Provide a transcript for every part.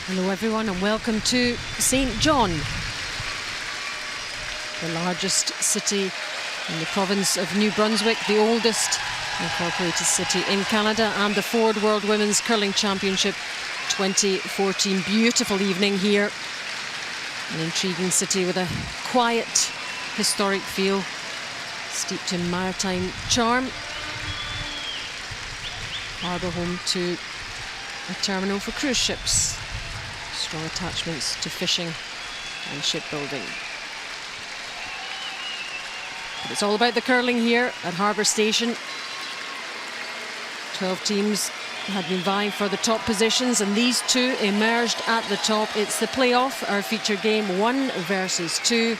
Hello everyone and welcome to St. John, the largest city in the province of New Brunswick, the oldest incorporated city in Canada, and the Ford World Women's Curling Championship 2014. Beautiful evening here. An intriguing city with a quiet, historic feel, steeped in maritime charm. Harbour home to a terminal for cruise ships. Strong attachments to fishing and shipbuilding. But it's all about the curling here at Harbour Station. 12 teams had been vying for the top positions, and these two emerged at the top. It's the playoff, our featured game, 1 versus 2.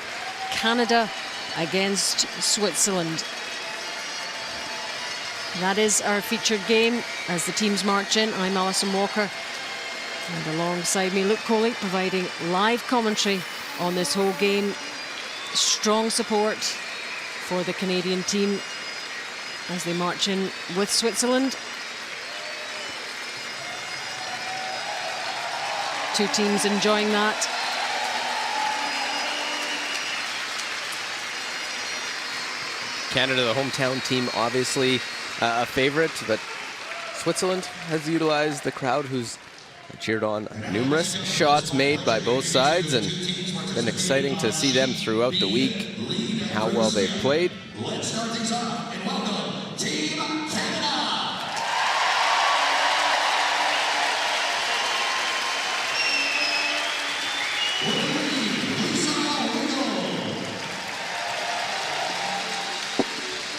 Canada against Switzerland. That is our featured game as the teams march in. I'm Alison Walker. And alongside me, Luke Coley, providing live commentary on this whole game. Strong support for the Canadian team as they march in with Switzerland. Two teams enjoying that. Canada, the hometown team, obviously a favorite, but Switzerland has utilized the crowd who's cheered on numerous shots made by both sides, and been exciting to see them throughout the week, how well they've played.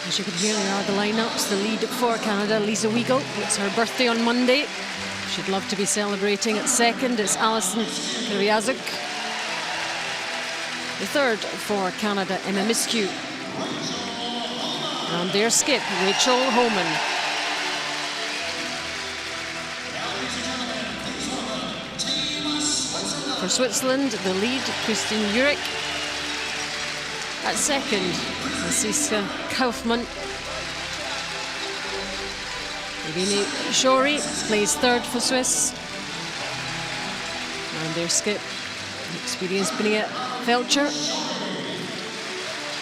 As you can hear, there are the lineups. The lead for Canada, Lisa Weigel. It's her birthday on Monday. She'd love to be celebrating. At second, it's Alison Kiriazuk. The third for Canada, Emma Miskew. And their skip, Rachel Homan. For Switzerland, the lead, Christine Jurek. At second, Franziska Kaufmann. Irene Shori plays third for Swiss. And their skip, experienced Benia Felcher.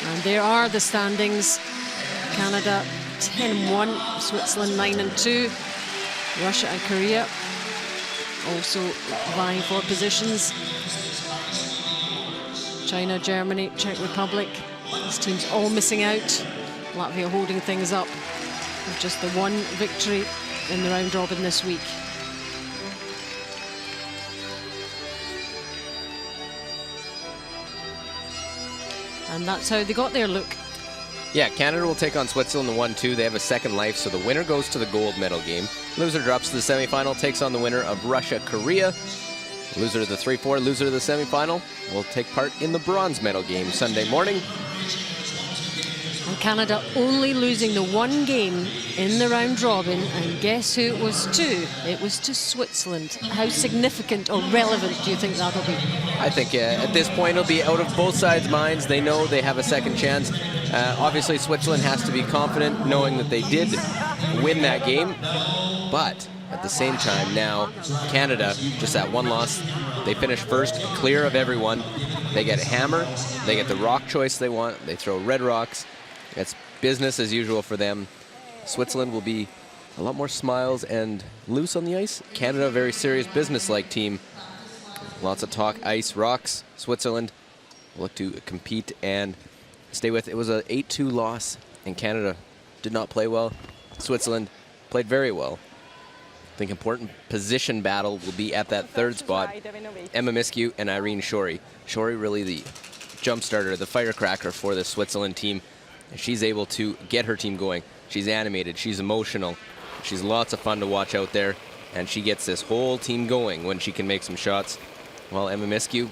And there are the standings. Canada 10-1, Switzerland 9-2. Russia and Korea also vying for positions. China, Germany, Czech Republic. These teams all missing out. Latvia holding things up with just the 1 victory in the round robin this week. And that's how they got their look. Yeah, Canada will take on Switzerland in the 1-2. They have a second life, so the winner goes to the gold medal game. Loser drops to the semifinal, takes on the winner of Russia, Korea. Loser of the 3-4, loser of the semifinal will take part in the bronze medal game Sunday morning. And Canada only losing the 1 game in the round robin, and guess who it was to? It was to Switzerland. How significant or relevant do you think that'll be? I think at this point it'll be out of both sides' minds. They know they have a second chance. Obviously Switzerland has to be confident knowing that they did win that game, but at the same time now, Canada, just that 1 loss, they finish first, clear of everyone. They get hammer, they get the rock choice they want, they throw red rocks. It's business as usual for them. Switzerland will be a lot more smiles and loose on the ice. Canada, a very serious business-like team. Lots of talk, ice, rocks. Switzerland will look to compete and stay with. It was an 8-2 loss, and Canada did not play well. Switzerland played very well. I think important position battle will be at that third spot. Emma Miskew and Irene Shori. Shori really the jump starter, the firecracker for the Switzerland team. And she's able to get her team going. She's animated, she's emotional. She's lots of fun to watch out there. And she gets this whole team going when she can make some shots. While Emma Miskew,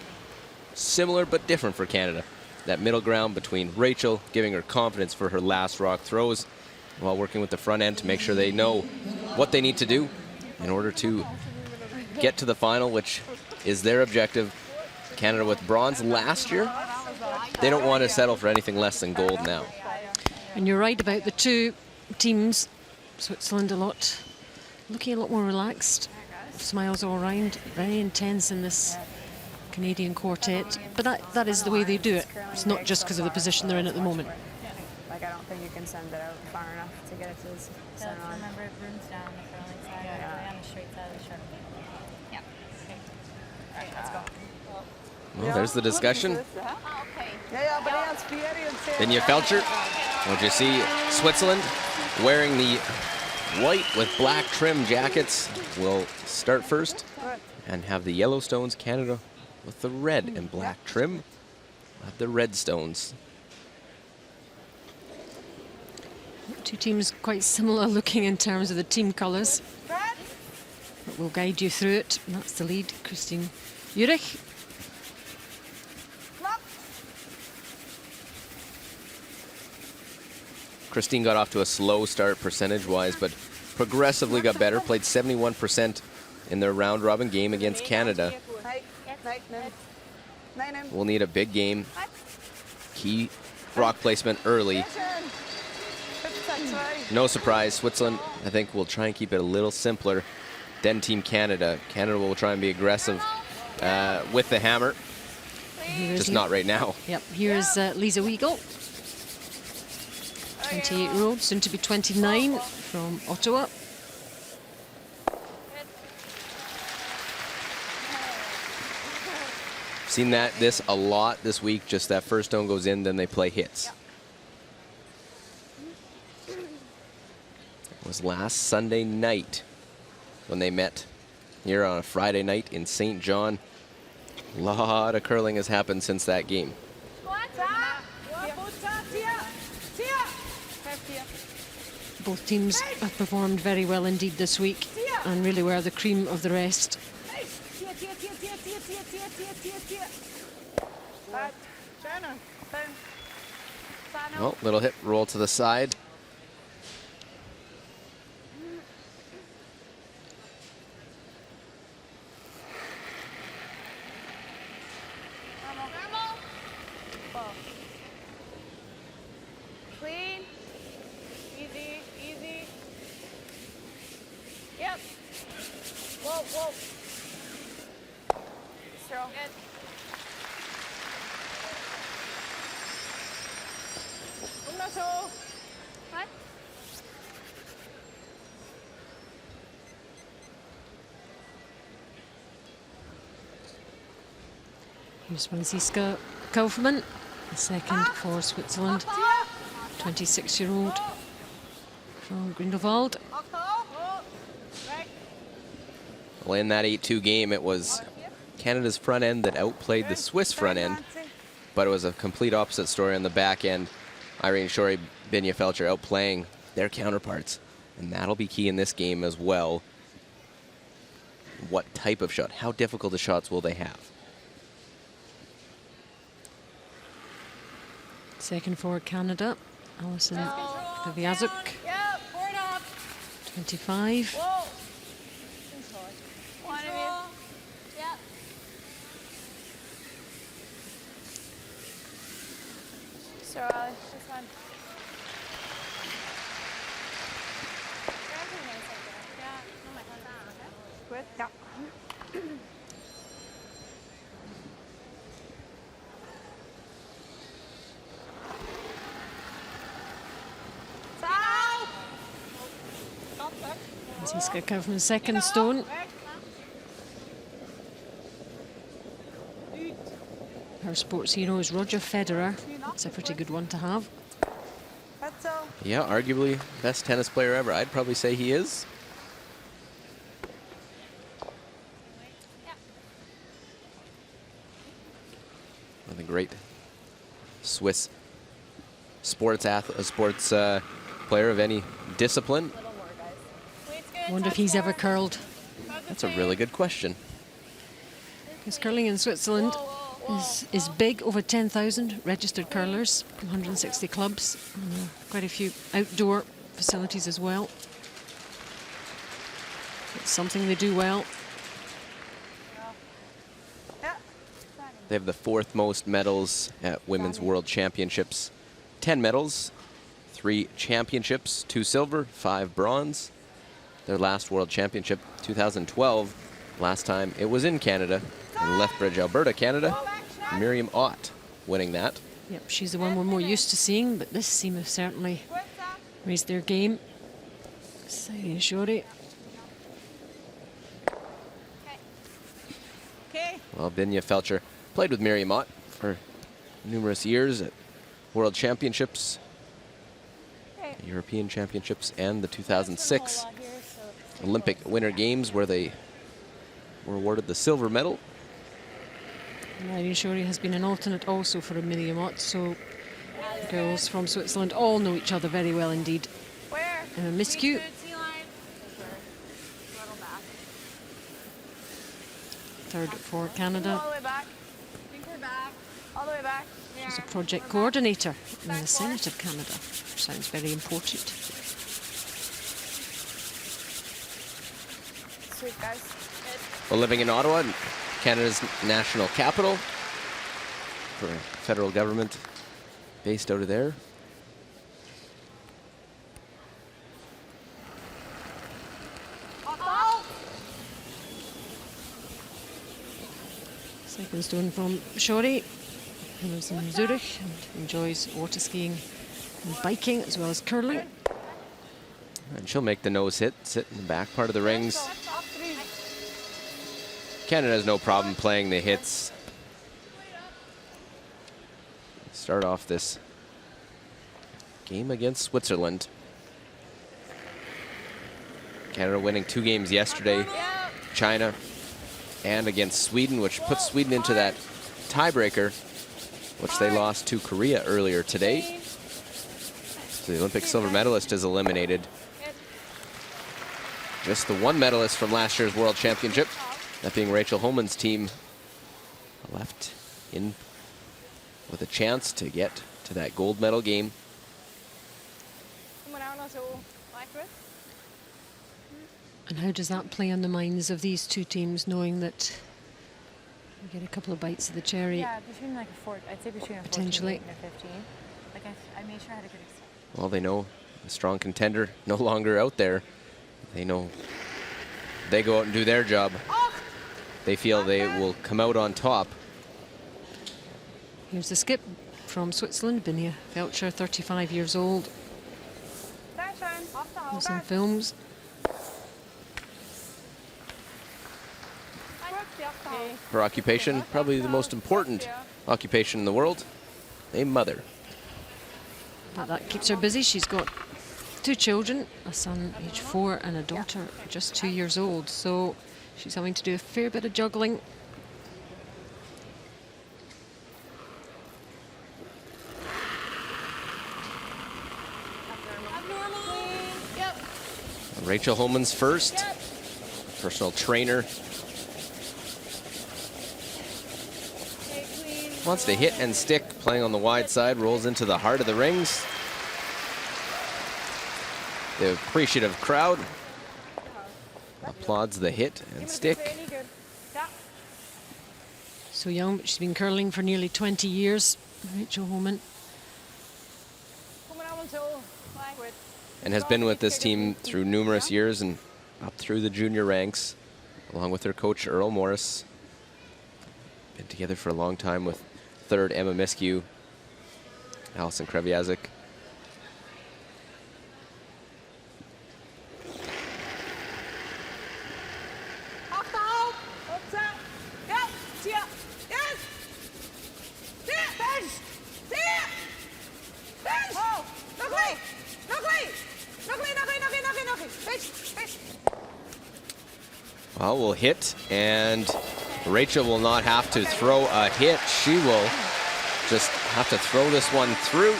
similar but different for Canada. That middle ground between Rachel, giving her confidence for her last rock throws, while working with the front end to make sure they know what they need to do in order to get to the final, which is their objective. Canada with bronze last year. They don't want to settle for anything less than gold now. And you're right about the two teams. Switzerland looking a lot more relaxed. smiles all round. Very intense in this Canadian quartet, but that is the way they do it. It's not just because of the position they're in at the moment. Like, I don't think you can send it out far enough to get it to the center line. Remember, brooms down on the curling side, right on the straight side of the sharp. Yeah. Okay. All right, let's go. Well, there's the discussion. Binya Felcher, what you see, Switzerland wearing the white with black trim jackets will start first, and have the Yellowstones, Canada, with the red and black trim of the Redstones. Two teams quite similar looking in terms of the team colours, but we'll guide you through it. And that's the lead, Christine Urich. Christine got off to a slow start percentage-wise, but progressively got better. Played 71% in their round-robin game against Canada. We'll need a big game. Key rock placement early. No surprise, Switzerland, I think, will try and keep it a little simpler than Team Canada. Canada will try and be aggressive with the hammer, just not right now. Yep, here's Lisa Weigel, 28-year-old, soon to be 29, from Ottawa. Seen this a lot this week, just that first stone goes in, then they play hits. It was last Sunday night when they met here on a Friday night in St. John. A lot of curling has happened since that game. Both teams have performed very well indeed this week and really were the cream of the rest. Well, little hip roll to the side. Clean. Easy, easy. Yep. Whoa, whoa. Throw. Good. What? Here's Franziska Kaufmann, the second for Switzerland, 26-year-old from Grindelwald. Well, in that 8-2 game, it was Canada's front end that outplayed the Swiss front end, but it was a complete opposite story on the back end. Irene Shorey, Binya Felcher outplaying their counterparts, and that'll be key in this game as well. What type of shot? How difficult of shots will they have? Second for Canada, Alison Viviazuk, 25. So, this one. Good. Yeah. Franziska Kaufmann's second stone. Her sports hero is Roger Federer. That's a pretty good one to have. Yeah, arguably best tennis player ever. I'd probably say he is. One of the great Swiss sports player of any discipline. I wonder if he's ever curled. That's a really good question. Because curling in Switzerland is big, over 10,000 registered curlers, 160 clubs, and quite a few outdoor facilities as well. It's something they do well. They have the 4th most medals at Women's World Championships. 10 medals, 3 championships, 2 silver, 5 bronze. Their last World Championship, 2012, Last time it was in Canada, in Lethbridge, Alberta, Canada. Miriam Ott winning that. Yep, she's the one we're more used to seeing, but this team have certainly raised their game. Sairi Shori. Well, Binya Felcher played with Miriam Ott for numerous years at World Championships, European Championships, and the 2006 Olympic Winter Games, where they were awarded the silver medal. Sairi Shori has been an alternate also for Miriam Ott, so the girls from Switzerland all know each other very well indeed. Emma Miskew. Third for Canada. All the way back. Finger back. All the way back. She's a project coordinator in the Senate of Canada, which sounds very important. Sweet, guys. Well, living in Ottawa, Canada's national capital, for federal government based out of there. Second stone from Shori, who lives in Zurich and enjoys water skiing and biking as well as curling. And she'll make the nose hit, sit in the back part of the rings. Canada has no problem playing the hits. Start off this game against Switzerland. Canada winning 2 games yesterday, China, and against Sweden, which puts Sweden into that tiebreaker, which they lost to Korea earlier today. So the Olympic silver medalist is eliminated. Just the one medalist from last year's World Championship, that being Rachel Homan's team, left in with a chance to get to that gold medal game. And how does that play on the minds of these two teams, knowing that you get a couple of bites of the cherry? Yeah, between like I'd say between a 14 potentially and a 15. Like I made sure I had a good extent. Well, they know a strong contender no longer out there. They know they go out and do their job. They feel they will come out on top. Here's the skip from Switzerland, Binya Felcher, 35 years old. Some films. Her occupation, probably the most important occupation in the world, a mother. But that keeps her busy. She's got 2 children, a son age 4 and a daughter just 2 years old. So she's having to do a fair bit of juggling. Rachel Homan's first, personal trainer. Wants to hit and stick, playing on the wide side, rolls into the heart of the rings. The appreciative crowd applauds the hit and stick. So young, but she's been curling for nearly 20 years, Rachel Homan. And has been with this team through numerous years and up through the junior ranks, along with her coach, Earl Morris. Been together for a long time with third Emma Miskew, Alison Kreviazik. Well, we'll hit, and Rachel will not have to throw a hit. She will just have to throw this one through.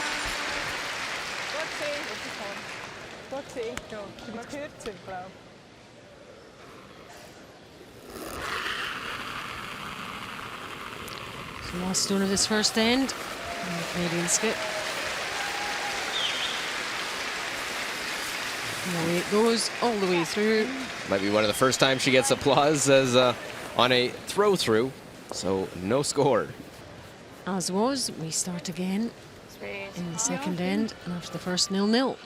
So last stone of this first end, and the Canadian skip. And away it goes, all the way through. Might be one of the first times she gets applause as on a throw through, so no score. As was, we start again in the second end and after the first 0-0.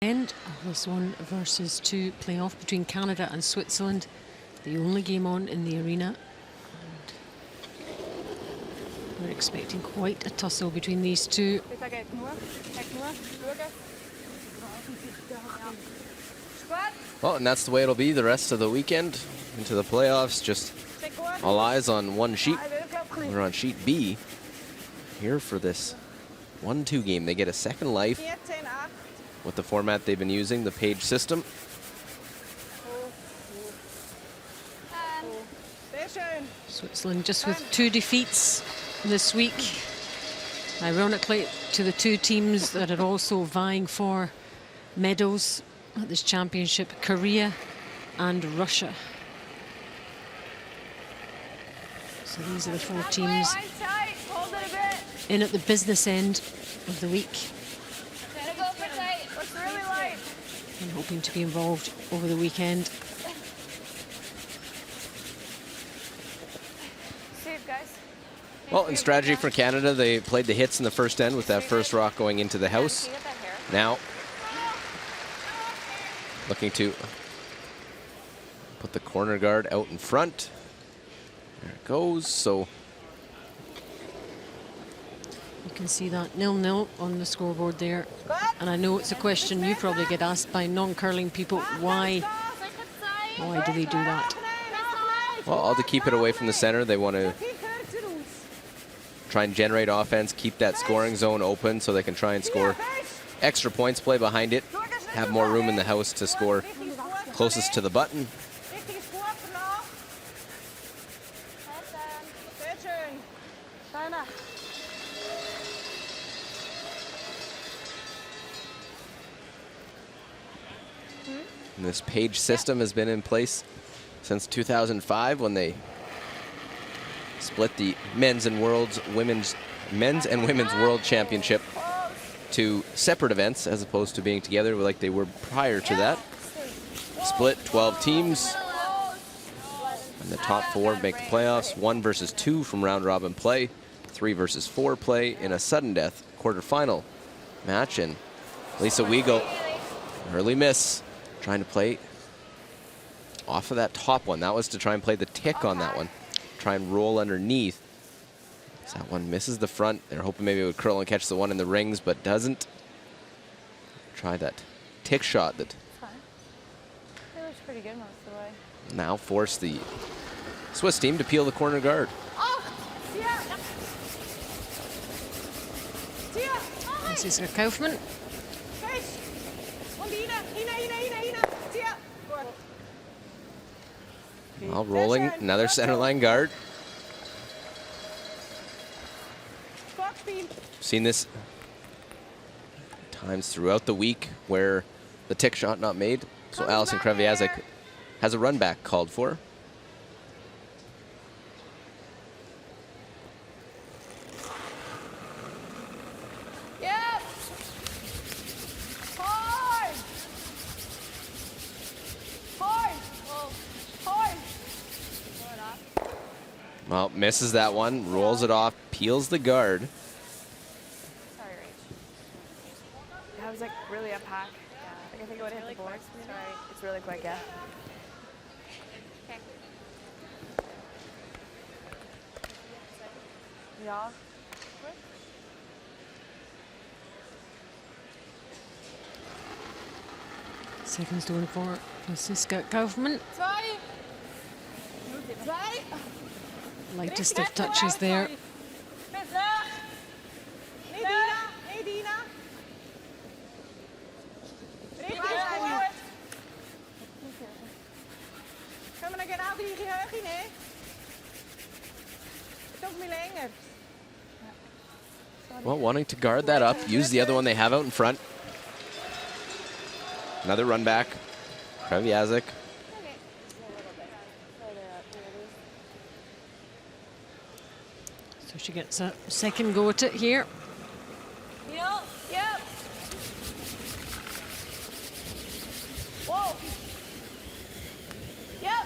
End of this 1-versus-2 playoff between Canada and Switzerland, the only game on in the arena. And we're expecting quite a tussle between these two. Well, and that's the way it'll be the rest of the weekend into the playoffs. Just all eyes on one sheet. We're on sheet B here for this 1-2 game. They get a second life with the format they've been using, the page system. Switzerland just with 2 defeats this week. Ironically, to the 2 teams that are also vying for medals at this championship, Korea and Russia. So these are the 4 teams in at the business end of the week and hoping to be involved over the weekend. Well, in strategy for Canada, they played the hits in the first end with that first rock going into the house. Now, looking to put the corner guard out in front. There it goes. So you can see that 0-0 on the scoreboard there. And I know it's a question you probably get asked by non-curling people. Why do they do that? well, all to keep it away from the center. They want to try and generate offense, keep that scoring zone open so they can try and score extra points, play behind it, have more room in the house to score closest to the button. And this page system has been in place since 2005 when they split the men's and women's world championship to separate events as opposed to being together like they were prior to that. Split 12 teams, and the top 4 make the playoffs. 1 versus 2 from round robin play, 3 versus 4 play in a sudden death quarterfinal match. And Lisa Weigel, early miss, trying to play off of that top one. That was to try and play the tick on that one. Try and roll underneath. So that one misses the front. They're hoping maybe it would curl and catch the one in the rings, but doesn't. Try that tick shot that It looks pretty good most of the way. now force the Swiss team to peel the corner guard. This is Kaufman. Well, rolling another center line guard. Seen this times throughout the week where the tick shot not made. So Alison Kreviazek has a run back called for. Well, misses that one, rolls it off, peels the guard. Sorry, Rach. That was like really up high. Like I think it would hit the board. Sorry. It's really quick, yeah. Okay. Yeah. Second stone for Franziska Kaufman. Lightest of touches there. Well, wanting to guard that up, use the other one they have out in front. Another run back. Kreviazek. So she gets a second go at it here. Yep. Whoa. Yep.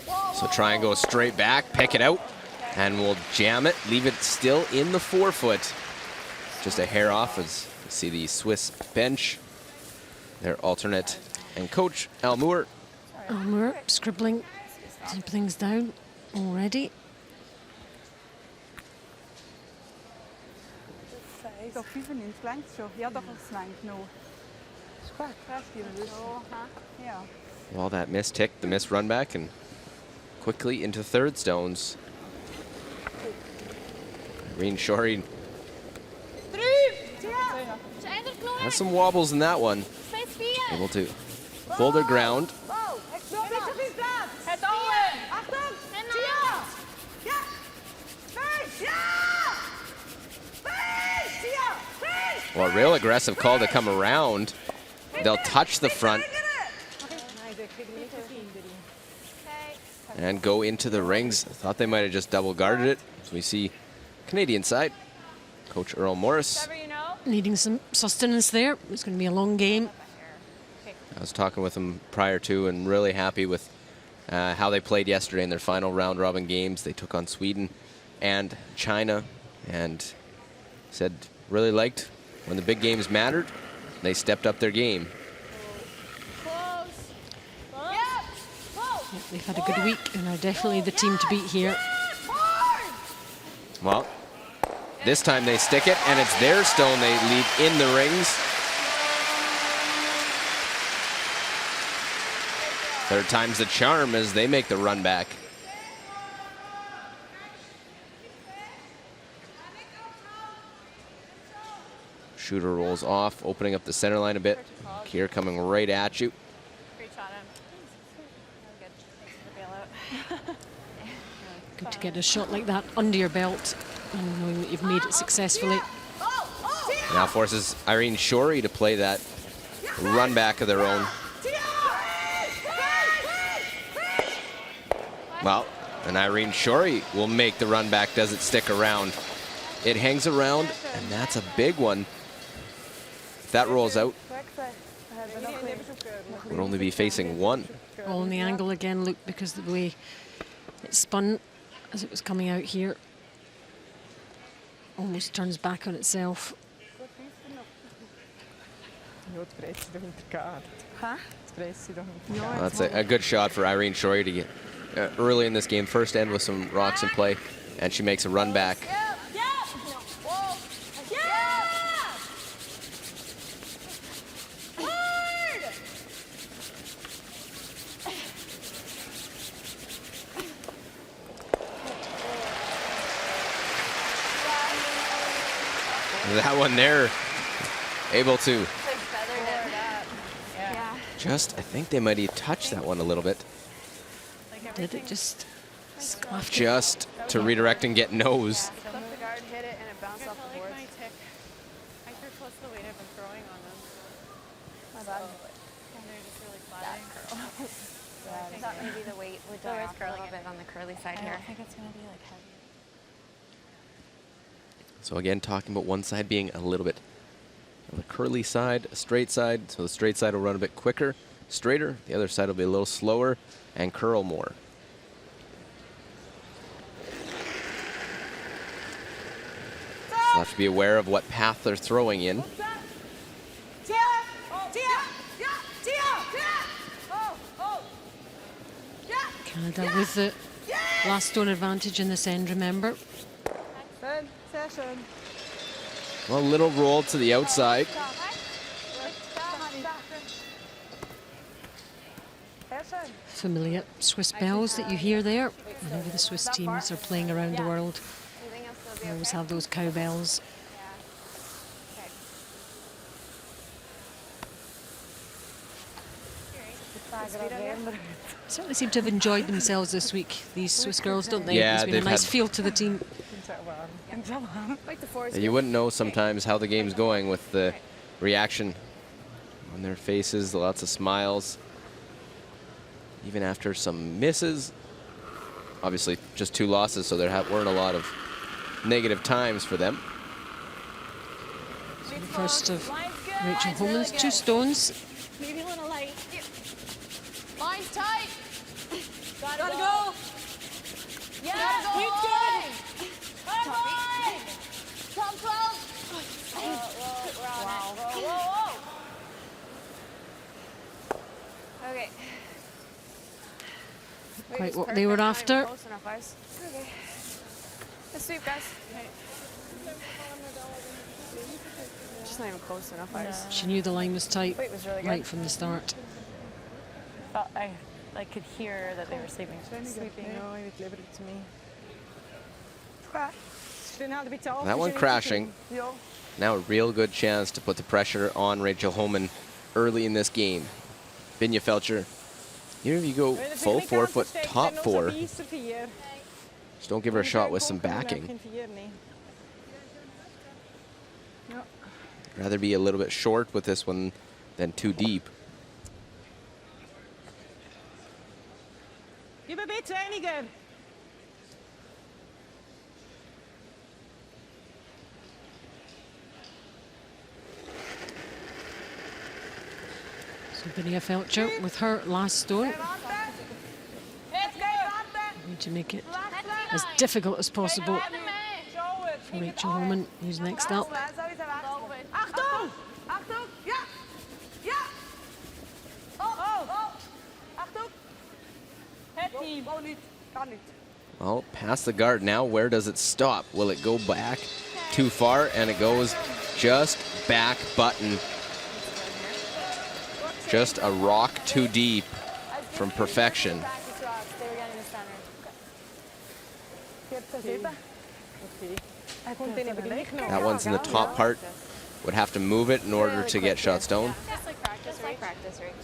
Whoa. So try and go straight back, pick it out, and we'll jam it, leave it still in the 4-foot. Just a hair off as you see the Swiss bench their alternate, and coach Al Moore. Al Moore scribbling some things down already. Toch 95 langt zo. Ja, dat was langt no. Yeah. Well, that missed tick, the missed run back, and quickly into third stones. Irene Shorey has some wobbles in that one. Able to hold her ground. Well, a real aggressive call to come around. They'll touch the front and go into the rings. I thought they might have just double guarded it. So we see Canadian side, Coach Earl Morris. Needing some sustenance there. It's going to be a long game. I was talking with him prior to and really happy with how they played yesterday in their final round robin games. They took on Sweden and China and said really liked when the big games mattered, they stepped up their game. Yep, they've had a good week and are definitely the team to beat here. Well, this time they stick it, and it's their stone they leave in the rings. Third time's the charm as they make the run back. Shooter rolls off, opening up the center line a bit. Kier coming right at you. Great shot, him. Good. Thanks for the bailout. Good to get a shot like that under your belt and knowing that you've made it successfully. Now forces Irene Shorey to play that run back of their own. Well, and Irene Shorey will make the run back. Does it stick around? It hangs around, and that's a big one. If that rolls out, we'll only be facing one. All in the angle again, Luke, because the way it spun as it was coming out here almost turns back on itself. That's a good shot for Irene Shorey to get early in this game. First end with some rocks in play, and she makes a run back. That one there, able to just, I think they might have touched that one a little bit. Did it just scuffed it? Just to redirect and get nose. The guard hit it and it bounced off the boards. I threw close to the weight I've been throwing on them. My bad. And they're just really flat. I thought maybe the weight would die off a little bit on the curly side I here. don't think it's going to be like heavy. So again, talking about one side being a little bit of a curly side, a straight side. So the straight side will run a bit quicker, straighter. The other side will be a little slower and curl more. So they'll have to be aware of what path they're throwing in. Canada with the last stone advantage in this end, remember. Well, a little roll to the outside. Familiar Swiss bells that you hear there. Whenever the Swiss teams are playing around the world, they always have those cowbells. Certainly seem to have enjoyed themselves this week, these Swiss girls, don't they? Yeah, There's been a they've nice had- feel to the team. Like the fours. You wouldn't know sometimes how the game's going with the reaction on their faces, lots of smiles. Even after some misses, obviously just 2 losses, so there weren't a lot of negative times for them. So the first of Rachel Holman's 2 stones. Maybe a little light. Line's tight. Gotta go. Yeah. Gotta go. Keep going. Top 12. Whoa, whoa, we're on it. Whoa, whoa, whoa. quite what they were after. Close enough, guys. Okay. Let's sweep, guys. Just not even close enough, guys. She knew the line was tight Weight was really good. right from the start. I could hear that they were sleeping. Sweeping, no, it delivered to me. That one crashing. Now a real good chance to put the pressure on Rachel Homan early in this game. Binja Felcher, even if you go full 4 foot top 4, just don't give her a shot with some backing. Rather be a little bit short with this one than too deep. Give a bit einiger. So Binja Felcher with her last stone. Need to make it as difficult as possible for Rachel Homan, who's next up. Achtung! Achtung! Ja! Ja! Oh! Achtung! Het team. Oh, niet. Kan niet. Well, past the guard now, where does it stop? Will it go back too far? And it goes just back button. Just a rock too deep from perfection. That one's in the top part. Would have to move it in order to get shot stone. Just like practice, right?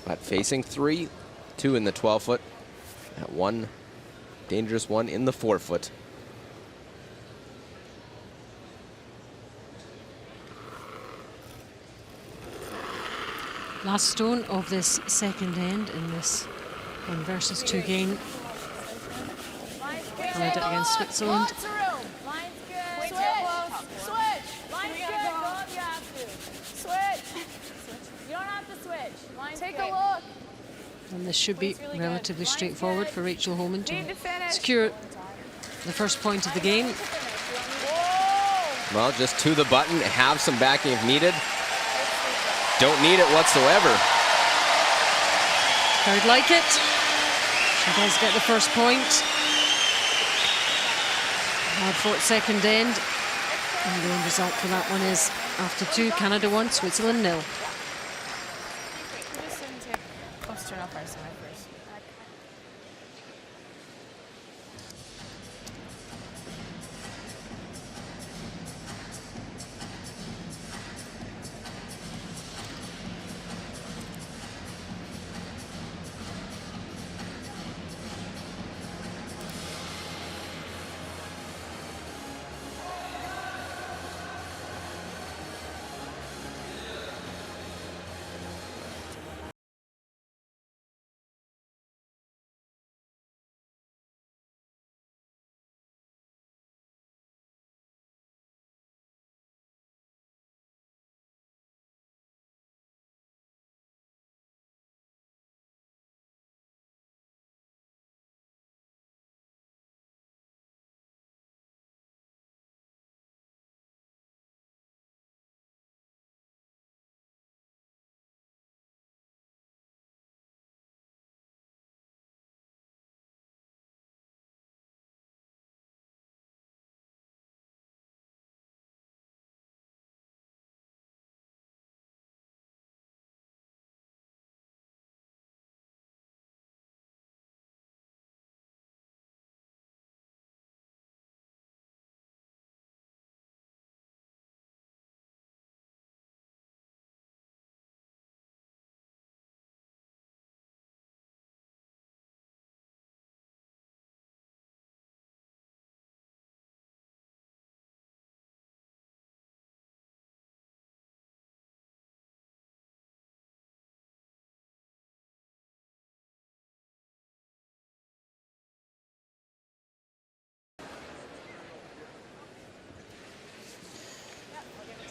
But facing 3, 2 in the 12 foot. That one dangerous one in the 4 foot. Last stone of this second end in this 1 versus 2 game. Canada against Switzerland. Take a look. And this should be relatively straightforward for Rachel Homan to secure the first point of the game. Well, just to the button, have some backing if needed. Don't need it whatsoever. Crowd like it. She does get the first point. Hard fought second end. And the end result for that one is after 2, Canada 1, Switzerland 0. Let's turn off our side first.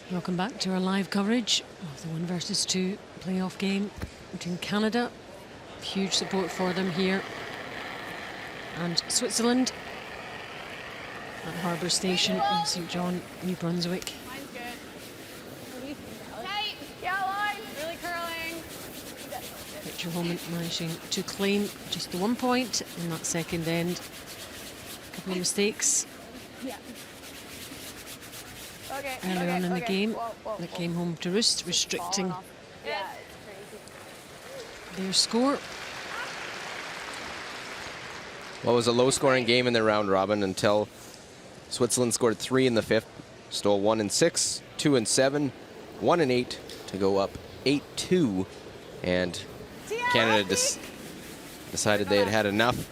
Welcome back to our live coverage of the 1 versus 2 playoff game between Canada. Huge support for them here. And Switzerland at Harbour Station in St. John, New Brunswick. Mine's good. Tight. Yeah, line. Really curl. Rachel Holman managing to claim just the 1 point in that second end. A couple of mistakes Okay. earlier on in the game Whoa. that came home to roost, restricting Yeah, it's crazy. their score. Well, it was a low-scoring game in the round robin until Switzerland scored 3 in the 5th, stole 1 in 6, 2 in 7, 1 in 8 to go up 8-2, and Canada decided they had had enough.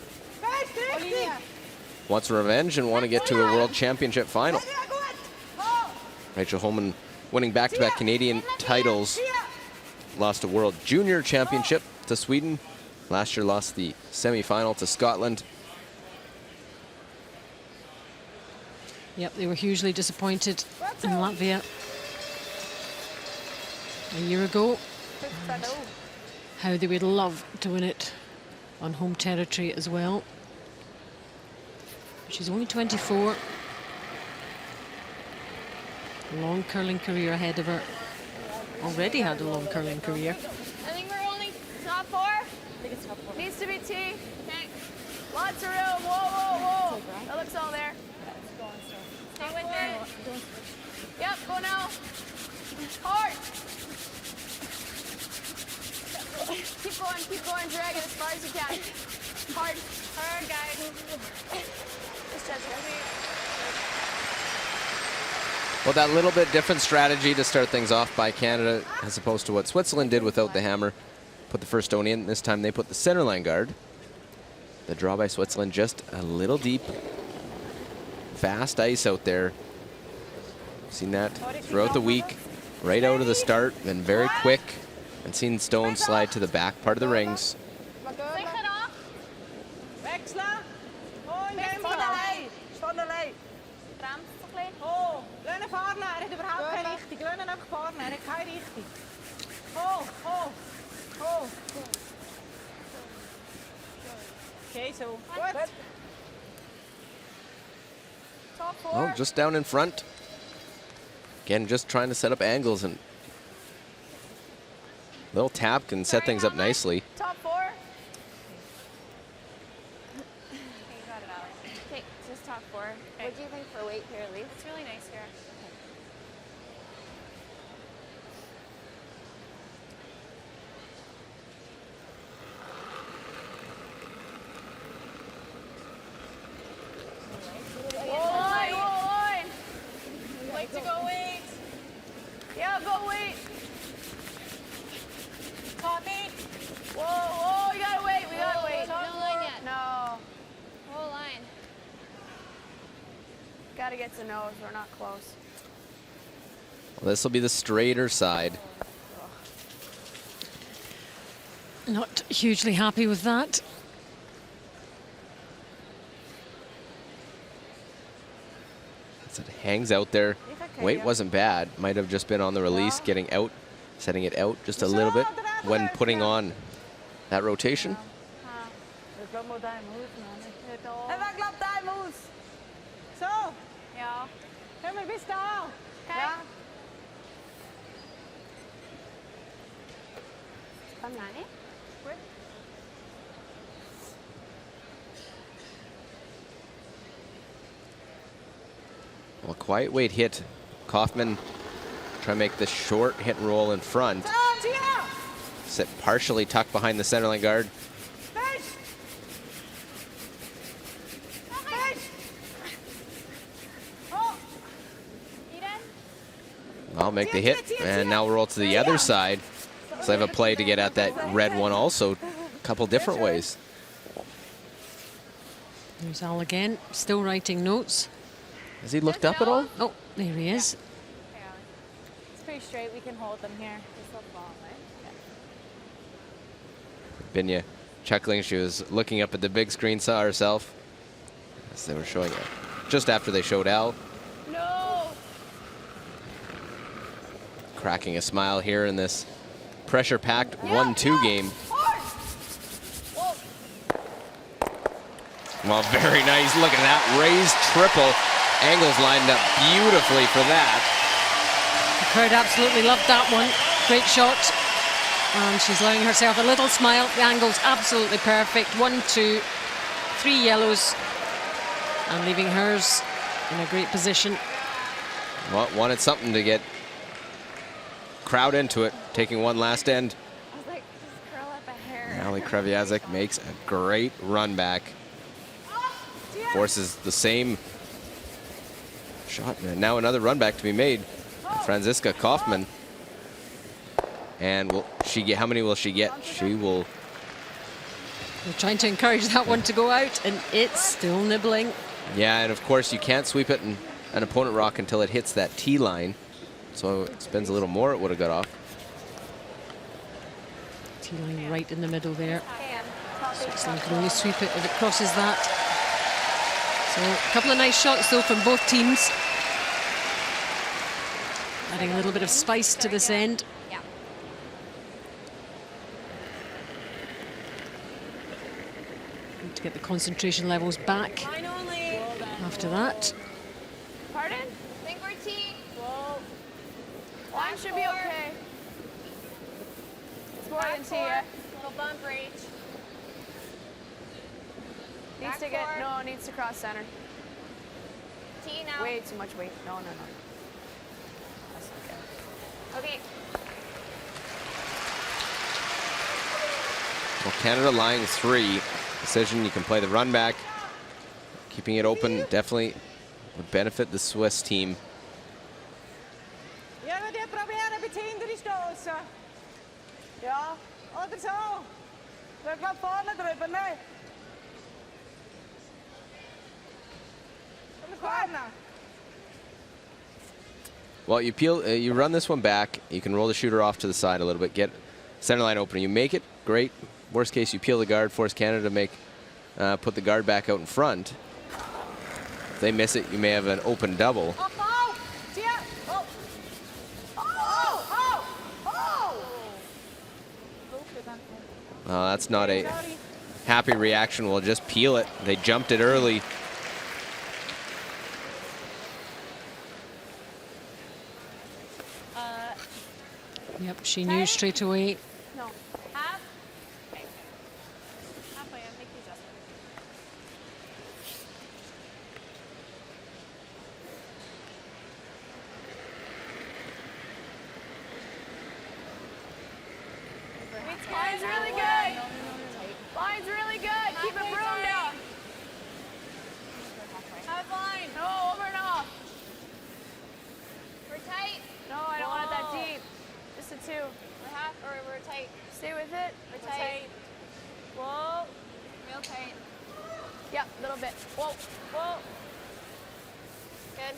Wants revenge and want to get to a World Championship final. Rachel Holman winning back-to-back Canadian titles, lost a World Junior Championship to Sweden. Last year lost the semi-final to Scotland. Yep, they were hugely disappointed in Latvia a year ago. And how they would love to win it on home territory as well. She's only 24. Long curling career ahead of her. Already had a long curling career. I think we're only top 4. I think it's top 4. Needs to be T. Okay. Lots of room. Whoa. That looks all there. Stay with it. Yep, go now. Hard. Keep going, drag it as far as you can. Hard, guys. Just Well, that little bit different strategy to start things off by Canada as opposed to what Switzerland did without the hammer. Put the first stone in. This time they put the centerline guard. The draw by Switzerland just a little deep. Fast ice out there. Seen that throughout the week. Right out of the start, then very quick. And seen stones slide to the back part of the rings. Okay, so top 4. Oh, just down in front. Again, just trying to set up angles, and a little tap can set things up nicely. Top 4. Okay, you got it, Alex. Okay, just top 4. What do you think for weight here, Elise? It's really nice here. Line. wait to go wait. Yeah, go wait. Tommy. Whoa, you gotta wait. We gotta wait. No line yet. No. Whole line. Gotta get to nose. We're not close. Well, this will be the straighter side. Not hugely happy with that. As it hangs out there. Weight wasn't bad. Might have just been on the release, getting out, setting it out just a little bit when putting on that rotation. So, Ja. hör mal, bist da? Ja. Kom Nani. Well, a quiet weight hit. Kaufman try to make this short hit and roll in front. Sit partially tucked behind the centerline guard. I'll make the hit, and now we'll roll to the other side. So I have a play to get at that red one also, a couple different ways. There's Al again, still writing notes. Has he looked up at all? Oh, there he is. Okay, Alex. It's pretty straight. We can hold them here. Binya chuckling. She was looking up at the big screen, saw herself as they were showing it. Just after they showed Al. No. Cracking a smile here in this pressure-packed 1-2 game. Well, very nice. Look at that raised triple. Angles lined up beautifully for that. The crowd absolutely loved that one. Great shot. And she's allowing herself a little smile. The angle's absolutely perfect. 1, 2, 3 yellows. And leaving hers in a great position. Well, wanted something to get crowd into it, taking one last end. I was like, just curl up a hair. Ali Kreviazek makes a great run back. Forces the same shot. And now another run back to be made. Franziska Kaufman. And will she get, how many will she get? She will. We're trying to encourage that one to go out, and it's still nibbling. Yeah, and of course you can't sweep it in an opponent rock until it hits that T line. So it spends a little more, it would have got off. T line right in the middle there. Switzerland can only sweep it if it crosses that. So a couple of nice shots though from both teams. Adding a little bit of spice to this end. Yeah. Need to get the concentration levels back after that. Pardon? Think we're T. Line should be okay. It's more than T, yeah. Little bump reach. Needs to get, no, it needs to cross center. T now. Way too much weight. No. That's okay. Okay. Well, Canada lying 3. Decision, you can play the run back. Keeping it open definitely would benefit the Swiss team. Ja, we proberen met hindernis stoßen. Ja, oder so. Drück mal vorne drüber, ne? Vorne. Well, you peel, you run this one back. You can roll the shooter off to the side a little bit, get center line opening. You make it, great. Worst case, you peel the guard, force Canada to make, put the guard back out in front. If they miss it, you may have an open double. That's not a happy reaction. We'll just peel it. They jumped it early. Yep, she knew straight away. No. Half. Okay. Halfway, I'll make the adjustment. Line's really good. Line's really good. Keep it broom down. Have line. No, over and off. We're tight. No, I don't want it that Whoa. deep. Just a 2. We're half, or we're tight. Stay with it. We're tight. Whoa. Real tight. Yep, a little bit. Whoa. Whoa. Good.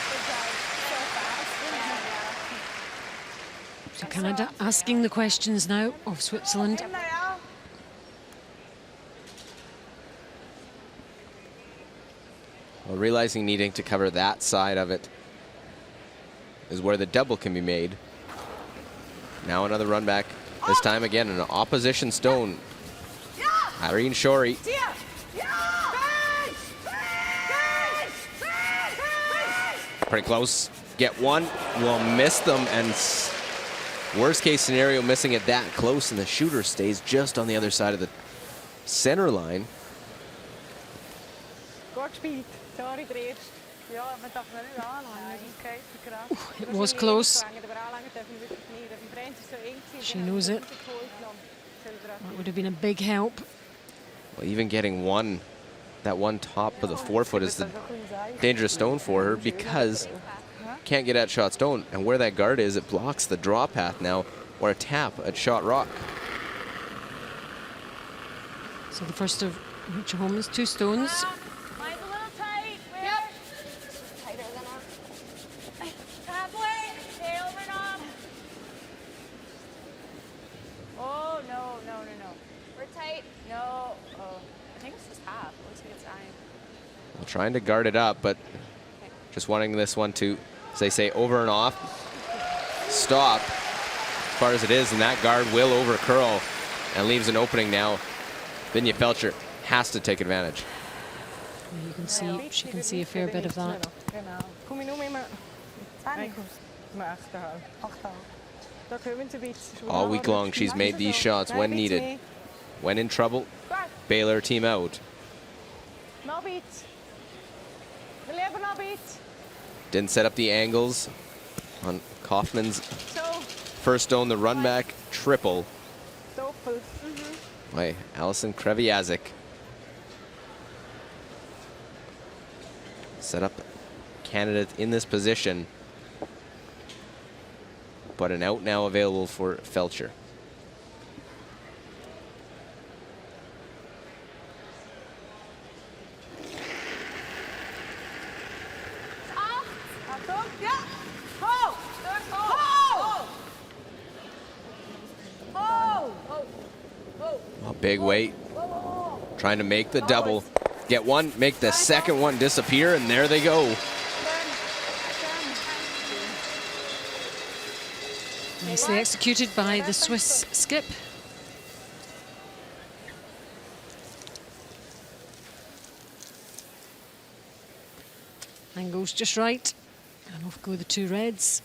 Good job. So fast. So Canada asking the questions now of Switzerland. In there, ja. Well, realizing needing to cover that side of it is where the double can be made. Now another run back. This time again an opposition stone. Irene Shorey. Pretty close. Get one. Will miss them, and worst case scenario, missing it that close, and the shooter stays just on the other side of the center line. Gut gespielt. Sorry, der Erste. Ja, man darf ihn nicht anlangen. Okay, krass. It was close. Aber anlangen dürfen wir wirklich nicht. Im Brand ist so eng gewesen. She knows it. That would have been a big help. Well, even getting one, that one top of the forefoot is the dangerous stone for her, because can't get at shot stone, and where that guard is, it blocks the draw path now, or a tap at shot rock. So the first of each home is 2 stones. Line's a little tight. Yep. Tighter than us. Halfway. Stay over and off. Oh, no. We're tight. No. Oh. I think it's just half. Looks like it's iron. Well, trying to guard it up, but just wanting this one to, as they say, over and off. Stop as far as it is, and that guard will over curl and leaves an opening now. Vinja Felcher has to take advantage. You can see, she can see a fair bit of that. Genau. Komm ich nur immer. All week long, she's made these shots when needed. When in trouble, bail her team out. Didn't set up the angles on Kaufman's first stone, the run back triple by Alison Kreviazik. Set up Canada in this position, but an out now available for Felcher. A big weight, trying to make the double. Get one, make the second one disappear, and there they go. Nicely executed by the Swiss skip. And goes just right. And off go the two reds.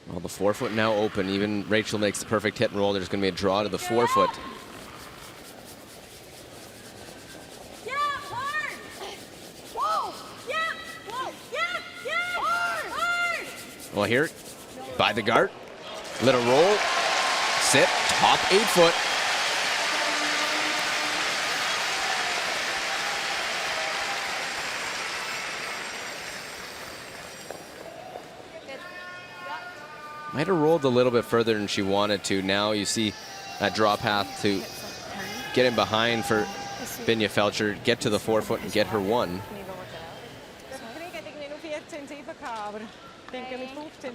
Well, the forefoot now open. Even Rachel makes the perfect hit and roll. There's going to be a draw to the forefoot. Yeah, hard. Whoa. Yeah. Whoa. Yeah. Hard. Hard. Well, here, by the guard. Little roll. Sit. Top 8 foot. Might have rolled a little bit further than she wanted to. Now you see that draw path to get in behind for Binja Felcher, get to the forefoot and get her one.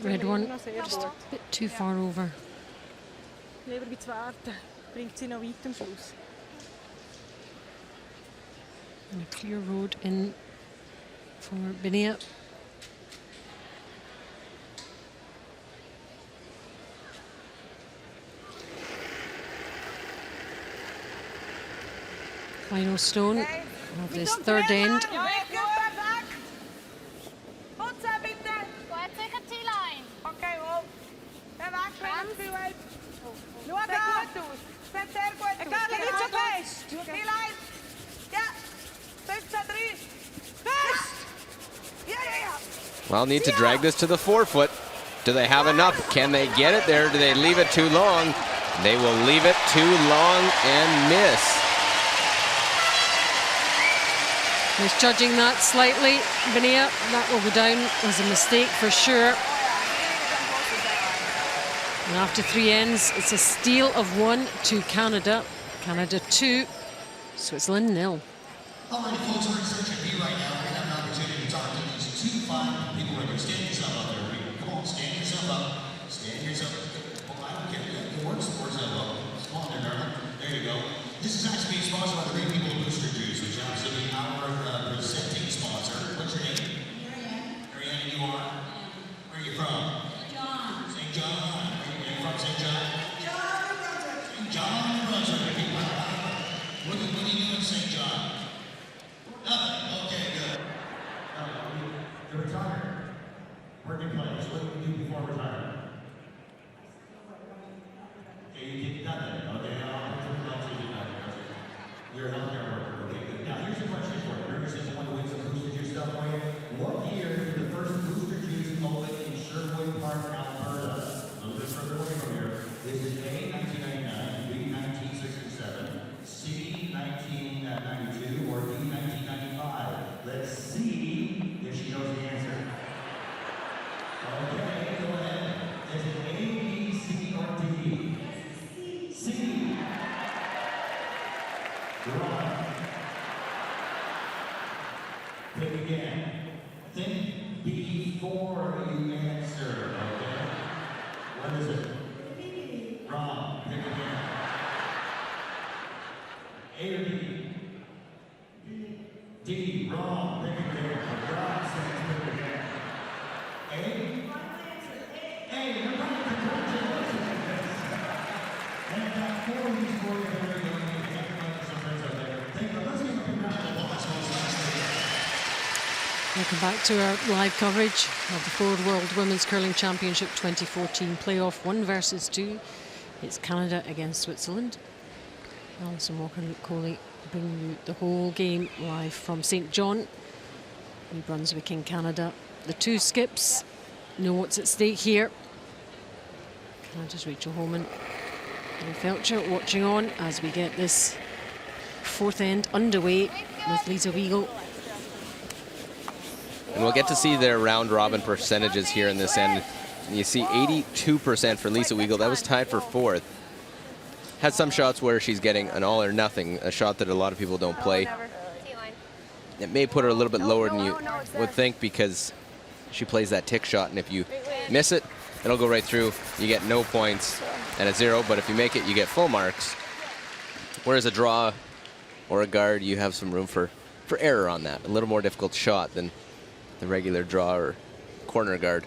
Red one, just a bit too far over. And a clear road in for Binja. Final stone of this third end. Well, need to drag this to the forefoot. Do they have enough? Can they get it there? Do they leave it too long? They will leave it too long and miss. Misjudging that slightly, Binja. That will go down as a mistake for sure. And after 3 ends, it's a steal of 1 to Canada. Canada 2, Switzerland 0. All right, folks, we're in section B right now. We're going to have an opportunity to talk to these 2 fine people right here. Stand yourself up there. Come on, stand yourself up. Stand yourself up. Well, I don't care. It works. Sports elbow. Come on there, darling. There you go. This is actually being sponsored by the great people of Booster Juice, which happens to be our presenting sponsor. What's your name? Marianne. Marianne, and you are? Where are you from? John. St. John. Where are you from, St. John? St. John, Brunswick. What are you doing, St. John? Nothing. Okay, good. You're retired. Working place. What did you do before retirement? Okay, you did nothing. Okay, you're a healthcare worker. Okay, good. Now, here's the question for you. Remember, since you want to win some booster juice stuff for you, what year did the first booster juice open in Sherwood Park, Alberta? A little bit further away from here. Is it A, 1999, B, 1967, C, 1992, or D, 1995? Let's see if she knows the answer. Okay, go ahead. Is it A, B, C, or D? C. Wrong. Think again. Think before you answer, okay? What is it? Wrong. Think again. A or D? D. Wrong. Think again. For God's sake, think again. A? A. You're right. Congratulations. Welcome back to our live coverage of the Ford World Women's Curling Championship 2014 playoff 1 versus 2. It's Canada against Switzerland. Alison Walker and Luke Coley bringing you the whole game live from St. John, New Brunswick in Canada. The two skips know what's at stake here. Canada's Rachel Holman and Felcher watching on as we get this fourth end underway with Lisa Weigel. And we'll get to see their round robin percentages here in this end. You see 82% for Lisa Weigel. That was tied for fourth. Had some shots where she's getting an all or nothing, a shot that a lot of people don't play. It may put her a little bit lower than you would think because she plays that tick shot, and if you miss it, it'll go right through. You get no points and a 0, but if you make it, you get full marks. Whereas a draw or a guard, you have some room for error on that. A little more difficult shot than the regular draw or corner guard.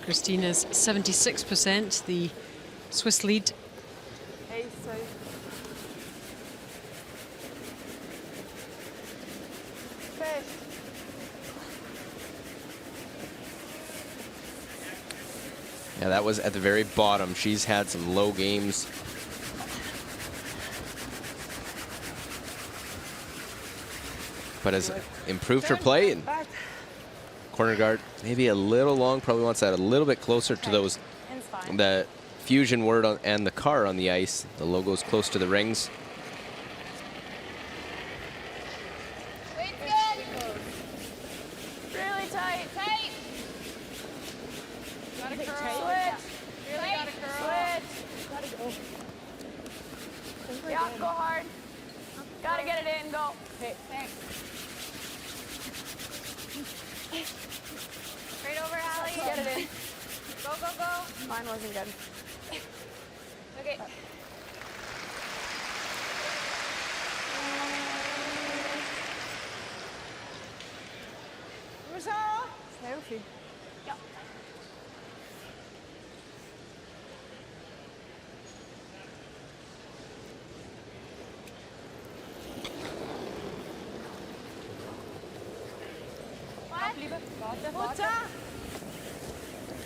Christina's 76%, the Swiss lead. Yeah, that was at the very bottom. She's had some low games. But has improved her play, and corner guard maybe a little long, probably wants that a little bit closer to those, the fusion word on, and the car on the ice. The logo's close to the rings. Really tight. Tight. Gotta curl. Switch. Really gotta curl. Switch. Gotta go. Yeah, go hard. Gotta get it in. Go. Okay. Thanks. Straight over, Allie. Get it in. Go, go, go. Mine wasn't good. Okay. Selfie. Ja.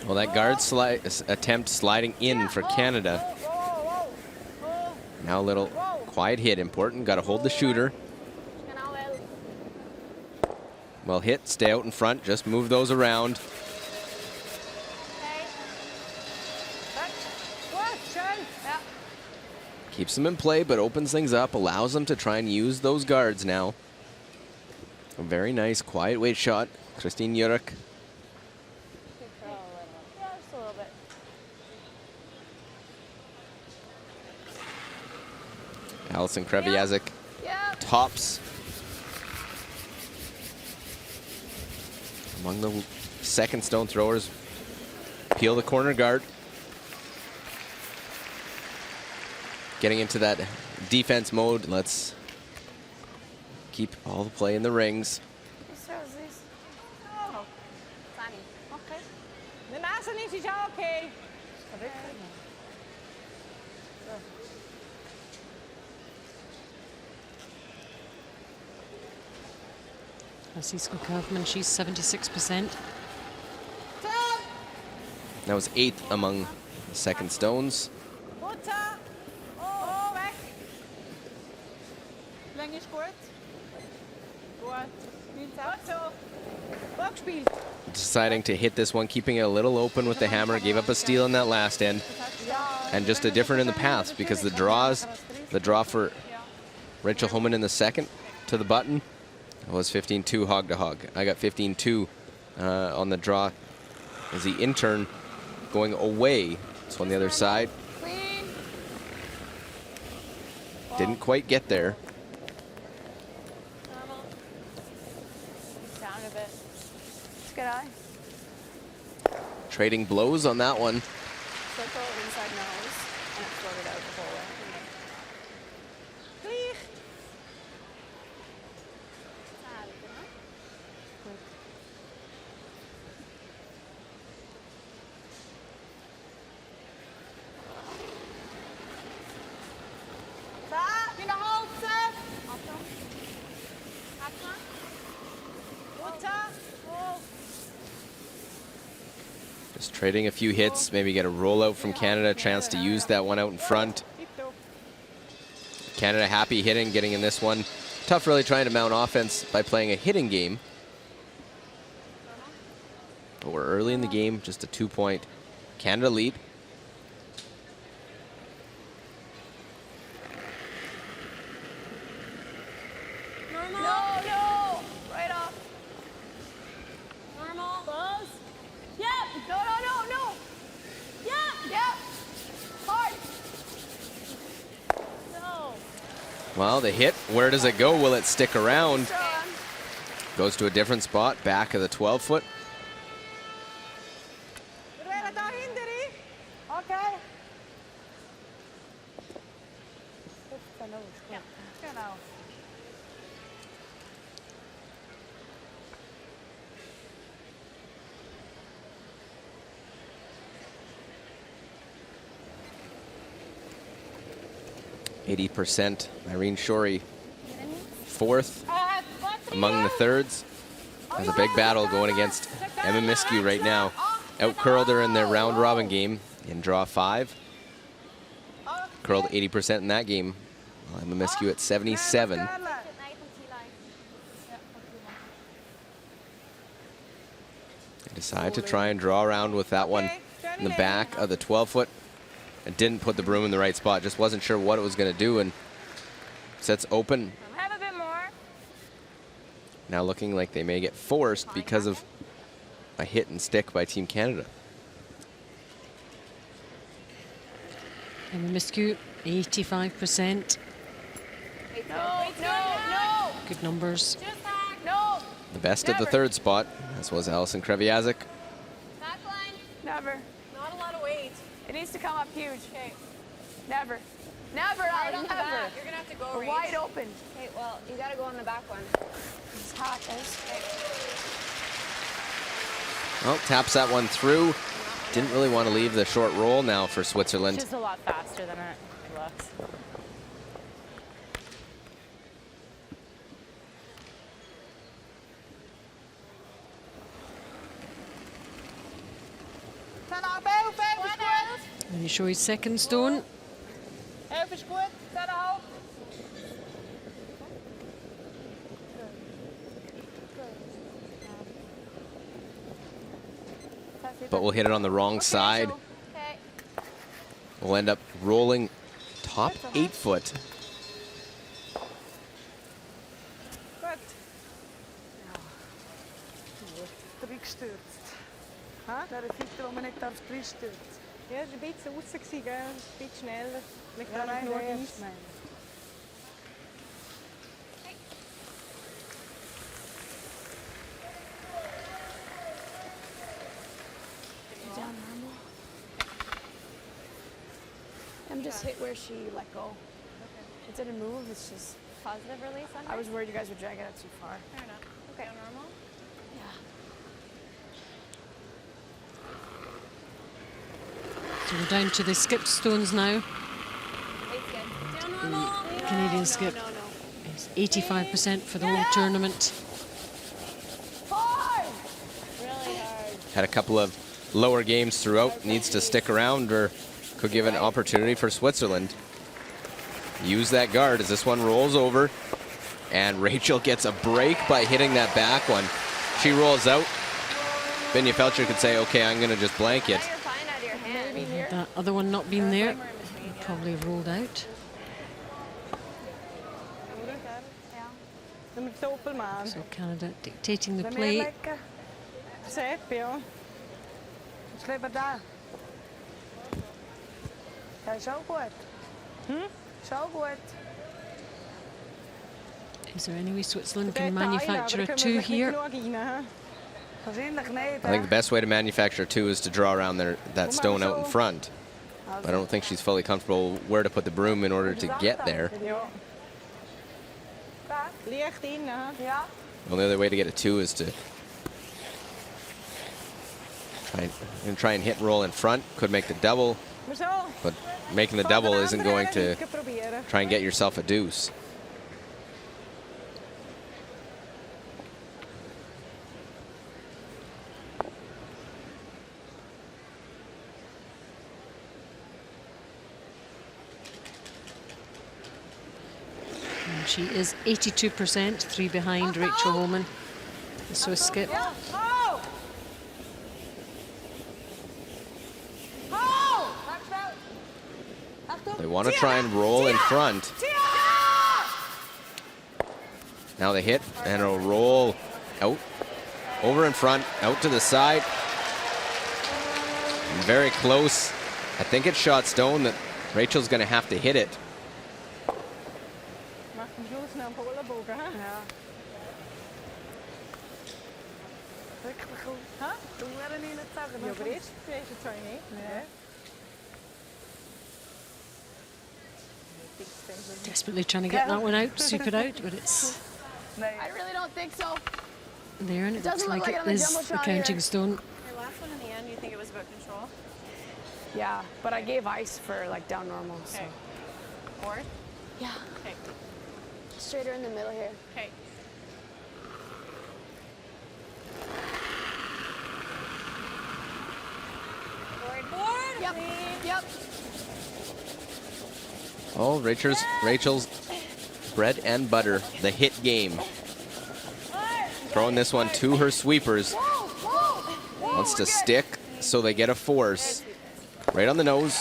Well, that guard attempt sliding in for Canada. Now a little quiet hit, important. Got to hold the shooter. Well hit, stay out in front, just move those around. Keeps them in play, but opens things up, allows them to try and use those guards now. A very nice, quiet weight shot. Christine Jurek. Alison Kreviazek tops. Among the second stone throwers, peel the corner guard. Getting into that defense mode. Let's keep all the play in the rings. Okay. Francisco Kaufman, she's 76%. That was 8th among the second stones. Deciding to hit this one, keeping it a little open with the hammer. Gave up a steal in that last end. And just a different in the paths because the draw for Rachel Holman in the second to the button was 15-2 hog to hog. I got 15-2 on the draw as the intern going away. So on the other side. Didn't quite get there. Down a bit. Good eye. Trading blows on that one. Circle inside nose, and it floated out the whole way. Just trading a few hits, maybe get a rollout from Canada, chance to use that one out in front. Canada happy hitting, getting in this one. Tough really trying to mount offense by playing a hitting game. But we're early in the game, just a 2-point Canada lead. No, right off. Normal. Close. Yep. No. Yep. Hard. No. Well, the hit, where does it go? Will it stick around? Strong. Goes to a different spot, back of the 12-foot. Verdwijnen dahinter, hè? Oké. Genau. %, Irene Shorey, 4th among the thirds. Has a big battle going against Emma Miskew right now. Out-curled her in their round-robin game in draw 5. Curled 80% in that game. Well, Emma Miskew at 77. They decide to try and draw around with that one in the back of the 12-foot. And didn't put the broom in the right spot. Just wasn't sure what it was going to do, and sets open. Have a bit more. Now looking like they may get forced because of a hit and stick by Team Canada. And Miskew, 85%. No. Good numbers. No. The best of the third spot, as was Alison Kreviazik. Back line. Never. Not a lot of weight. It needs to come up huge. Okay. Never, Right Allie, on the never. back. You're gonna have to go We're wide open. Okay, well, you gotta go on the back one. It's hot, guys. Well, taps that one through. Didn't really want to leave the short roll now for Switzerland. Just a lot faster than it looks. And you show his second stone. Even goed. Verder hoog. But we'll hit it on the wrong side. Okay. We'll end up rolling top 8-foot. Goed. Terugstuurt. Huh? Daar is iets waarom ik daar terugstuurt. Ja, het is een beetje oetsig, hè. Een beetje sneller. Ligt daar nog niet. I'm just hit where she let go. It didn't move. It's just. Positive release on I was worried you guys would drag it out too far. Fair enough. Okay. Normal? Yeah. So we're down to the skipped stones now. Weight's good. Down normal. The Canadian skip is 85% for the whole tournament. Hard. Really hard. Had a couple of lower games throughout. Needs to stick around or could give an opportunity for Switzerland. Use that guard as this one rolls over. And Rachel gets a break by hitting that back one. She rolls out. Binya Felcher could say, okay, I'm going to just blank it. Now you're fine out of your hand. Had that other one not been there, would probably have rolled out. Dan moet het open maken. So Canada dictating the Dan play. meer lekker. Zep, joh. Sleep maar daar. Ja, zo goed. Zo goed. Is there any way Switzerland can manufacture a 2 here? I think the best way to manufacture a 2 is to draw around that stone out in front. But I don't think she's fully comfortable where to put the broom in order to get there. Licht in, hè? Ja. The only other way to get a 2 is to try and hit and roll in front. Could make the double, Maar zo. but making the double isn't going to proberen. try and get yourself a deuce. And she is 82%, 3 behind Rachel Holman, the Swiss skip. They want to try and roll in front. Now they hit and it'll roll out, over in front, out to the side. And very close. I think it's shot stone that Rachel's going to have to hit it. Desperately trying to get that one out, sweep it out, but it's I really don't think so. there, and it looks doesn't look like like it it on the is jumbotron the counting here. stone. Your last one in the end, you think it was about control? Yeah, but I gave ice for like down normal. So. Okay. Fourth? Yeah. Okay. Straighter in the middle here. Okay. Board. Yep. Yep. Oh, Rachel's bread and butter, the hit game. Throwing this one to her sweepers. Wants to stick so they get a force. Right on the nose.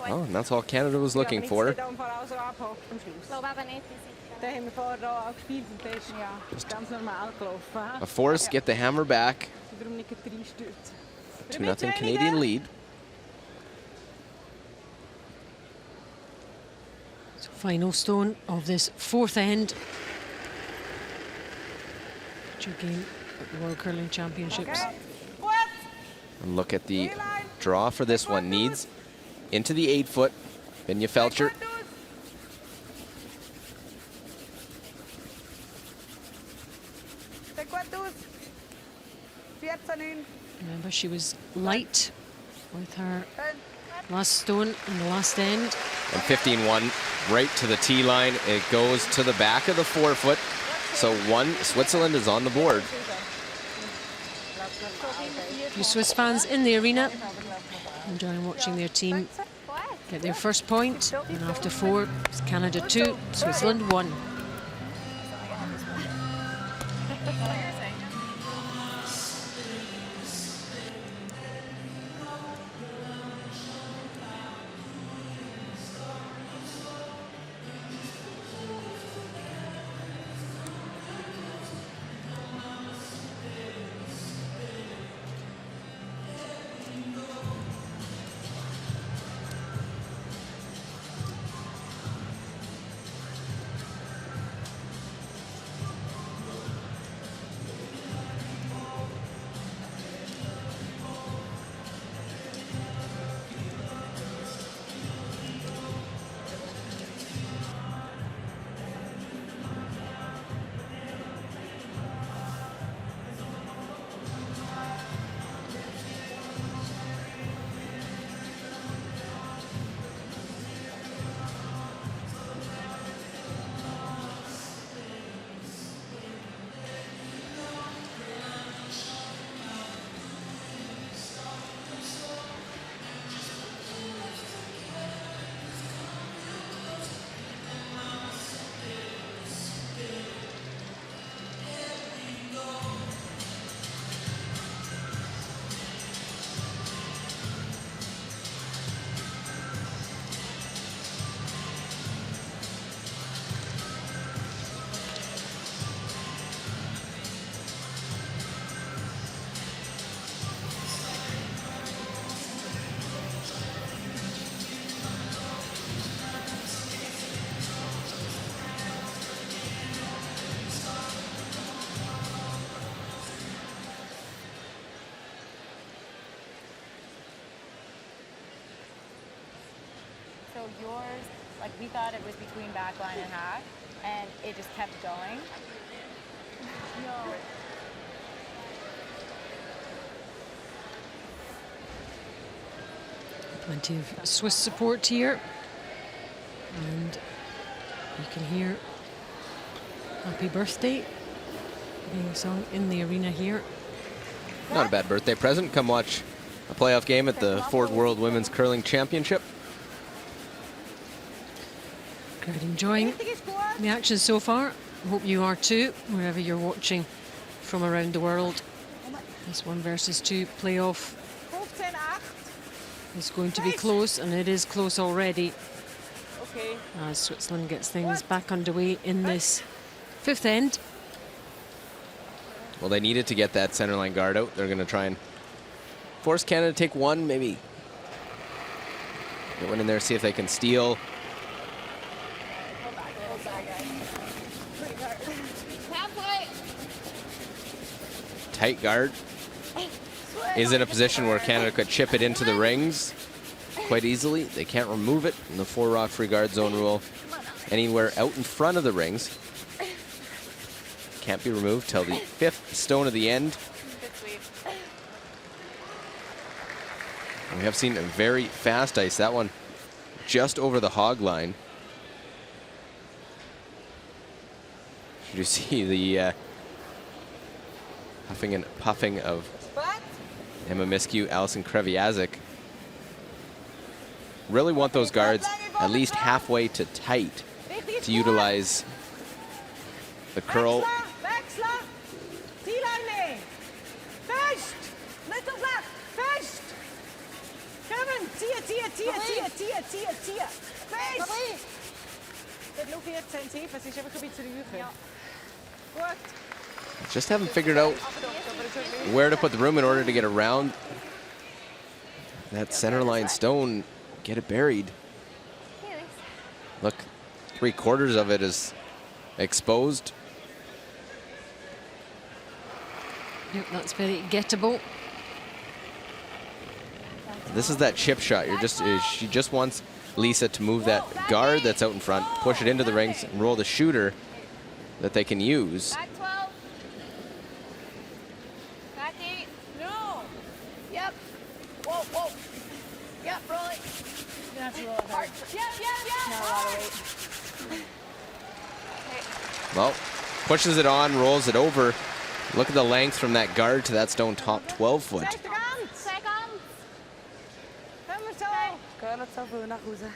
Oh, and that's all Canada was looking for. Slow Baba Nathan. Da haben wir vorher auch gespielt und das ist ganz normal gelaufen. A force, get the hammer back. Darum nicht reinstürzen. 2-0 Canadian lead. So final stone of this fourth end. Future game at the World Curling Championships. And look at the draw for this one. Needs into the 8-foot. Vinja Felcher. Remember, she was light with her last stone in the last end. And 15-1 right to the tee line. It goes to the back of the 4-foot. So Switzerland is on the board. A few Swiss fans in the arena enjoying watching their team get their first point. And after 4, it's Canada 2, Switzerland 1. So yours, like we thought it was between back line and half, and it just kept going. No. Plenty of Swiss support here. And You can hear Happy Birthday being sung in the arena here. Not a bad birthday present. Come watch a playoff game at the Ford World Women's Curling Championship. Crowd enjoying the action so far. Hope you are too, wherever you're watching from around the world. This 1 versus 2 playoff 15-8. is going to be close, and it is close already Okay. as Switzerland gets things back underway in this 5th end. Well, they needed to get that centerline guard out. They're going to try and force Canada to take one, maybe get one in there, see if they can steal. Halfway. Tight guard is in a position where Canada could chip it into the rings quite easily. They can't remove it in the 4 rock free guard zone rule. Anywhere out in front of the rings can't be removed till the 5th stone of the end. Good sweep. We have seen a very fast ice. That one just over the hog line. You see the huffing and puffing of Emma Miskew, Alison Kreviazik. Really want those guards at least halfway to tight to utilize the curl. Wechsler. Ziellinie. Fest. Mittelflach. Fest. Kevin. Tier. Fest. Det lå 14 til, for jeg ikke til ryge. Godt. Just haven't figured out where to put the room in order to get around that center line stone, get it buried. Look, 3/4 of it is exposed. Yep, that's very gettable. This is that chip shot. She just wants Lisa to move that guard that's out in front, push it into the rings, and roll the shooter that they can use. Back 12. Back 8. No. Yep. Whoa. Yep, roll it. You have to roll it hard. Yep. Not a lot of weight. Well, pushes it on, rolls it over. Look at the length from that guard to that stone top 12 foot. Seconds. Kom maar zo. Kunnen zo voor naar Hoeze.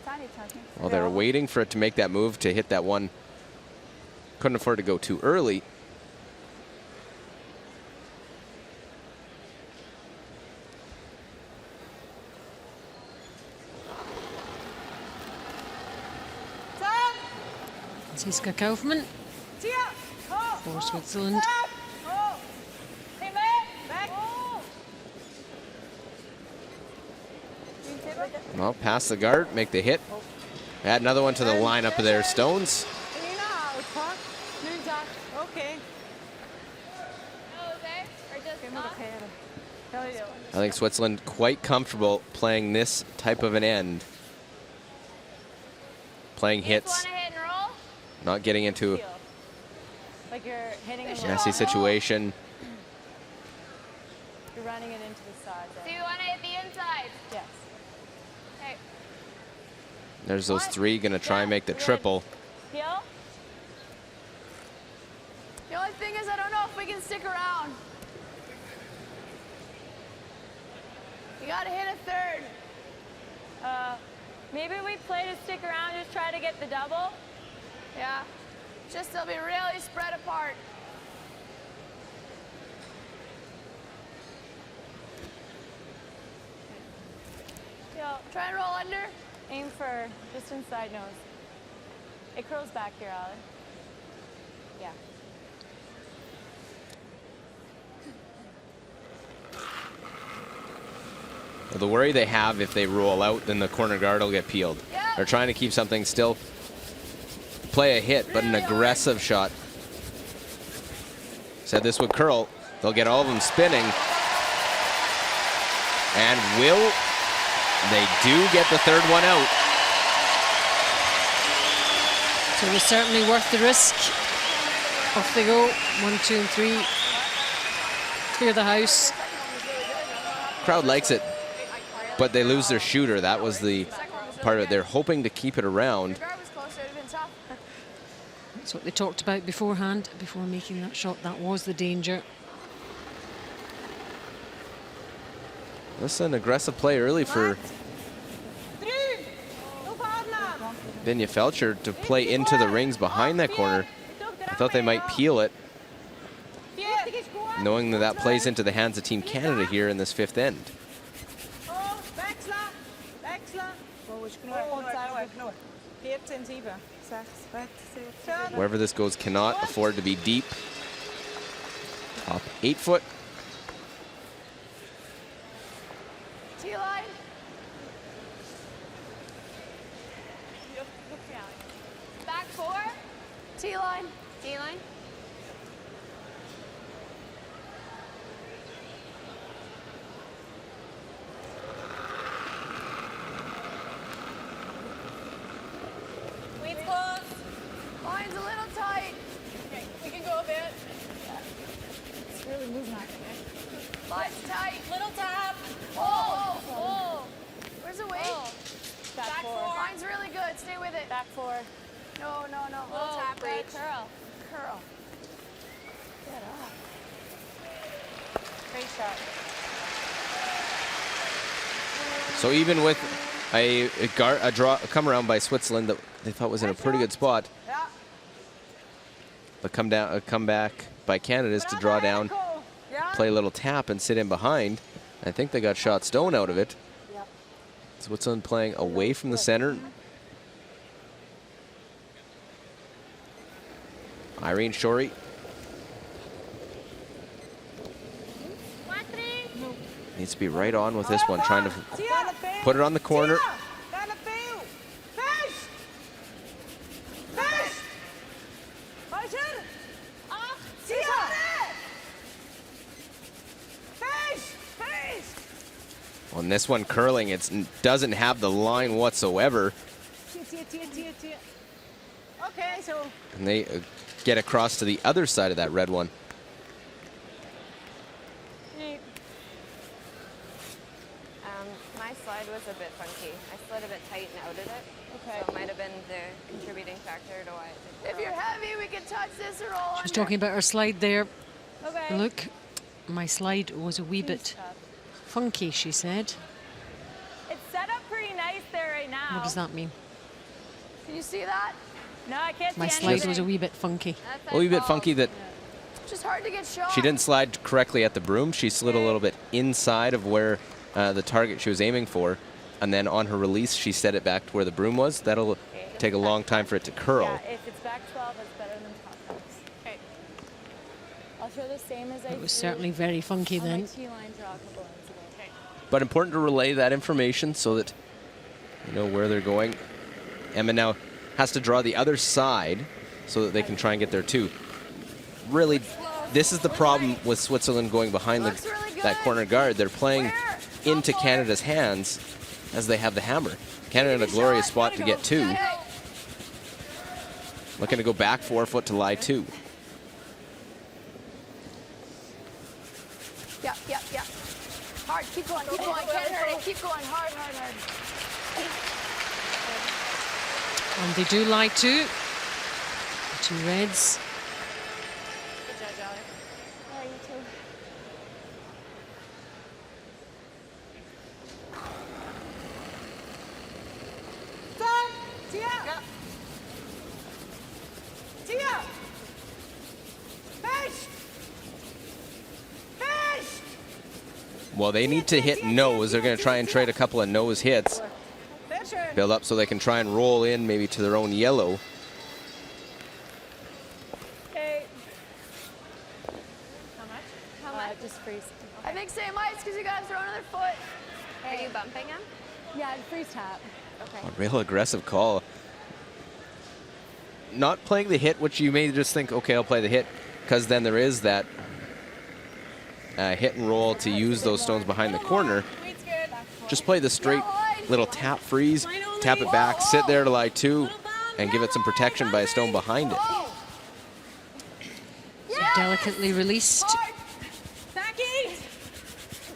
Tiny touching. Well, they're waiting for it to make that move to hit that one. Couldn't afford to go too early. Siska Kaufmann for Switzerland. Well, pass the guard, make the hit. Add another one to the lineup of their stones. Okay. I think Switzerland quite comfortable playing this type of an end. Playing hits, not getting into Like you're hitting a it. messy situation. You're running it into the side. Do you want to hit the inside? Yes. Okay. There's those 3 gonna try and make the triple. Heel. The only thing is I don't know if we can stick around. You got to hit a 3rd. Maybe we play to stick around, just try to get the double. Yeah. Just they'll be really spread apart. Try and roll under. Aim for just inside nose. It curls back here, Allie. Yeah. Well, the worry they have if they roll out, then the corner guard will get peeled. They're trying to keep something still, play a hit, but an aggressive shot. Said this would curl. They'll get all of them spinning. And they do get the 3rd one out. So it was certainly worth the risk. Off they go. 1, 2, and 3. Clear the house. Crowd likes it, but they lose their shooter. That was the part of it. They're hoping to keep it around. If your guard was closer, it would have been tough. That's what they talked about beforehand, before making that shot. That was the danger. That's an aggressive play early for Vinja Felcher to play into the rings behind that corner. I thought they might peel it, knowing that that plays into the hands of Team Canada here in this fifth end. Wherever this goes cannot afford to be deep. Top 8 foot. T-line. Back 4. T-line. D-line. Weight's close. Line's a little tight. Okay, we can go a bit. It's really moving on. Line's tight. Little tap. Oh, oh. Where's the weight? Oh. Back 4. Line's really good. Stay with it. Back 4. No, no, no. Little tap, good. reach. Curl. Curl. Get up. Great shot. So even with a come around by Switzerland that they thought was in a pretty good spot, the come back by Canada is to draw down, play a little tap and sit in behind. I think they got shot stone out of it. Switzerland playing away from the center. Irene Shorey. Needs to be right on with this one, trying to put it on the corner. On this one curling, it doesn't have the line whatsoever. Okay, so. And they get across to the other side of that red one. My slide was a bit funky. I slid a bit tight and outed it. Okay. So it might have been the contributing factor to why it didn't If you're curl. heavy, we can touch this or roll She was under. talking about her slide there. Okay. Look, my slide was a wee bit funky, she said. It's set up pretty nice there right now. What does that mean? Can you see that? No, I can't My see slide anything. was a wee bit funky. That's A wee bit fault. funky that It's just hard to get shot. she didn't slide correctly at the broom. She slid a little bit inside of where the target she was aiming for. And then on her release, she set it back to where the broom was. That'll take a long time for it to curl. Yeah, if it's back 12, it's better than top box. Okay. I'll throw the same as I It was threw certainly very funky on my then. T-line draw a couple ends ago. Okay. But important to relay that information so that you know where they're going. Emma now has to draw the other side so that they can try and get there too. Really, this is the problem with Switzerland going behind that corner guard. They're playing into Canada's hands as they have the hammer. Canada in a glorious spot to get 2. Looking to go back 4 foot to lie 2. Yeah, yeah, yeah. Hard, keep going, keep going. Can't hurt it. Keep going, hard, hard, hard. And they do lie 2. 2 reds. Good job, Jolly. Yeah, you too. Tia! Tia! Fish! Fish! Well, they need to hit nose. They're going to try and trade a couple of nose hits. Fisher! Build up so they can try and roll in maybe to their own yellow. Okay. How much? Just freeze. I think same heights because you got to throw another foot. Are you bumping him? Yeah, freeze tap. Okay. A real aggressive call. Not playing the hit, which you may just think, okay, I'll play the hit, because then there is that hit and roll to use those stones behind the corner. Weight's good. Just play the straight little tap freeze, tap it back, sit there to lie 2, and give it some protection by a stone behind it. So delicately released. Back 8.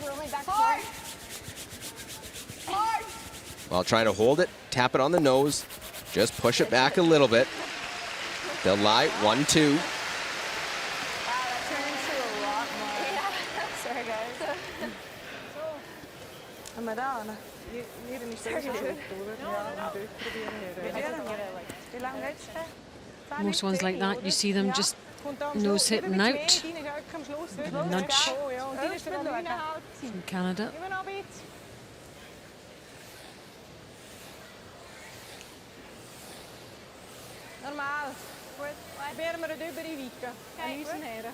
We're only back 4. Hard. While trying to hold it, tap it on the nose. Just push it back a little bit. They'll lie, 1-2. Wow, that turned into a lot more. Yeah. Sorry, guys. Maar dan, hier in Sorry, dude. Most ones like that, you see them just nose hitting out. A nudge from Canada. Normaal. Proberen we het over die weken. En nu zijn heren.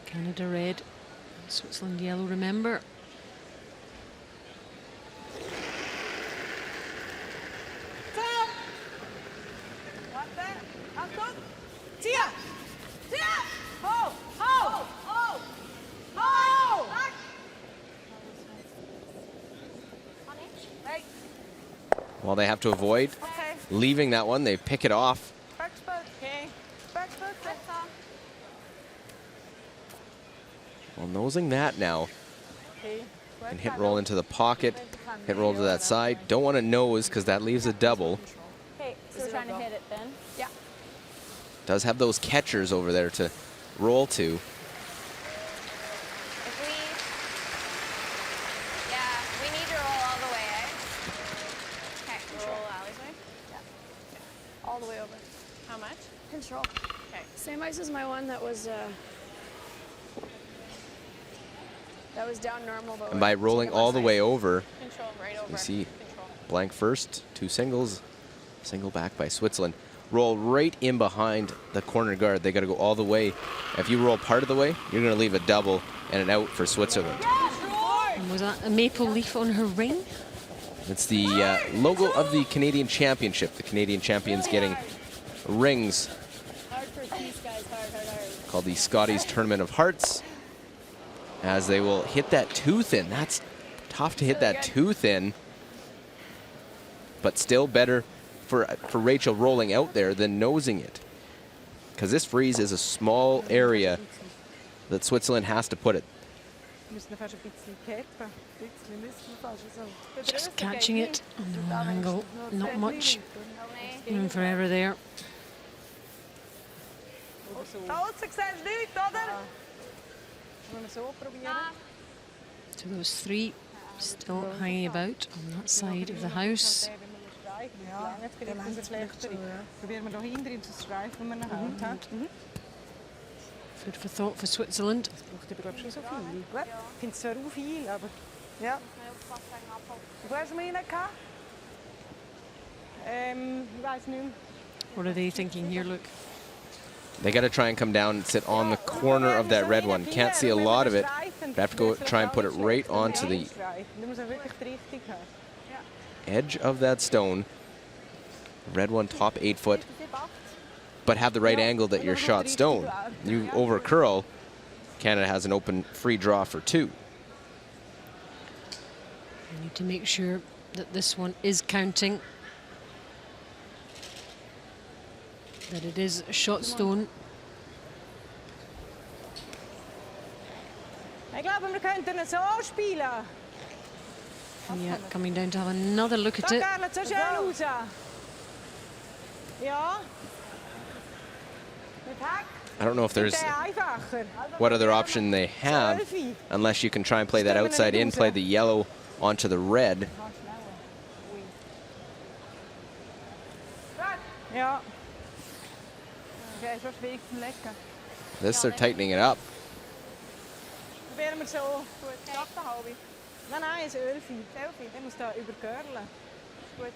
Canada red, Switzerland yellow, remember. While they have to avoid leaving that one, they pick it off. Well, nosing that now. And hit roll into the pocket, hit roll to that side. Don't want to nose because that leaves a double. Okay, so trying to hit it then. Yeah. Does have those catchers over there to roll to. If we need to roll all the way, eh? Okay, roll Allie's way. All the way over. How much? Control. Okay. Same ice as my one that was down normal. But And by rolling all the way over, Control right over. you see Control. blank first, 2 singles, single back by Switzerland. Roll right in behind the corner guard. They got to go all the way. If you roll part of the way, you're going to leave a double and an out for Switzerland. And was that a maple leaf on her ring? It's the logo of the Canadian Championship. The Canadian champions getting rings Hard for a piece, guys. Hard. called the Scotties Tournament of Hearts, as they will hit that tooth in. That's tough to hit that tooth in, but still better for Rachel rolling out there than nosing it, because this freeze is a small area that Switzerland has to put it. Just catching it on the wrong angle. Not much room for error there. So those three still hanging about on that side of the house. Ja, der Länge schlechter. Probieren wir da hinten zu streifen, wenn man ihn hat. Food for thought for Switzerland. Das braucht aber glaube ich schon so viel. Gut, ich finde es zwar auch viel, aber ja. Wo hast du mich gehabt? Ich weiß nicht mehr. What are they thinking here? Look. They got to try and come down and sit on the corner of that red one. Can't see a lot of it. They have to go try and put it right onto the edge of that stone. Red one, top 8 foot, but have the right angle that your shot stone. You over curl, Canada has an open free draw for 2. You need to make sure that this one is counting. That it is a shot stone. Ich glaube, wir könnten es so spielen. Yeah, coming down to have another look at it. Carla, so schön raus. Ja. Mit Hack. I don't know if there's what other option they have, unless you can try and play that outside in, play the yellow onto the red. Ja. Okay, so schwierig zum Lecken. This, they're tightening it up. Probieren wir so. Gut, schaff den halbe. Nein, es ist Ölfi. Der muss da übergörlen. Gut.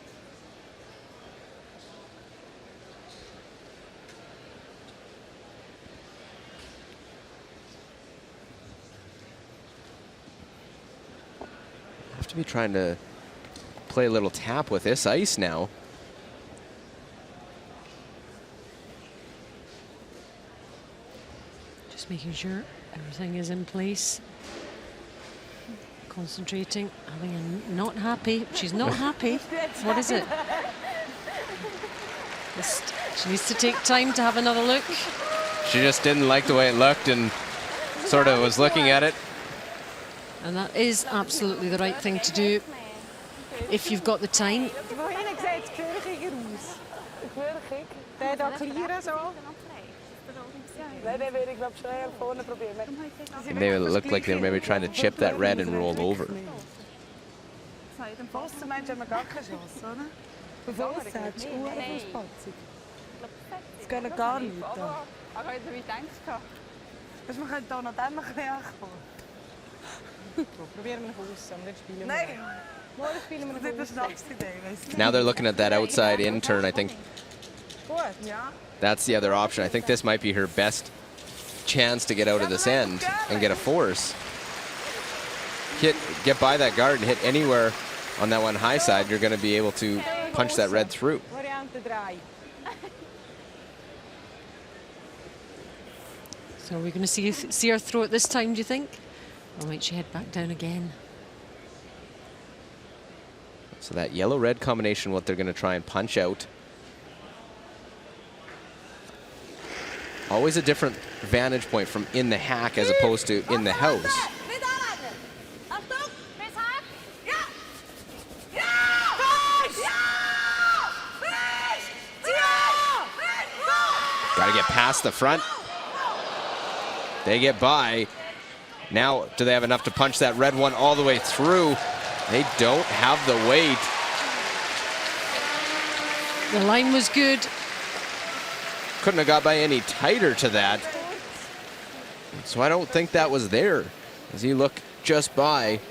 Have to be trying to play a little tap with this ice now. Just making sure everything is in place. Concentrating, having a not happy. She's not happy. What is it? Just She needs to take time to have another look. She just didn't like the way it looked and sort of was looking at it. And that is absolutely the right thing to do if you've got the time. Vorhin gesagt, es kleuriger aus. Kleurig. Der da clear so. Nein, den würde ich glaube schon eher vorne probieren. They looked like they were maybe trying to chip that red and roll over. Im Posten meinst du, haben wir gar keine Chance, oder? Bevor es sagt, es ist urfußpatzig. Es geht gar nicht. Aber ich habe damit gedacht. Also wir können hier noch dann ein bisschen ankommen. Probieren wir nach außen, und dann spielen wir. Nein! Morgen spielen wir nach außen. Das ist eine Schnapsidee. Now they're looking at that outside in turn, I think. Gut, ja. That's the other option. I think this might be her best chance to get out of this end and get a force. Get by that guard and hit anywhere on that one high side, you're going to be able to punch that red through. Variante 3. So are we going to see her throw it this time, do you think? Or might she head back down again? So that yellow-red combination, what they're going to try and punch out. Always a different vantage point from in the hack as opposed to in the house. Got to get past the front. They get by. Now, do they have enough to punch that red one all the way through? They don't have the weight. The line was good. Couldn't have got by any tighter to that. So I don't think that was there. As you look just by,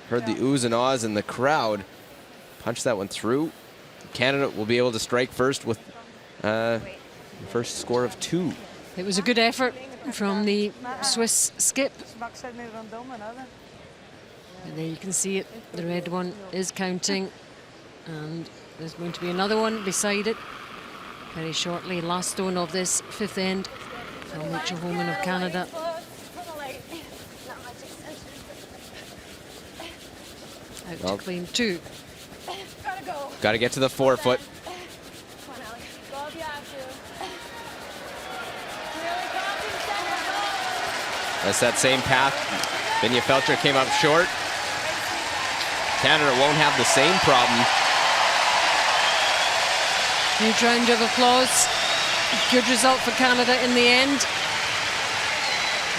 heard the oohs and ahs in the crowd. Punch that one through. Canada will be able to strike first with first score of 2. It was a good effort from the Swiss skip. And there you can see it. The red one is counting. And there's going to be another one beside it very shortly. Last stone of this 5th end. Phil Mitchell-Holman of Canada. Out to claim 2. Got to get to the 4-foot. That's that same path. Binya Felcher came up short. Canada won't have the same problem. Huge round of applause. Good result for Canada in the end.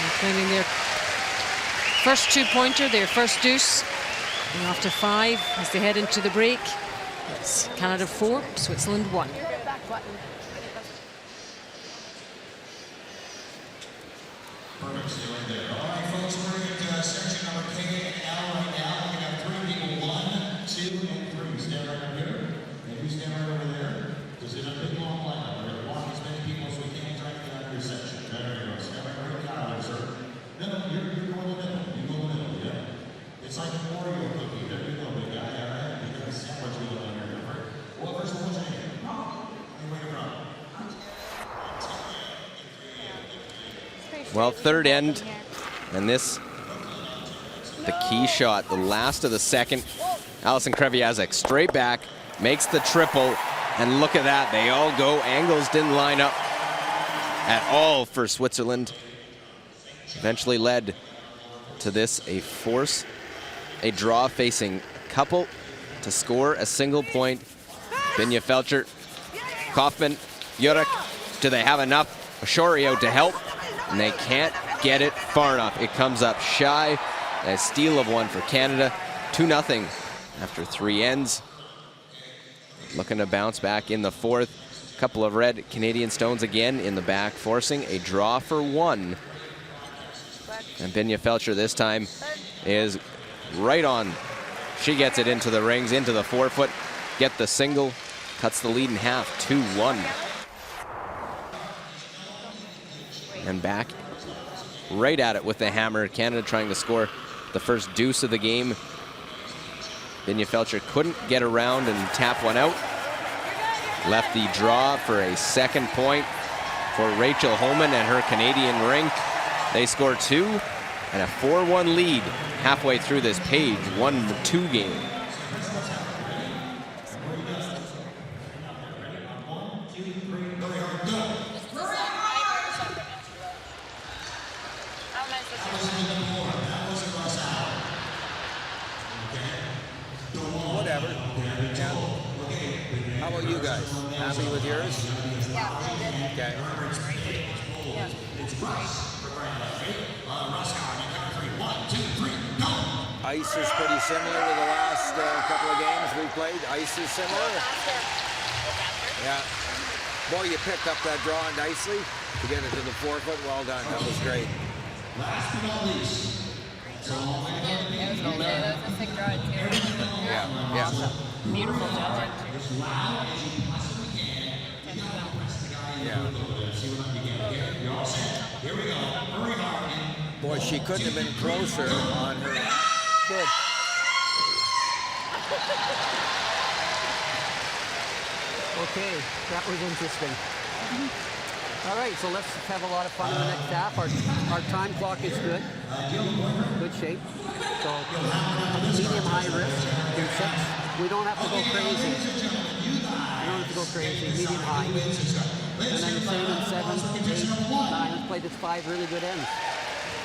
They're claiming their first 2-pointer, their first deuce. And after 5, as they head into the break, it's Canada 4, Switzerland 1. All right, folks, we're at section number K and L right now. We have 3 people, 1, 2, and 3. Stand right up here. And you stand right over there. This is a big long lineup. We're going to walk as many people as we can try to get out of your section. There you go. Stand right where you got it, sir. No, you're going in the middle. You go in the middle, yeah. It's like an Oreo cookie. There you go, big guy. All right. You got a sandwich going on here. Well, first one was in. Where you from? Well, 3rd end, and this, the key shot, the last of the second. Alison Kreviazek straight back, makes the triple, and look at that, they all go. Angles didn't line up at all for Switzerland. Eventually led to this, a force, a draw facing couple to score a single point. Binya Felcher, Kaufman, Jurek, do they have enough? Osorio to help? And they can't get it far enough. It comes up shy. A steal of one for Canada. 2-0 after 3 ends. Looking to bounce back in the 4th. Couple of red Canadian stones again in the back, forcing a draw for 1. And Binya Felcher this time is right on. She gets it into the rings, into the 4-foot. Get the single. Cuts the lead in half, 2-1. And back right at it with the hammer. Canada trying to score the first deuce of the game. Binya Felcher couldn't get around and tap one out. Left the draw for a 2nd point for Rachel Holman and her Canadian ring. They score 2 and a 4-1 lead halfway through this page 1-2 game. How about you guys? Happy with yours? Yeah. Okay. Ice is pretty similar to the last couple of games we played. Ice is similar. Yeah. Boy, you picked up that draw nicely to get it to the 4-foot. Well done. That was great. Last but not least, That was a sick draw too. Yeah. Beautiful judging. Yeah. Boy, she couldn't have been closer on her. Good. Okay, that was interesting. All right, so let's have a lot of fun in the next half. Our time clock is good. Good shape. So medium high risk in 6. We don't have to go crazy. We don't have to go crazy. Medium high. And then the same in 7, 8, 9. Let's play this 5 really good ends.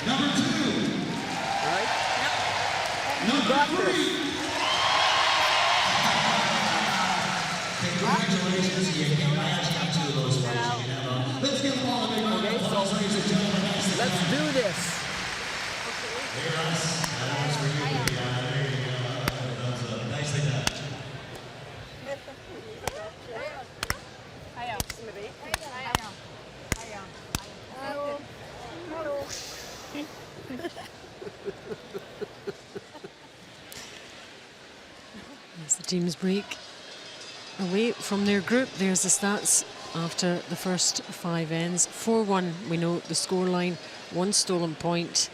number 2. All right? You got this. Congratulations, you can match 2 of those players. Let's get the ball to Okay, so let's do this. Nicely done. As the teams break away from their group, there's the stats after the first 5 ends. 4-1, we know the scoreline, 1 stolen point,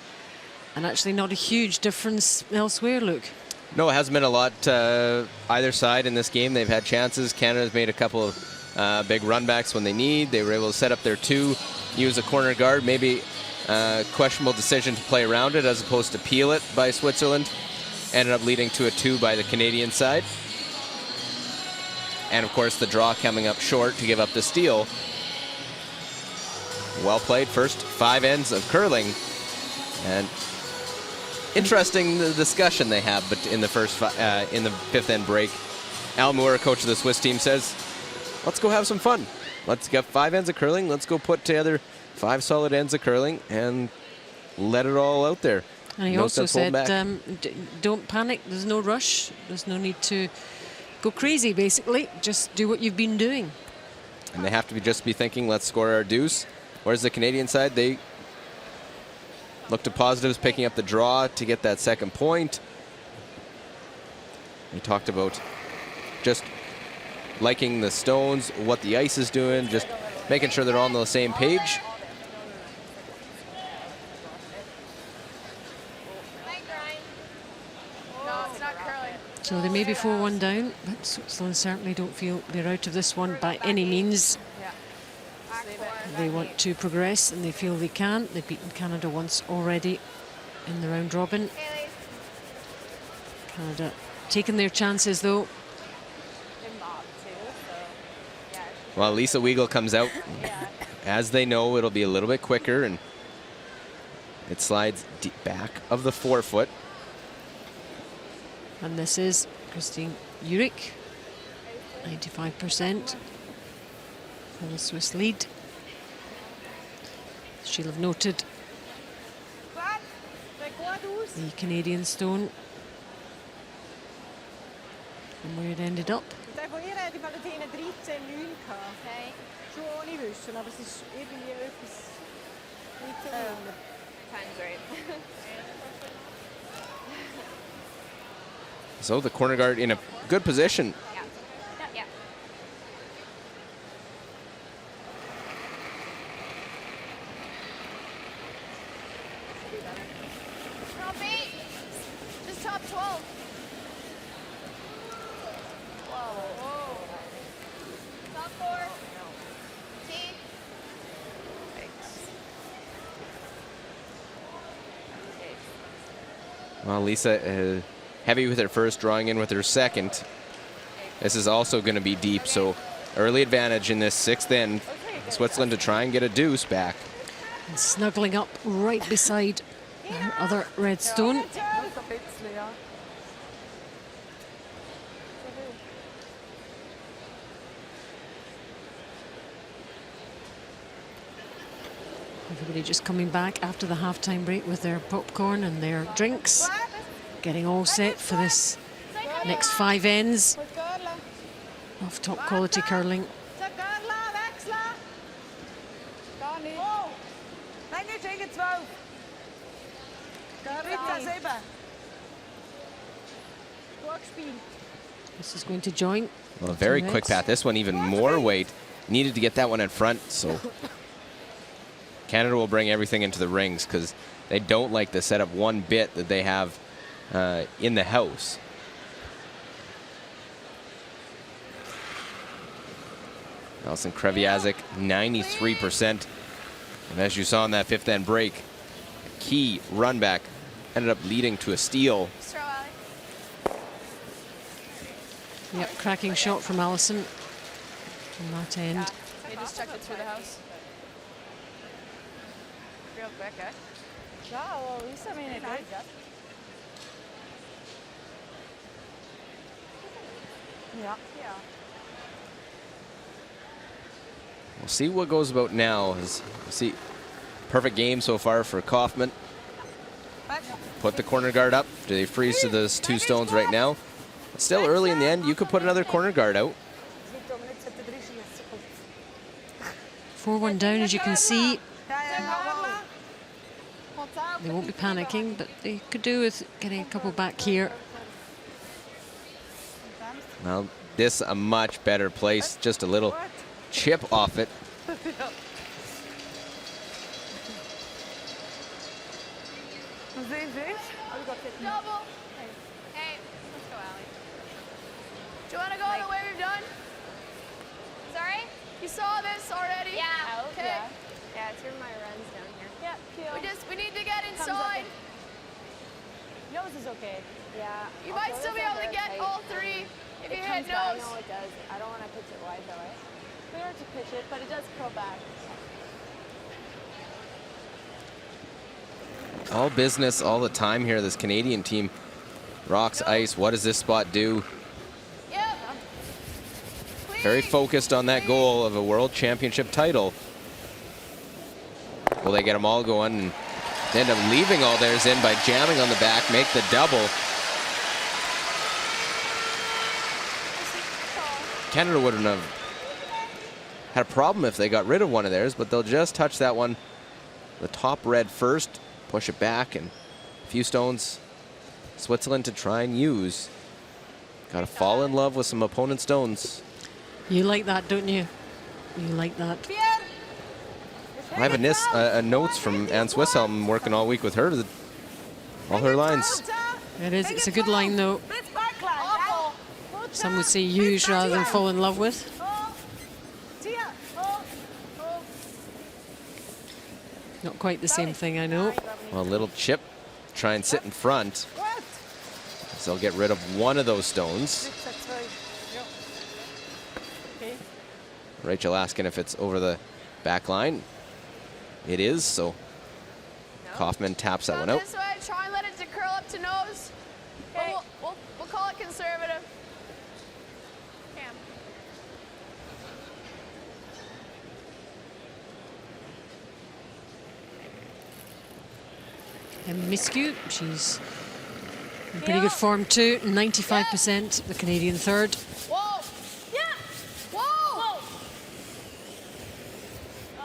and actually not a huge difference elsewhere, Luke. No, it hasn't been a lot either side in this game. They've had chances. Canada's made a couple of big runbacks when they need. They were able to set up their 2, use a corner guard, maybe questionable decision to play around it as opposed to peel it by Switzerland. Ended up leading to a 2 by the Canadian side. And of course the draw coming up short to give up the steal. Well played, first 5 ends of curling. And interesting the discussion they have, but in the in the 5th end break, Al Moore, coach of the Swiss team, says, let's go have some fun. Let's get 5 ends of curling. Let's go put together 5 solid ends of curling and let it all out there. And he also said, don't panic. There's no rush. There's no need to go crazy, basically. Just do what you've been doing. And they have to just be thinking, let's score our deuce. Whereas the Canadian side, they look to positives, picking up the draw to get that 2nd point. We talked about just liking the stones, what the ice is doing, just making sure they're all on the same page. So they may be 4-1 down, but Switzerland certainly don't feel they're out of this one by any means. They want to progress and they feel they can. They've beaten Canada once already in the round robin. Canada taking their chances though. Well, Lisa Weigel comes out. As they know, it'll be a little bit quicker and it slides deep back of the 4-foot. And this is Christine Urick, 95% for the Swiss lead. She'll have noted the Canadian stone and where it ended up. Von ihr hätte ich bei den 13,9 gehabt. Schon ohne Wischen, aber es ist irgendwie etwas nicht so gut. Time's right. So the corner guard in a good position. Yeah. Top 8. Just top 12. Whoa. Top 4. T. Well, Lisa heavy with her first, drawing in with her 2nd. This is also going to be deep, so early advantage in this 6th end. Switzerland to try and get a deuce back. And snuggling up right beside her other red stone. Everybody just coming back after the halftime break with their popcorn and their drinks. Getting all set for this next 5 ends of top quality curling. This is going to join. Well, a very quick path. This one even more weight. Needed to get that one in front, so Canada will bring everything into the rings because they don't like the setup one bit that they have in the house. Alison Kreviazek, 93%. And as you saw in that 5th end break, a key run back ended up leading to a steal. Yep, cracking shot from Alison on that end. They just checked it through the house. Real quick, eh? Yeah, well, at least I mean it did. Ja. We'll see what goes about now. See, perfect game so far for Kaufman. Put the corner guard up. Do they freeze to those 2 stones right now? It's still early in the end. You could put another corner guard out. 4-1 down, as you can see. They won't be panicking, but they could do with getting a couple back here. Well, this a much better place. Just a little chip off it. Double. Hey, let's go, Allie. Do you want to go the way we've done? Sorry? You saw this already? Yeah. Okay. Yeah, it's where my run's down here. Yeah, We need to get inside. Nose is okay. Yeah. You might still be able to get all 3 if you hit I nose. know it does. I don't want to pitch it wide though, eh? Clear to pitch it, but it does curl back. All business all the time here. This Canadian team rocks ice. What does this spot do? Yep. Very focused on that goal of a world championship title. Will they get them all going and they end up leaving all theirs in by jamming on the back, make the double. Canada wouldn't have had a problem if they got rid of one of theirs, but they'll just touch that one, the top red first, push it back, and a few stones Switzerland to try and use. Got to fall in love with some opponent stones. You like that, don't you? You like that. I have a notes from Anne Swisshelm, working all week with her. All her lines. It is. It's a good line, though. Some would say use rather than fall in love with. Not quite the same thing, I know. Well, a little chip, try and sit in front. So they'll get rid of one of those stones. Rachel asking if it's over the back line. It is, so Kaufman taps that one out. This way, try and let it curl up to nose. Okay. We'll call it conservative. Cam. And Miskew, she's in pretty good form too. 95%, the Canadian third. Whoa! Yeah! Whoa!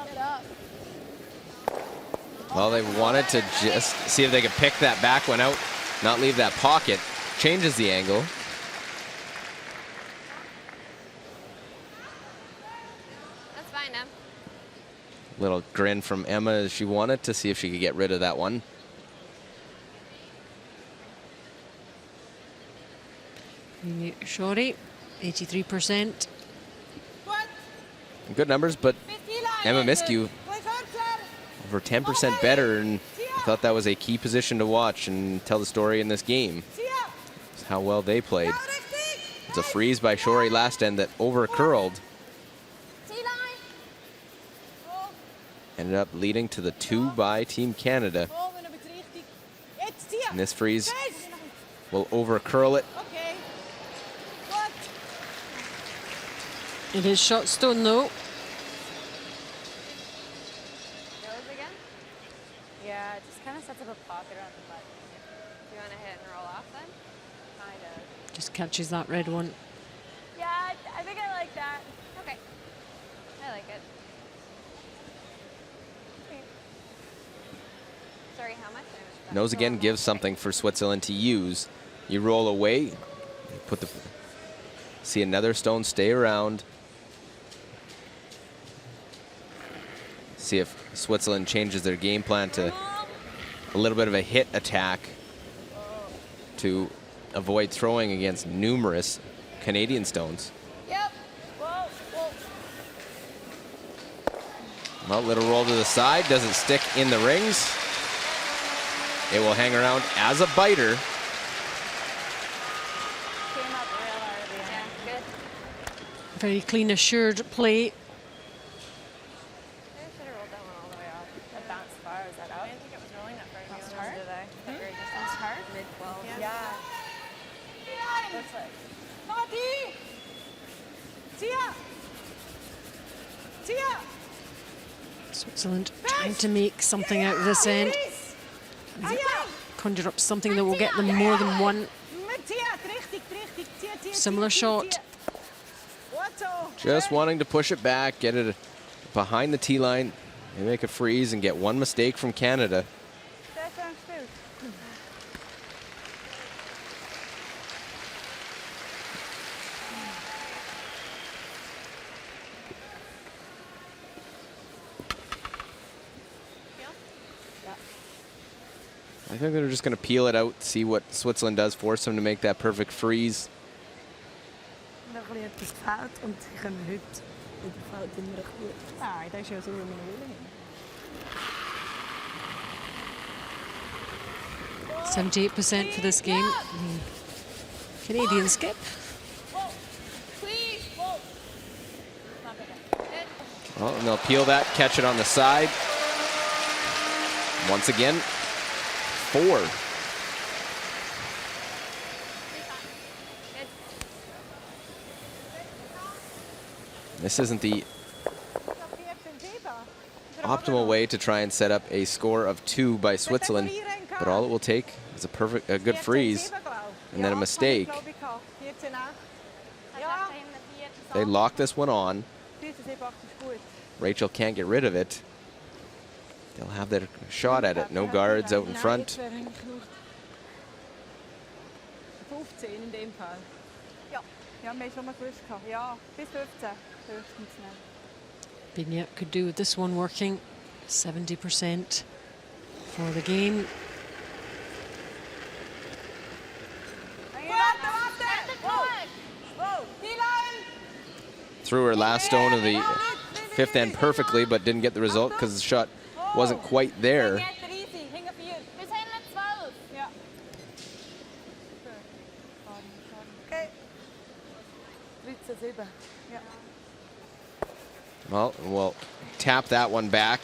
Get up. Well, they wanted to just see if they could pick that back one out, not leave that pocket. Changes the angle. That's fine now. Little grin from Emma as she wanted to see if she could get rid of that one. Shorty, 83%. Good numbers, but Emma Miskew over 10% better, and I thought that was a key position to watch and tell the story in this game. It's how well they played. It's a freeze by Shorey last end that over curled. Ended up leading to the 2 by Team Canada. And this freeze will over curl it. It is shot stone though. of a pocket on the button. Do you want to hit and roll off then? Kind of. Just catches that red one. Yeah, I think I like that. Okay. I like it. Sorry, how much? Nose again gives something for Switzerland to use. You roll away, you put the, see another stone stay around. See if Switzerland changes their game plan to a little bit of a hit attack to avoid throwing against numerous Canadian stones. Yep. Whoa, whoa. Well, little roll to the side, doesn't stick in the rings. It will hang around as a biter. Came up real hard at the end. Yeah, good. Very clean, assured play. I should have rolled that one all the way off. That bounced far. Was that out? I didn't think it was rolling that far. Bounced Did hard? I? Very just Bounced hard? mid-12. Yeah. Looks like. Mati! Tia! Tia! Switzerland trying to make something out of this end. Conjure up something that will get them more than one similar shot. Just wanting to push it back, get it behind the tee line, and make a freeze and get one mistake from Canada. I think they're just going to peel it out, see what Switzerland does, force them to make that perfect freeze. Dan verleert het fout om te gaan hut. De fout in de goed. Ah, dat is zo zo in 78% for this game. Canadian skip. Please. Whoa. Well, and they'll peel that, catch it on the side. Once again, 4. This isn't the optimal way to try and set up a score of 2 by Switzerland, but all it will take is a good freeze and then a mistake. They lock this one on. Rachel can't get rid of it. They'll have their shot at it. No guards out in front. 15 in dem Fall. Ja, meestal maar gewust gehad. Ja, bis 15. Höchstens nicht. Binya could do with this one working. 70% for the game. Threw her last stone of the 5th end perfectly, but didn't get the result because the shot wasn't quite there. Bis hin mit 12. Ja. Okay. 13-7. Ja. Well, we'll tap that one back.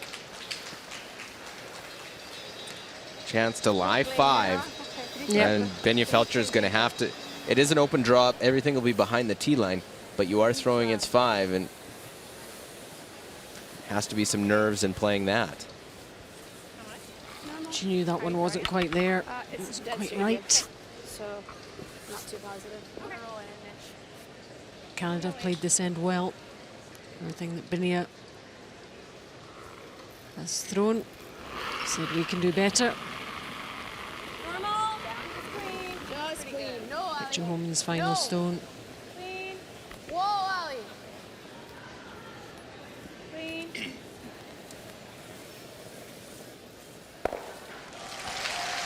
Chance to lie 5. Yep. And Benya Felcher's going to have to. It is an open draw. Everything will be behind the tee line, but you are throwing against 5, and has to be some nerves in playing that. She knew that one wasn't quite there. It's Wasn't quite right. So, not too positive. Okay. Canada have played this end well. Everything that Binya has thrown. Said we can do better. Normal. Just clean. No, Ali. Joe Holman's final stone. Clean. Whoa, Ali. Clean.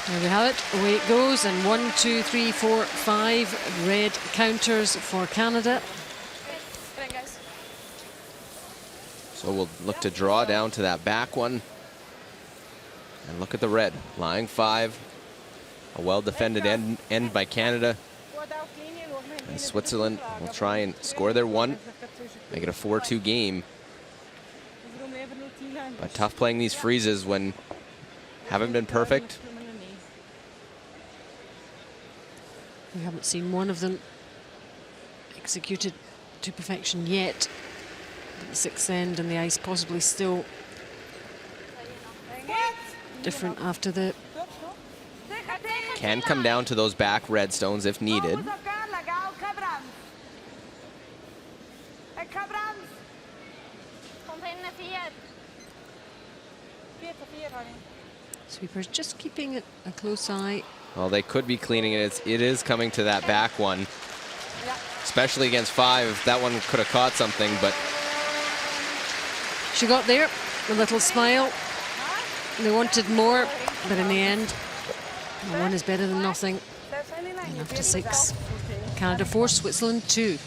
There we have it. Away it goes. And 1, 2, 3, 4, 5 red counters for Canada. Good night, guys. So we'll look to draw down to that back one. And look at the red. Lying 5. A well-defended end by Canada. And Switzerland will try and score their 1. Make it a 4-2 game. But tough playing these freezes when haven't been perfect. We haven't seen one of them executed to perfection yet. The 6th end and the ice possibly still different after the Can come down to those back red stones if needed. Sweepers just keeping a close eye. Well, they could be cleaning it. It is coming to that back one, especially against 5. That one could have caught something, but She got there, a little smile. They wanted more, but in the end, one is better than nothing. And after 6, Canada 4, Switzerland 2.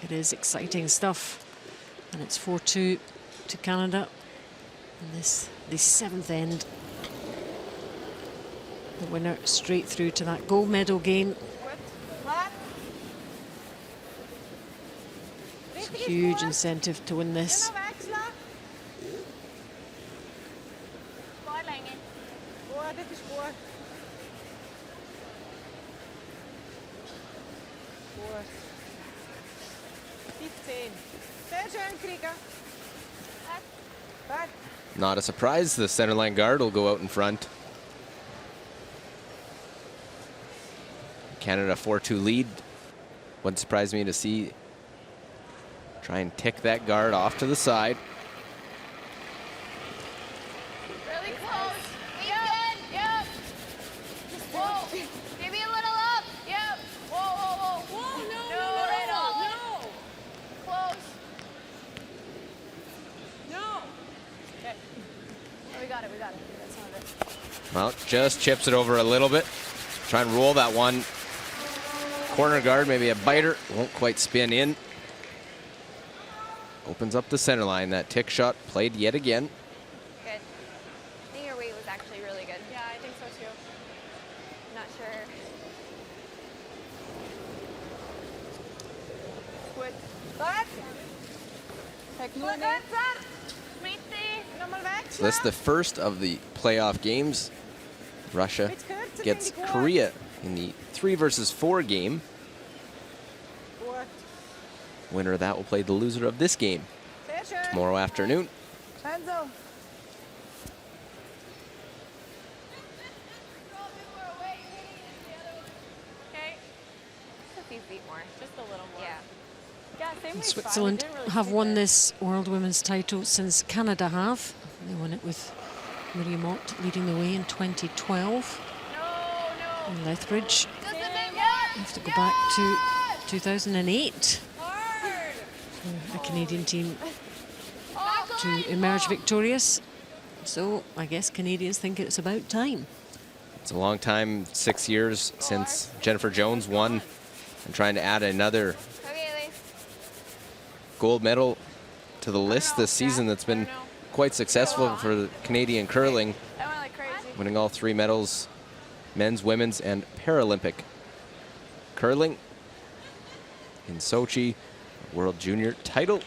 It is exciting stuff, and it's 4-2 to Canada in the 7th end. The winner straight through to that gold medal game. It's a huge incentive to win this. not a surprise. The centerline guard will go out in front. Canada 4-2 lead. Wouldn't surprise me to see try and tick that guard off to the side. Really close. Yep. Yep. Whoa. Maybe a little up. Yep. Whoa, whoa, whoa. Whoa, no, right on. No. Close. No. Okay. Oh, we got it. That's not it. Well, just chips it over a little bit. Try and roll that one. Corner guard, maybe a biter. Won't quite spin in. Opens up the center line. That tick shot played yet again. Good. I think your weight was actually really good. Yeah, I think so too. Not sure. Goed. Klaar? Kijk, nu en So that's the first of the playoff games. Russia gets Korea in the 3 versus 4 game. Winner of that will play the loser of this game tomorrow afternoon. Enzo. Okay. Just a few feet more. Just a little more. Yeah. Yeah, same with Switzerland have won this World Women's title since Canada have. They won it with Maria Mott leading the way in 2012. And Lethbridge have to go back to 2008 for a Canadian team to emerge victorious. So I guess Canadians think it's about time. It's a long time, 6 years since Jennifer Jones won, and trying to add another gold medal to the list this season. That's been quite successful for Canadian curling, winning all 3 medals, men's, women's, and Paralympic curling. In Sochi, World Junior title.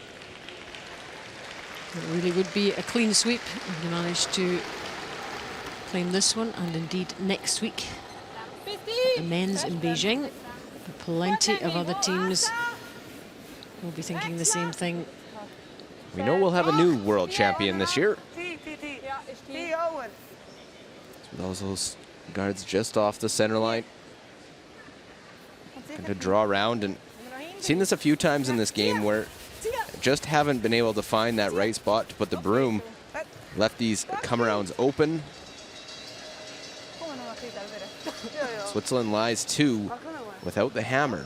It really would be a clean sweep if you managed to claim this one, and indeed next week the men's in Beijing. Plenty of other teams will be thinking the same thing. We know we'll have a new world champion this year. With those guards just off the center line. And to draw around, and seen this a few times in this game where just haven't been able to find that right spot to put the broom. Left these come arounds open. Switzerland lies 2 without the hammer.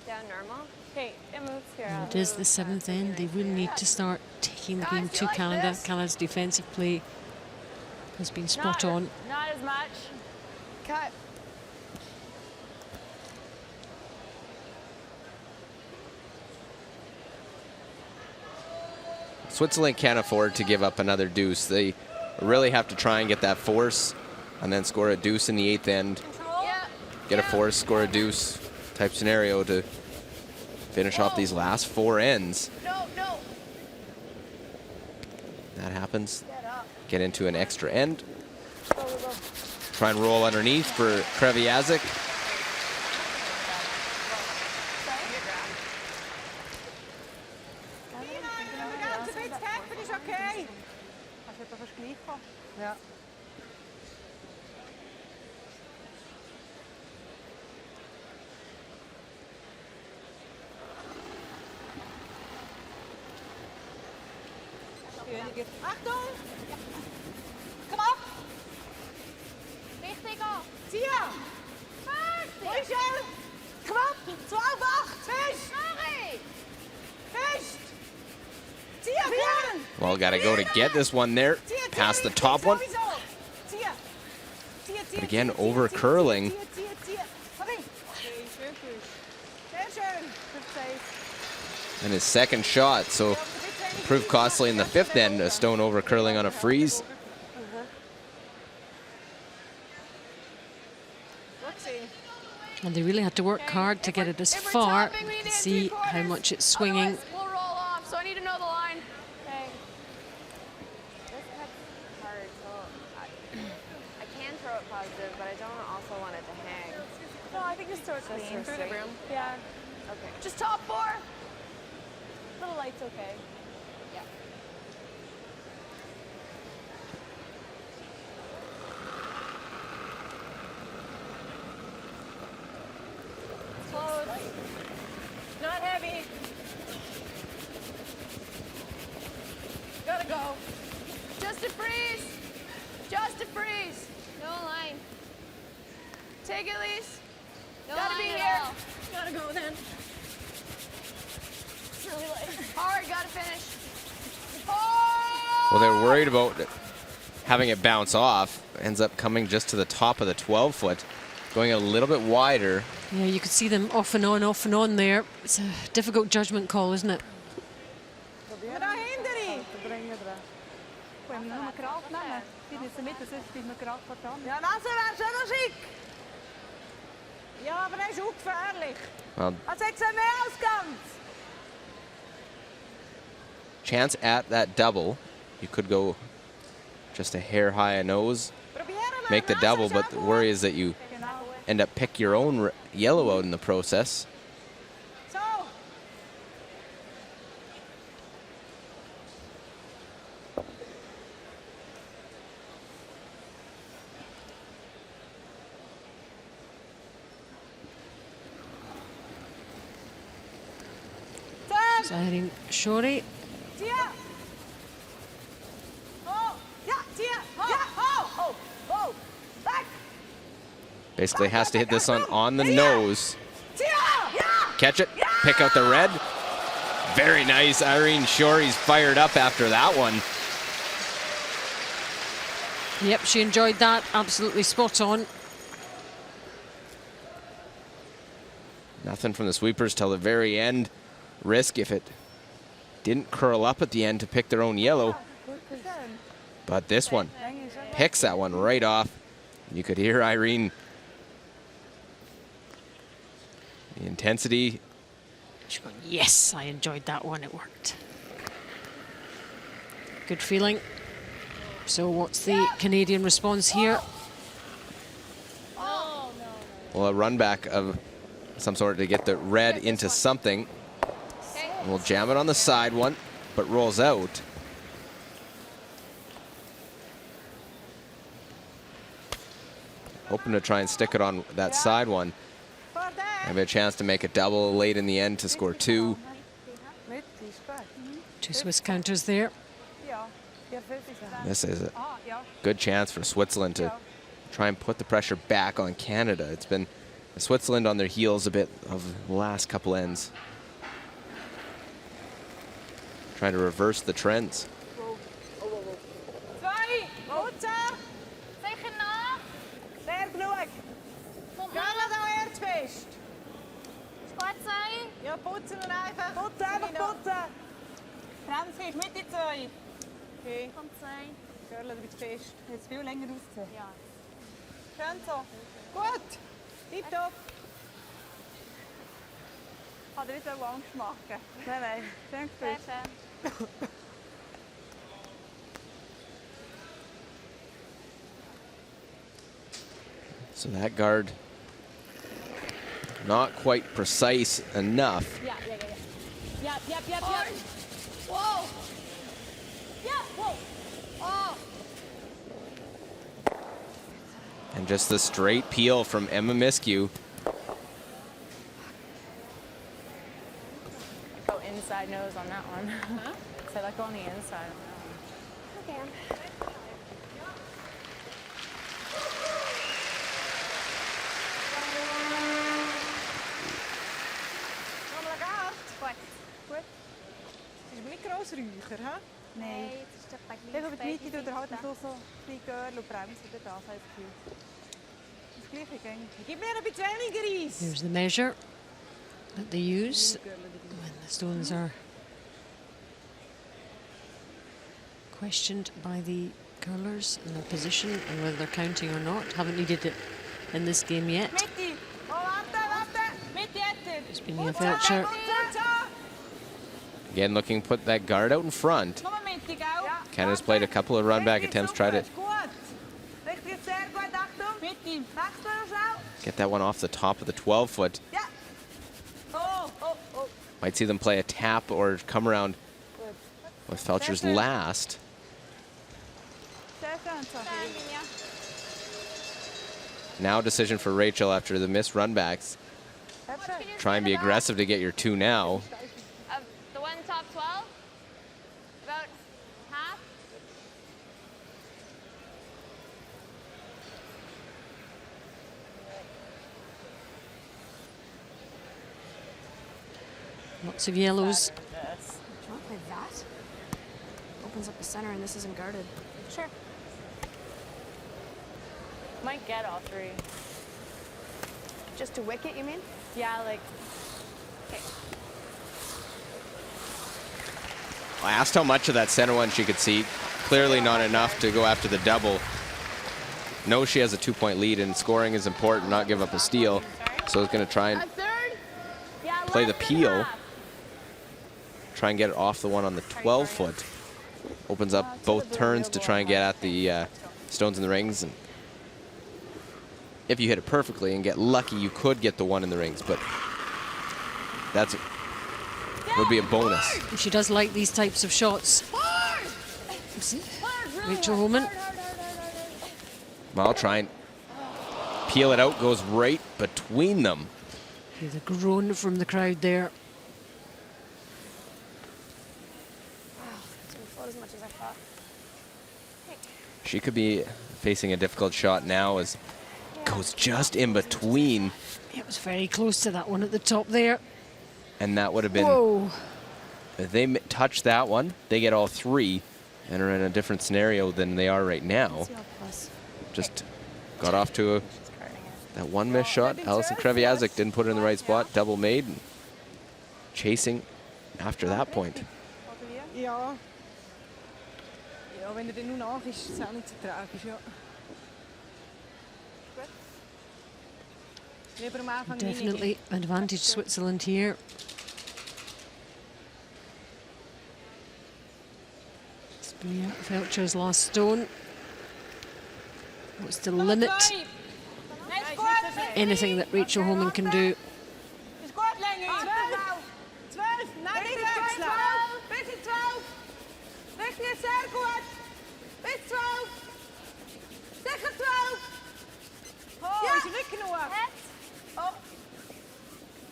Down normal. And it is the 7th end. They really need to start taking the game to Canada. Canada's defensive play has been spot on. Not as much. Cut. Switzerland can't afford to give up another deuce. They really have to try and get that force and then score a deuce in the 8th end. Get a force, score a deuce type scenario to finish off these last 4 ends. That happens. Get into an extra end. Try and roll underneath for Kreviazic. Ja. Achtung! Kom op! Richtig op! Tia! Goeie zo! Kom op! 12-8! Fish! Sorry! Fish! Tia, again! Well, got to go to get this one there. Past the top one. But again, over curling. And his second shot, so proved costly in the 5th end. A stone over curling on a freeze. And they really had to work hard to get it as far. You can see how much it's swinging. We'll roll off, so I need to know the line. Okay. This cut's hard, so I can throw it positive, but I don't also want it to hang. No, I think just throw it clean. Through the broom? Yeah. Okay. Just top 4. Little light's okay. Yeah. Close. Not heavy. Gotta go. Just a freeze. Just a freeze. No line. Take it, Lise. No Gotta line be at here. all. Gotta go then. It's really light. Hard, gotta finish. Oh! Well, they're worried about having it bounce off. Ends up coming just to the top of the 12-foot, going a little bit wider. Yeah, you could see them off and on there. It's a difficult judgment call, isn't it? Ja, das wäre schon noch schick. Ja, aber das ist auch gefährlich. Well, Also jetzt ein Mehrausgang. chance at that double. You could go just a hair high a nose, make the double, but the worry is that you end up pick your own yellow out in the process. So. Zaharin Shori Basically has to hit this one on the nose. Catch it, pick out the red. Very nice. Irene Shore's fired up after that one. Yep, she enjoyed that. Absolutely spot on. Nothing from the sweepers till the very end. Risk if it didn't curl up at the end to pick their own yellow. But this one picks that one right off. You could hear Irene. The intensity. She's going, yes, I enjoyed that one. It worked. Good feeling. So what's the Canadian response here? Well, a run back of some sort to get the red into something. And we'll jam it on the side one, but rolls out. Hoping to try and stick it on that side one. Have a chance to make a double late in the end to score 2. 2 Swiss counters there. This is a good chance for Switzerland to try and put the pressure back on Canada. It's been Switzerland on their heels a bit of the last couple ends. Trying to reverse the trends. Ja, putzen und einfach. Putzen, einfach putzen. Bremse ist mit die 2. Okay. Kommt 2. Görle, du bist fest. Jetzt viel länger rausziehen. Ja. Schön so. Gut. Tipptopp. Hat er nicht so Angst machen? Nein, nein. Schön gefühlt. Sehr schön. So that guard not quite precise enough. Yeah. Yep. Whoa. Yeah, whoa. Oh. And just the straight peel from Emma Miskew. Go inside nose on that one. Huh? So like on the inside on that one. Okay. Grossräucher, hä? Nein, das ist doch ein Dann über die Mitte tut er halt so ein bisschen Görl und Bremse oder das, habe ich das Gefühl. Das Gleiche gängig. Gib mir ein bisschen weniger Eis. Here's the measure that they use when the stones are questioned by the curlers and their position and whether they're counting or not. Haven't needed it in this game yet. Mitte. Oh, warte. Mitte hätte. Spinia Felcher. Again, looking to put that guard out in front. Canada's played a couple of run back attempts, try to get that one off the top of the 12-foot. Might see them play a tap or come around with Felcher's last. Now decision for Rachel after the missed run backs. Try and be aggressive to get your 2 now. The one top 12? About half? Lots of yellows. Do you want to play that? Opens up the center and this isn't guarded. Sure. Might get all 3. Just to wicket, you mean? Yeah, like. Okay. I asked how much of that center one she could see. Clearly not enough to go after the double. Knows she has a 2-point lead and scoring is important, not give up a steal. So it's going to try and play the peel. Try and get it off the one on the 12-foot. Opens up both turns to try and get at the stones in the rings. And if you hit it perfectly and get lucky, you could get the one in the rings, but that's would be a bonus. She does like these types of shots. Rachel Homan. Well, try and peel it out, goes right between them. Here's a groan from the crowd there. Wow, it's going to float as much as I thought. She could be facing a difficult shot now as was just in between. It was very close to that one at the top there. And that would have been... Whoa. If they touch that one, they get all 3 and are in a different scenario than they are right now. Just got off to that one missed shot. Alison Kreviazic didn't put it in the right spot. Double made. And chasing after that point. Ja. Ja, wenn er nur nach ist, ist es auch nicht so tragisch, ja. Lieber am Anfang Definitely advantage Switzerland here. Spear Felcher's last stone. What's to limit anything that Rachel Holman can do?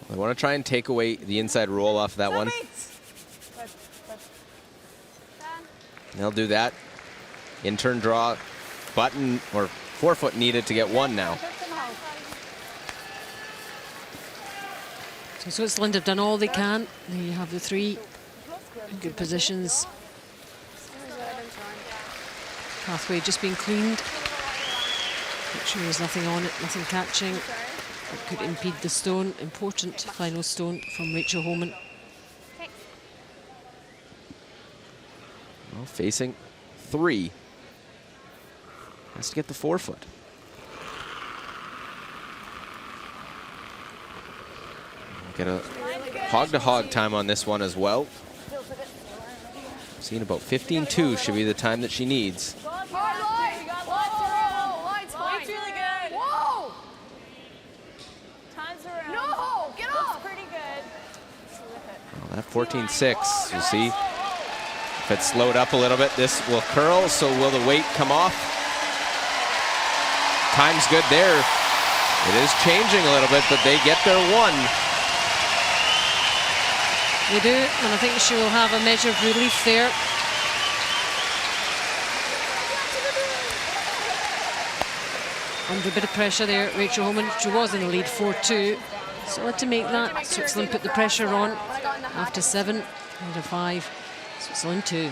They want to try and take away the inside roll off that one. They'll do that. In-turn draw, button or forefoot needed to get 1 now. So Switzerland have done all they can. There you have the 3 good positions. Pathway just being cleaned. Make sure there's nothing on it, nothing catching. That could impede the stone. Important final stone from Rachel Holman. Well, facing 3. Has to get the forefoot. Get a hog-to-hog time on this one as well. Seeing about 15-2 should be the time that she needs. Well, that 14-6, you'll see. If it's slowed up a little bit, this will curl, so will the weight come off? Time's good there. It is changing a little bit, but they get their 1. They do, and I think she will have a measure of relief there. Under a bit of pressure there, Rachel Holman. She was in the lead 4-2. So had to make that. Switzerland put the pressure on after 7 out of 5. Switzerland 2.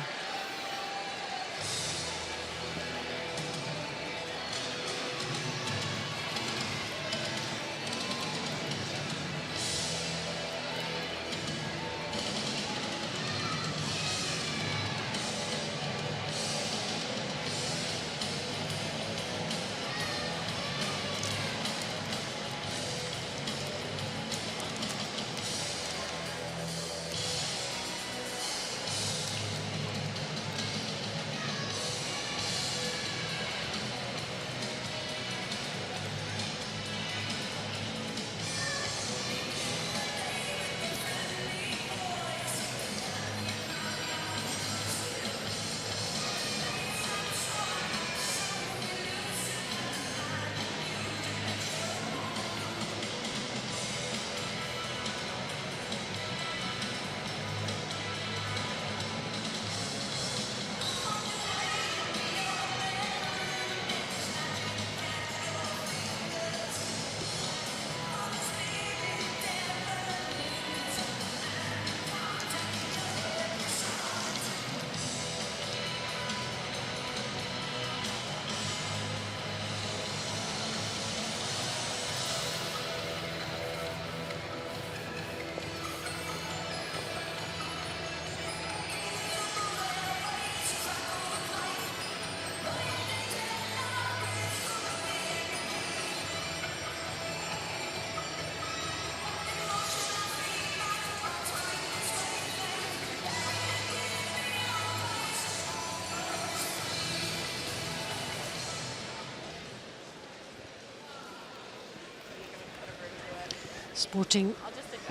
Sporting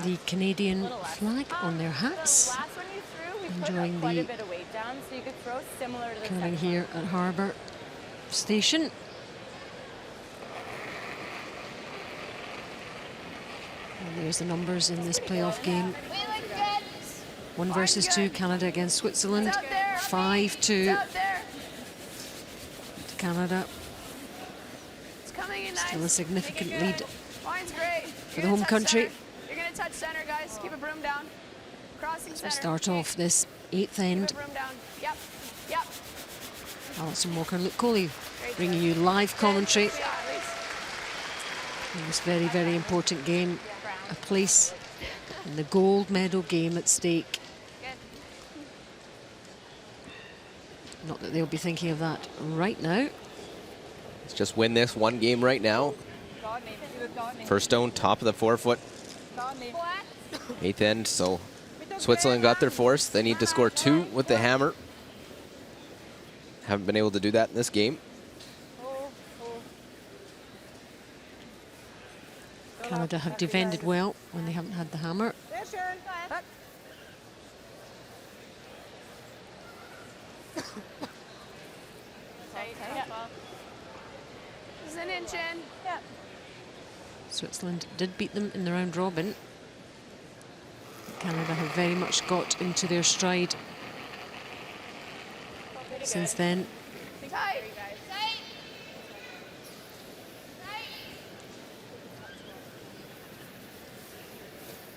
the Canadian flag on their hats. Enjoying the curling here at Harbour Station. And there's the numbers in this playoff game. 1 versus 2, Canada against Switzerland. 5-2 to Canada. thinking nice. Still a significant lead Mine's great. for the home country. You're going to touch center, guys. Keep a broom down. Crossing So we center. start off this 8th Keep end. a broom down. Yep. Yep. Alison Walker-Luke Coley bringing you live commentary. Yeah, at least. In this very, very important game, a place in the gold medal game at stake. Not that they'll be thinking of that right now. Let's just win this one game right now. First stone, top of the 4-foot. 8th end, so Switzerland got their force. They need to score 2 with the hammer. Haven't been able to do that in this game. Canada have defended well when they haven't had the hammer. This is an inch in. Yep. Switzerland did beat them in the round robin. Canada have very much got into their stride since then. Tight. Tight.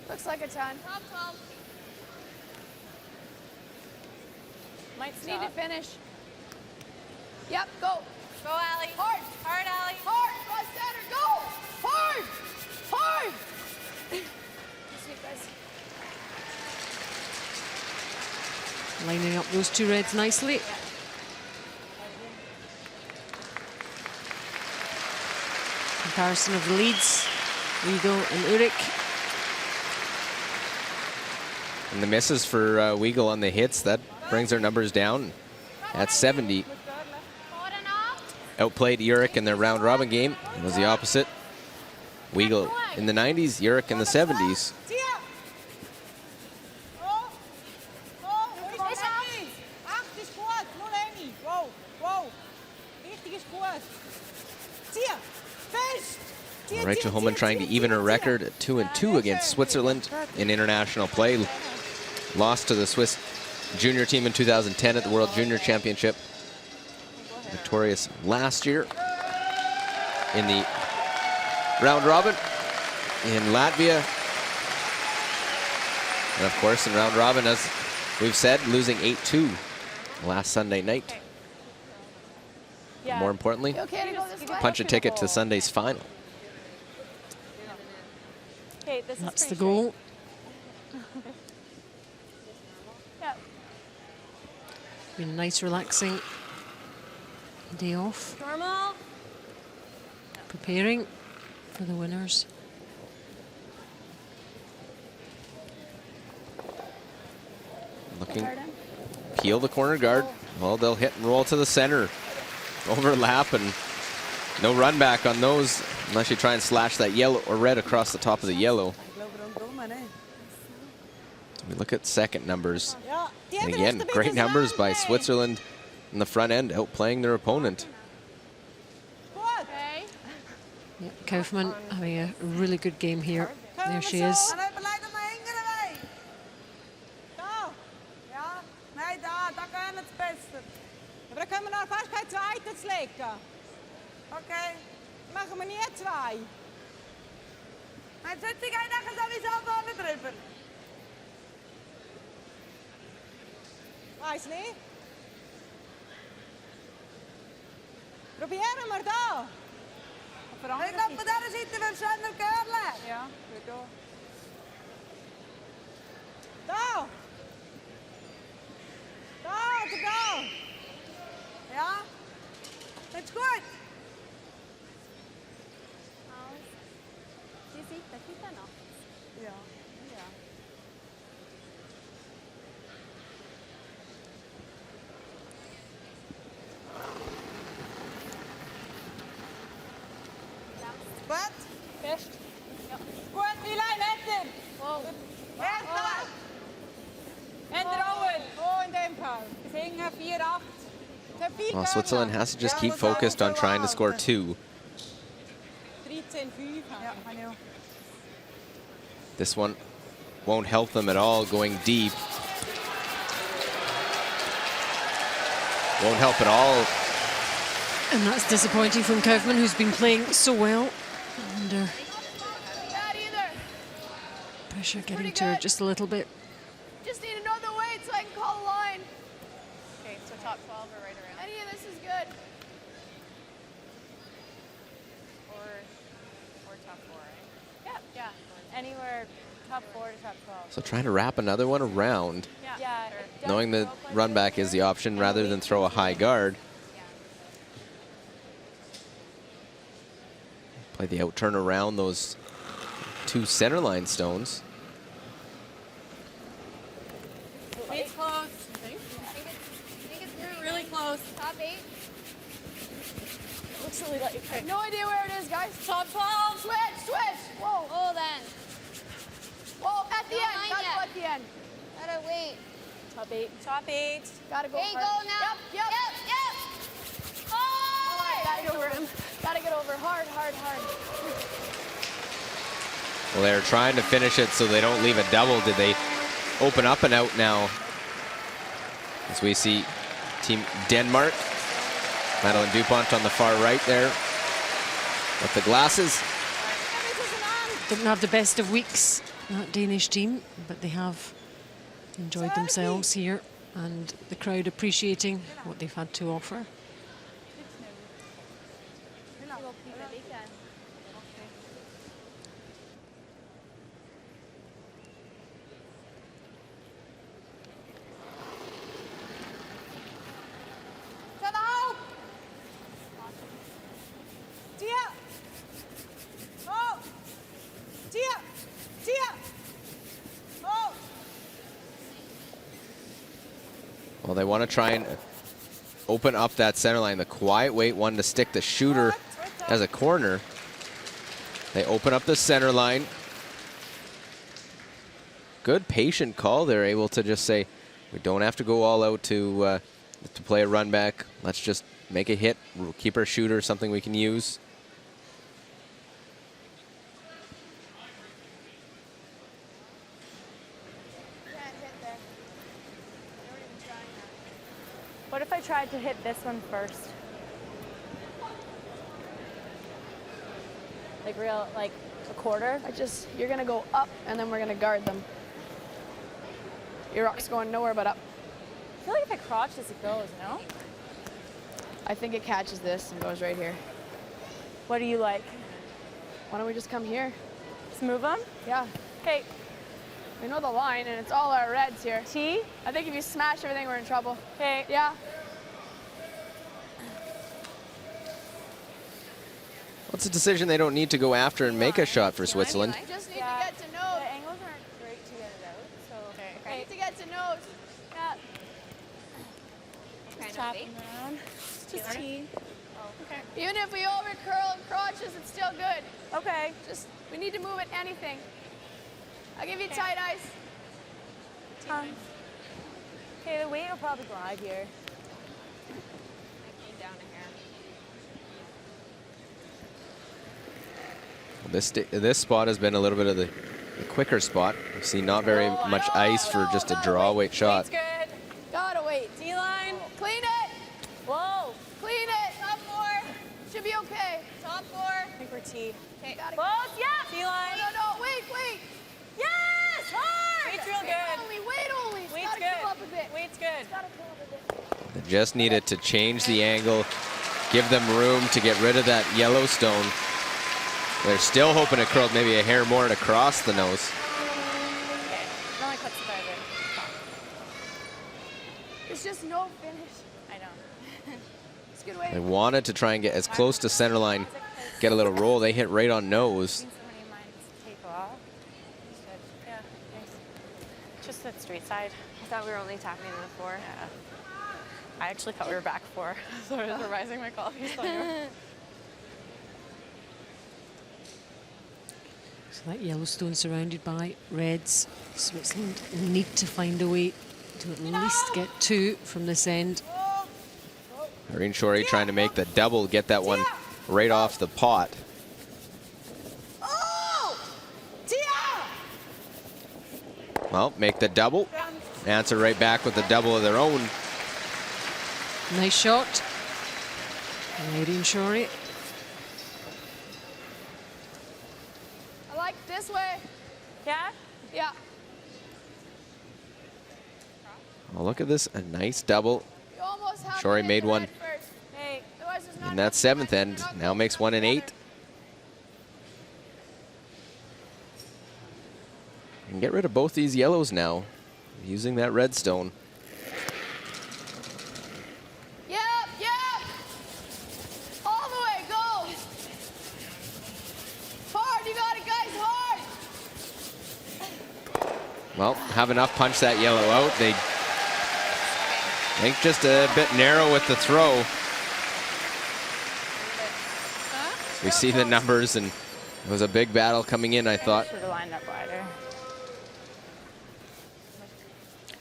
Looks like a 10. Top 12. Might need to finish. Yep, go. Go, Allie. Hard. Hard, Allie. Hard. Cross center. Go. Hard. Hard. Sweet, guys. Lining up those two reds nicely. Comparison of the leads, Weigel and Urich. And the misses for Weigel on the hits, that brings their numbers down at 70. Outplayed Urich in their round robin game. It was the opposite. Weigel in the 90s, Urich in the 70s. Rachel Holman trying to even her record at 2-2 against Switzerland in international play. Lost to the Swiss junior team in 2010 at the World Junior Championship. Victorious last year in the round robin in Latvia. And of course in round robin, as we've said, losing 8-2 last Sunday night. But more importantly, Okay to go this way? punch a ticket to Sunday's final. Okay, this is That's the pretty goal. Yep. Been a nice, relaxing day off. Normal. Preparing for the winners. Looking, peel the corner guard. Well, they'll hit and roll to the center. Overlap and no run back on those unless you try and slash that yellow or red across the top of the yellow. We look at second numbers. And again, great numbers by Switzerland in the front end, outplaying their opponent. Okay. Yeah, Kaufman having a really good game here. There she is. Aber da können wir noch fast kein zweites legen. Okay. Machen wir nie zwei. Nein, sollte ich nachher sowieso vorne drüber. Weiß nicht. Probieren wir da. Ich glaube, von dieser Seite wird es schöner gehören. Ja, für da. Da. Da oder da. Ja? That's gut. Die Seite, bitte noch. Ja. Ja. Gut? Best. Ja. Gut, wie lange hat er? Wow. Oh, in dem Fall. Finger 4-8. Well, Switzerland has to just keep focused on trying to score 2. 13-5. This one won't help them at all going deep. Won't help at all And that's disappointing from Kaufman, who's been playing so well. Under Bad either. pressure getting to her just a little bit. Just need another weight so I can call the line. Okay, so top 12 or right around? Any of this is good. Or top 4, right? Yeah. Anywhere top 4 to top 12. So trying to wrap another one around, Yeah. knowing the run back is the option rather than throw a high guard. Play the out turn around those 2 center line stones. It's close. I think it's Really close. top 8. Looks really like I have no idea where it is, guys. top 12. Switch. Whoa. Oh, then. Whoa, at the Not end. mine Gotta yet. go at the end. Gotta wait. Top 8. Top 8. Gotta go. Okay, hard. go now. Yep. Yep. Oh! Gotta get over him. Gotta get over hard. Well, they're trying to finish it so they don't leave a double. Did they open up and out now? As we see Team Denmark, Madeline Dupont on the far right there with the glasses. Didn't have the best of weeks, that Danish team, but they have enjoyed themselves here, and the crowd appreciating what they've had to offer. To the hoop. Tia. Oh. Tia. Oh. Well, they want to try and open up that center line. The quiet weight one to stick the shooter as a corner. They open up the center line. Good patient call. They're able to just say, we don't have to go all out to play a run back. Let's just make a hit. We'll keep our shooter, something we can use. What if I tried to hit this one first? Like a quarter? You're gonna go up and then we're gonna guard them. Your rock's going nowhere but up. I feel like if I crouch this, it goes, no? I think it catches this and goes right here. What do you like? Why don't we just come here? Just move them? Yeah. Okay, We know the line and it's all our reds here. T. I think if you smash everything, we're in trouble. Okay. Yeah. What's a decision they don't need to go after and make a shot for Switzerland? We just need Yeah. to get to nose. The angles aren't great to get it out, so. We need to get to nose. Yeah. Kind of Tap big. them around. Just T. Even if we over curl and crotches, it's still good. Okay. We need to move it anything. I'll give you tight ice. Okay, the weight will probably glide here. I came down a hair. This spot has been a little bit of the quicker spot. We've seen not very much ice for just a draw weight shot. Weight's good. Gotta wait. D-line. Clean it. Whoa. Clean it. Top 4. Should be okay. Top 4. I think we're T. Okay, gotta Close, yeah. D-line. No, wait. Yes! Hard! Weight's real good. Wait only. It's Weight's gotta good. come up a bit. Weight's good. Gotta come up a bit. They just needed to change the angle, give them room to get rid of that Yellowstone. They're still hoping it curled maybe a hair more to cross the nose. Okay. Not like what's the better. It's just no finish. I know. It's a good way. They wanted to try and get as close to center line, get a little roll. They hit right on nose. Seen so many of mine take off. Yeah, nice. Just that straight side. I thought we were only tapping the 4. Yeah. I actually thought we were back 4, so I was revising my call based on you. So that Yellowstone surrounded by reds. Switzerland need to find a way to at least get 2 from this end. Irene Shorey trying to make the double, get that one right off the pot. Oh! Tia! Well, make the double. Answer right back with the double of their own. Nice shot. Irene Shorey. I like this way. Yeah? Yeah. Oh, look at this, a nice double. You almost have Shorey to hit made the one red first. Hey, otherwise there's not in that enough 7th time. end. You're not Now going makes one in together. 8. And get rid of both these yellows now, using that redstone. Yep, yep. All the way, go. Hard, you got it, guys, hard. Well, have enough punch that yellow out. They think just a bit narrow with the throw. We see the numbers, and it was a big battle coming in, I thought. Should have lined up wider.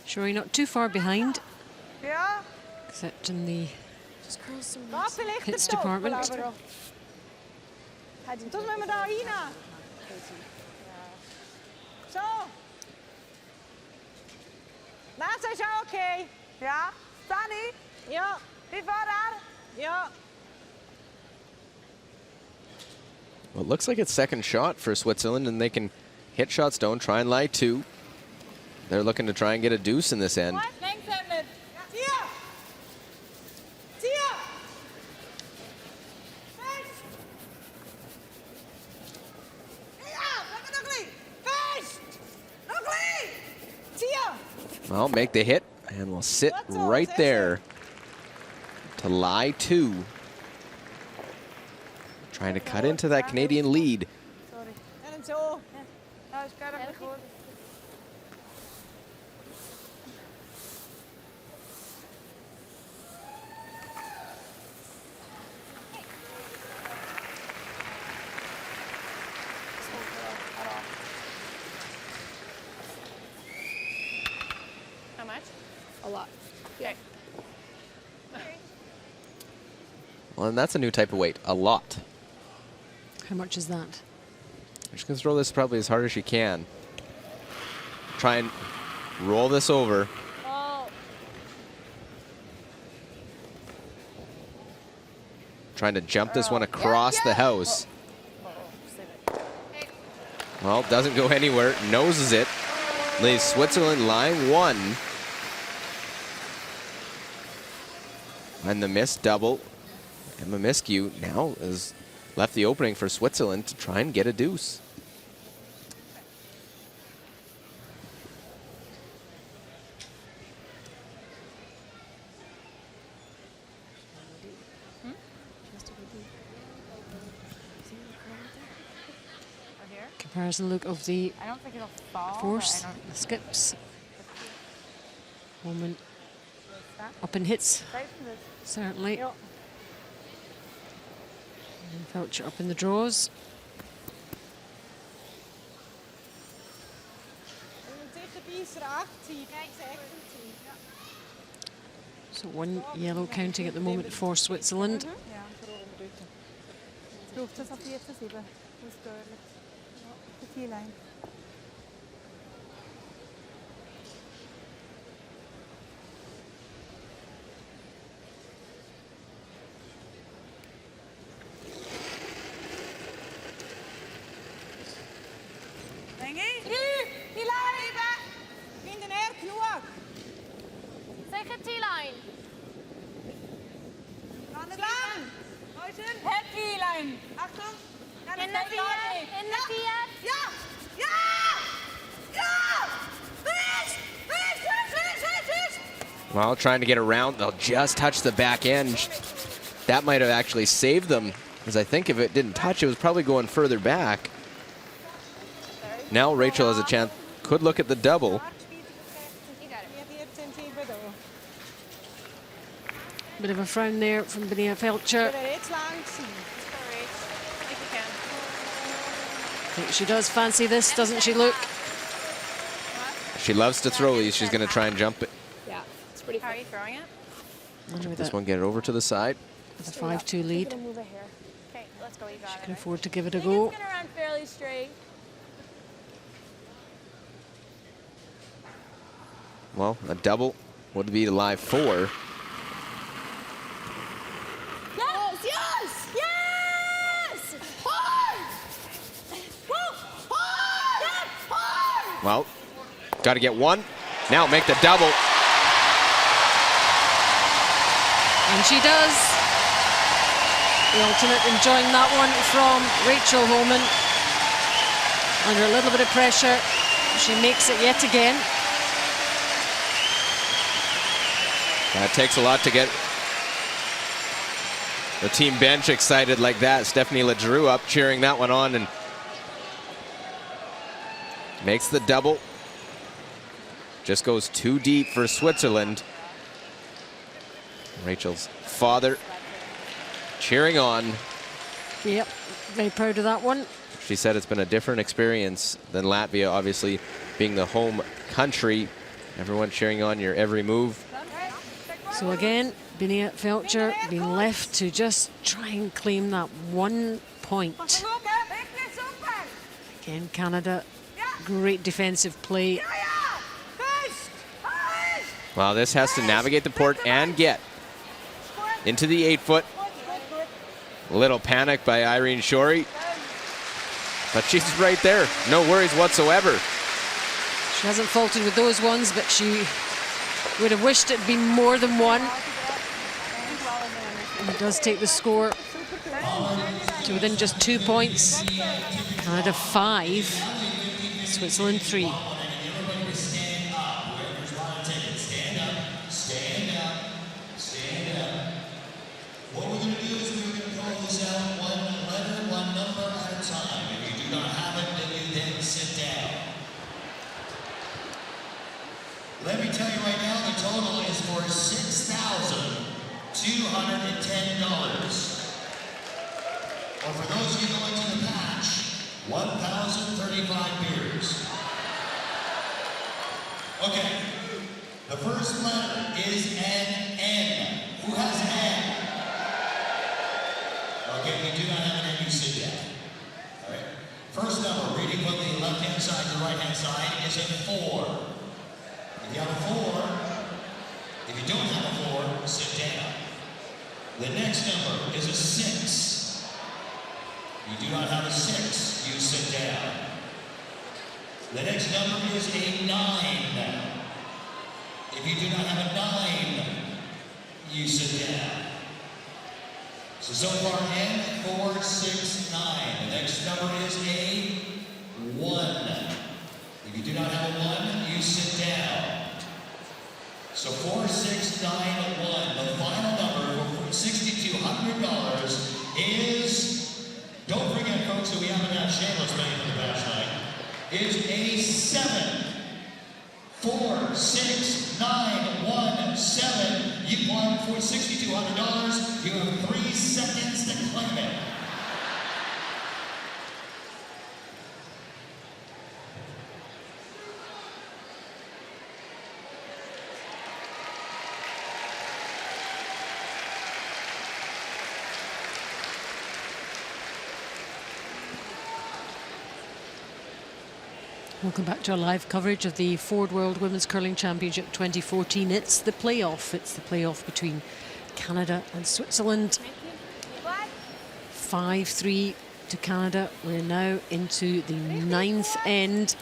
Shorey not too far behind, Ja. except in the Daar ligt hits het toch, department. Barbara. Doe met daar hierna. Zo. Laatste is oké. Ja. Fanny? Ja. Wie var daar? Ja. Well, it looks like it's second shot for Switzerland, and they can hit shots, don't try and lie 2. They're looking to try and get a deuce in this end. Lengst hebben. Tia. Tia. Vijf. Ja, nog niet. Vijf. Nog niet. Tia. Well, make the hit, and we'll sit right there to lie 2. Trying to cut into that Canadian lead. Sorry. En zo. Nou, is keurig goed. How much? A lot. Okay. Well, and that's a new type of weight, a lot. How much is that? I'm just going to throw this probably as hard as you can. Try and roll this over. Oh. Trying to jump this one across the house. Well, doesn't go anywhere. Noses it. Leaves Switzerland line 1. And the missed double. Emma Miskew now has left the opening for Switzerland to try and get a deuce. Comparison look of the I don't think it'll fall. force, but I don't- the skips. Moment up in hits, certainly. Ja. And Felcher up in the draws. So 1 yellow counting at the moment for Switzerland. Ja, het hoeft dus op die eerste 7. Dat is duidelijk. De 4 lijn. Denk je? Die lijn even. In de neer, knoer. Zeg het T-line. Slaan. Het die-lijn. Achtung. Ja, In de Fiat. In de Fiat. Ja. Ja. Ja. Finish. Finish, finish, finish, finish. Well, trying to get around, they'll just touch the back end. That might have actually saved them, because I think if it didn't touch, it was probably going further back. Now Rachel has a chance, could look at the double. You got it. Bit of a frown there from Benia Felcher. Think you can. I think she does fancy this, doesn't she, Luke? She loves to throw these. She's going to try and jump it. Yeah, it's pretty How fun. are you throwing it? With This that- one, get it over to the side. with a 5-2 lead. Move it here. Okay, let's go. You got Can it. afford to give it a It's go. gonna run fairly straight. Well, a double would be to lie 4. Yes, yes, Well, got to get one. Now make the double. And she does. The ultimate enjoying that one from Rachel Holman. Under a little bit of pressure, she makes it yet again. That takes a lot to get the team bench excited like that. Stephanie LeDrew up cheering that one on and makes the double. Just goes too deep for Switzerland. Rachel's father cheering on. Yep, very proud of that one. She said it's been a different experience than Latvia, obviously being the home country. Everyone cheering on your every move. So again, Binia Felcher being left to just try and claim that 1 point. Again, Canada, great defensive play. Well, this has to navigate the port and get into the 8-foot. Little panic by Irene Shorey. But she's right there. No worries whatsoever. She hasn't faltered with those ones, but she would have wished it'd been more than one. And it does take the score to within just 2 points. Canada 5, Switzerland 3. What we're going to do is we're going to call this out one letter, one number at a time. If you do not have it, then you then sit down. Let me tell you right now, the total is for $6,210. Or for those of you going to the patch, 1,035 beers. Okay, the first letter is an N. Who has an N? Okay, we do not have an N, you sit down. All right. First number, reading from the left-hand side to the right-hand side, is a 4. If you have a 4, if you don't have a 4, sit down. The next number is a 6. You do not have a 6, you sit down. The next number is a 9. If you do not have a 9, you sit down. So far, N, 4, 6, 9. The next number is a 1. If you do not have a 1, you sit down. So 4, 6, 9, 1. The final number for $6,200 is, don't forget folks that we haven't had Shameless paying for the match night, is a 7. 4, 6, 9, 1, 7. You won for $6,200. You have 3 seconds to claim it. Welcome back to our live coverage of the Ford World Women's Curling Championship 2014. It's the playoff. It's the playoff between Canada and Switzerland. 5-3 to Canada. We're now into the 9th end.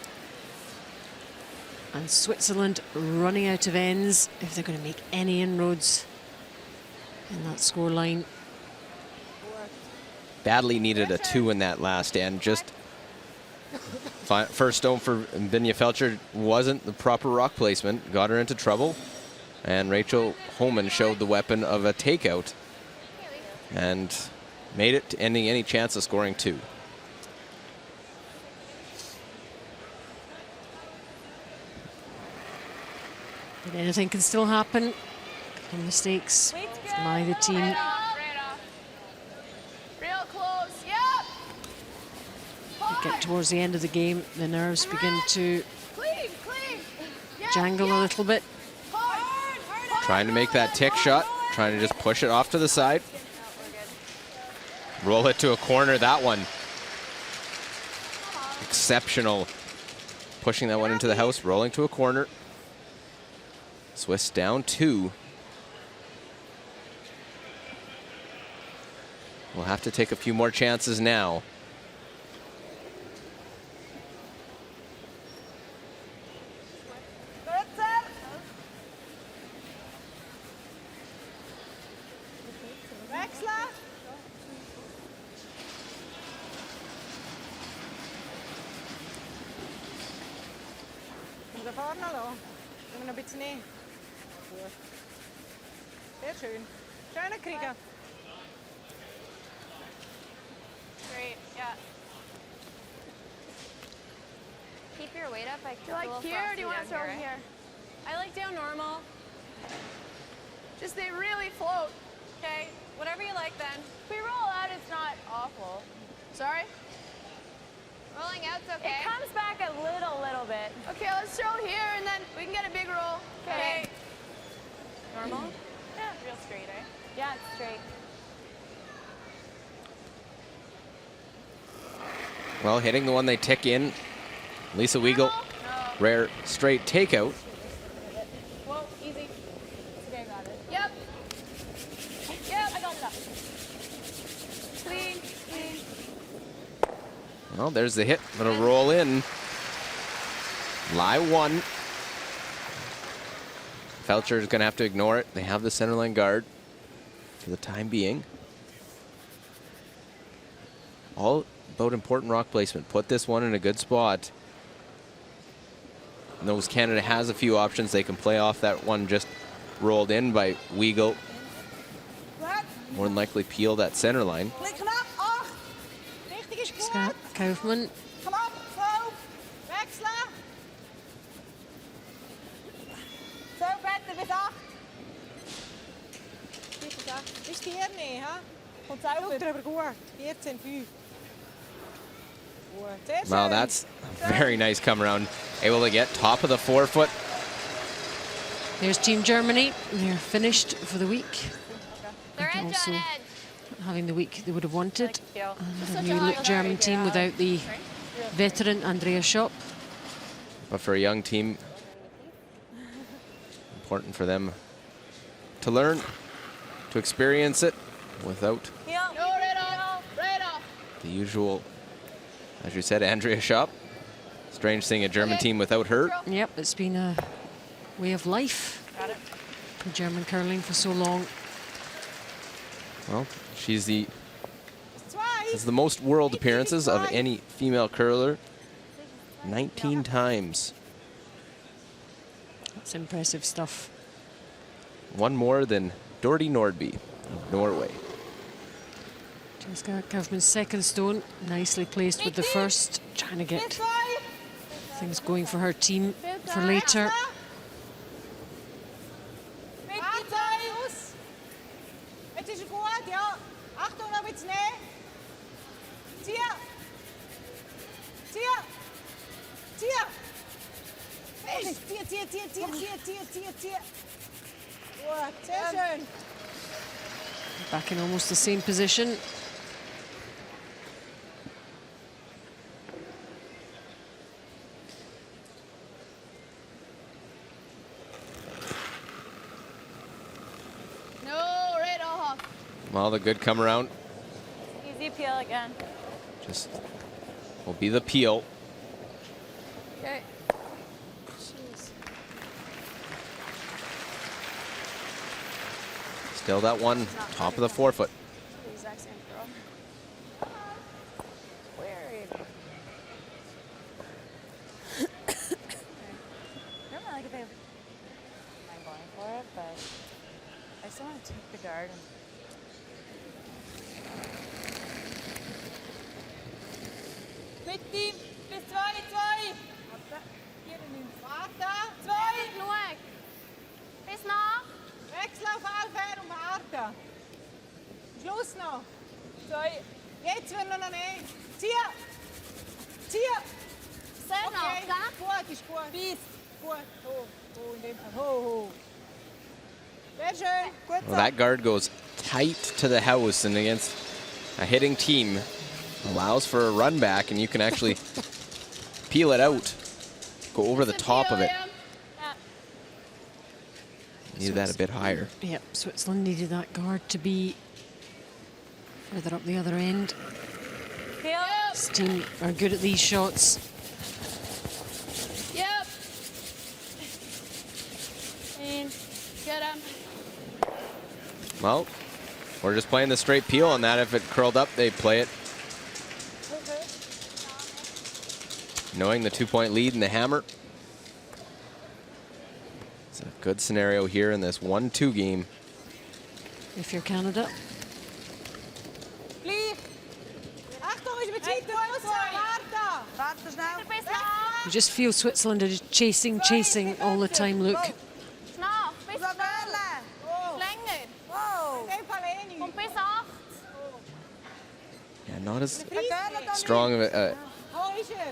And Switzerland running out of ends if they're going to make any inroads in that scoreline. Badly needed a 2 in that last end. Just first stone for Binia Felcher wasn't the proper rock placement. Got her into trouble. And Rachel Holman showed the weapon of a takeout. And made it to ending any chance of scoring 2. But anything can still happen. Some mistakes from either team. Right off. Real close. Yep. Get towards the end of the game, the nerves begin to Clean. Yep, jangle a little bit. Trying to make that tick shot. Trying to just push it off to the side. Roll it to a corner, that one. Exceptional. Pushing that one into the house, rolling to a corner. Swiss down 2. We'll have to take a few more chances now. Wechseln. Da vorne lassen. Wenn wir noch ein bisschen näher. Gut. Sehr schön. Schöner kriegen. Great, yeah. Keep your weight up. I Do you like here or do you want to throw here? I like down normal. Just they really float. Okay, whatever you like then. If we roll out, it's not awful. Sorry? Rolling out's okay. It comes back a little bit. Okay, let's throw here and then we can get a big roll. Okay. Normal? Yeah, real straight, eh? Yeah, it's straight. Well, hitting the one they tick in. Lisa Weigel, rare straight takeout. Whoa, easy. Okay, got it. Yep. Yep. I got it up. Clean, clean. Well, there's the hit. Gonna roll in. Lie one. Felcher is gonna have to ignore it. They have the center line guard for the time being. All about important rock placement. Put this one in a good spot. Knows Canada has a few options. They can play off that one just rolled in by Weigel. More than likely peel that center line. Klikken ab. 8. Richtig ist gut. Scott Kaufman. Knap. 12. Wechseln. So, Peter, bis 8. Bis 8. Ist 4 nicht, ha? Kommt selber. Drüber gut. 14, 5. Gut. Sehr schön. Wow, that's a very nice come around. Able to get top of the forefoot. There's Team Germany. They're finished for the week. They're edge Also on edge. having the week they would have wanted. Feel. And a new look German team without the veteran Andrea Schopp. But for a young team, important for them to learn, to experience it without No, right off. Right off. the usual, as you said, Andrea Schopp. Strange seeing a German team without her. Yep, it's been a way of life for German curling for so long. Well, she's the 2. has the most world appearances of any female curler. 19 times. That's impressive stuff. One more than Dorte Nordby of Norway. Jessica Kaufman's second stone, nicely placed with the first, trying to get 2. things going for her team for later. Aus. Jetzt ist gut, ja. Achtung, noch ein bisschen näher. Zieh. Zieh. Zieh. Zieh. Gut, sehr schön. Back in almost the same position. No, right off. Well, the good come around Easy peel again. just will be the peel. Okay. Still that one, top of the forefoot. The exact same throw. Weird. Normally, like if they mind going for it, but I still want to take the guard and. Mit ihm. Bis 2. Warte. 2. Genug. Bis noch. Wechsel auf Allfair und warten. Schluss noch. 2. Jetzt will er noch nicht. Zieh. Zieh. Sehr noch, Okay. klar? Gut, ist gut. Bis. Gut. Ho, in dem Fall. Ho. Sehr schön. Gut Well, that guard goes tight to the house, and against a hitting team, allows for a run back, and you can actually peel it out, go over the top of it. Needed that a bit higher. Yep, Switzerland needed that guard to be further up the other end. Peel. This team are good at these shots. Yep. And get him. Well, We're just playing the straight peel on that. If it curled up, they play it. Knowing the 2-point lead in the hammer. It's a good scenario here in this 1-2 game. If you're Canada. You just feel Switzerland are just chasing all the time, Luke. Yeah, not as strong of an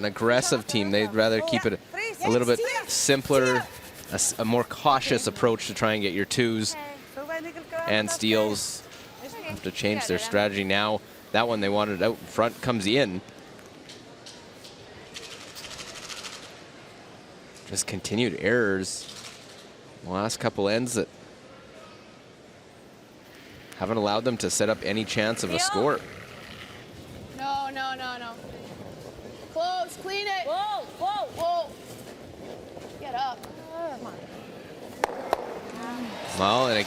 aggressive team. They'd rather keep it a little bit simpler, a more cautious approach to try and get your twos and steals. Have to change their strategy now. That one they wanted out front comes in. Just continued errors. The last couple ends that haven't allowed them to set up any chance of a score. No, no, no, no. Close, clean it. Whoa, whoa, whoa. Get up. Come on. Well, and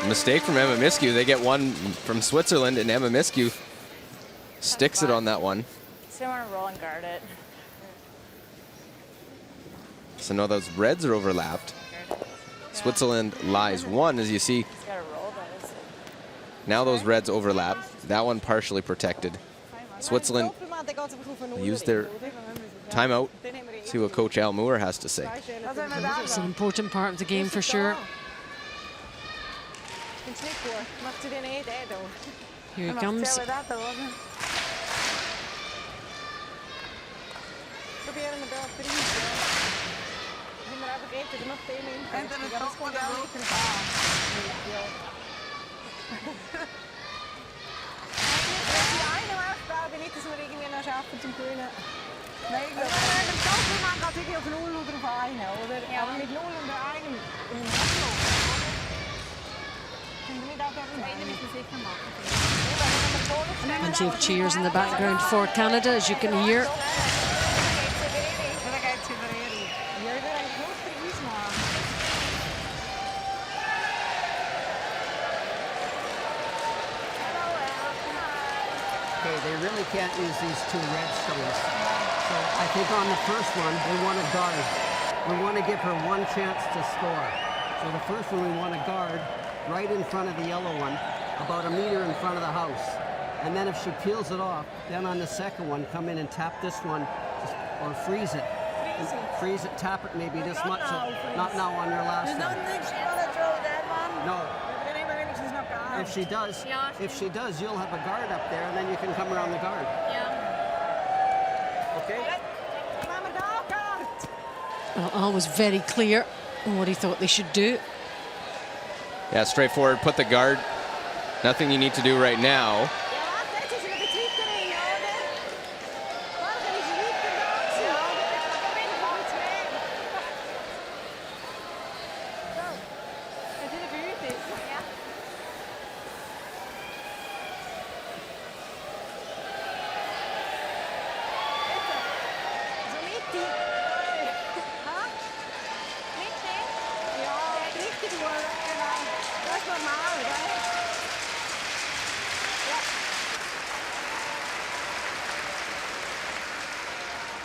a mistake from Emma Miskew. They get one from Switzerland, and Emma Miskew sticks it on that one. Just don't want to roll and guard it. So now those reds are overlapped. Switzerland lies one, as you see. Now those reds overlap. That one partially protected. Switzerland used their timeout. See what Coach Al Moore has to say. It's an important part of the game for sure. Here he comes. Plenty of cheers in the background for Canada, as you can hear. They really can't use these two red stones. So I think on the first one, we want to guard. We want to give her one chance to score. So the first one we want to guard right in front of the yellow one, about a meter in front of the house. And then if she peels it off, then on the second one, come in and tap this one or freeze it. And freeze it, tap it maybe this much, so not now on your last one. No. If she does, you'll have a guard up there, and then you can come around the guard. Okay? Well, Al was very clear on what he thought they should do. Yeah, straightforward. Put the guard. Nothing you need to do right now.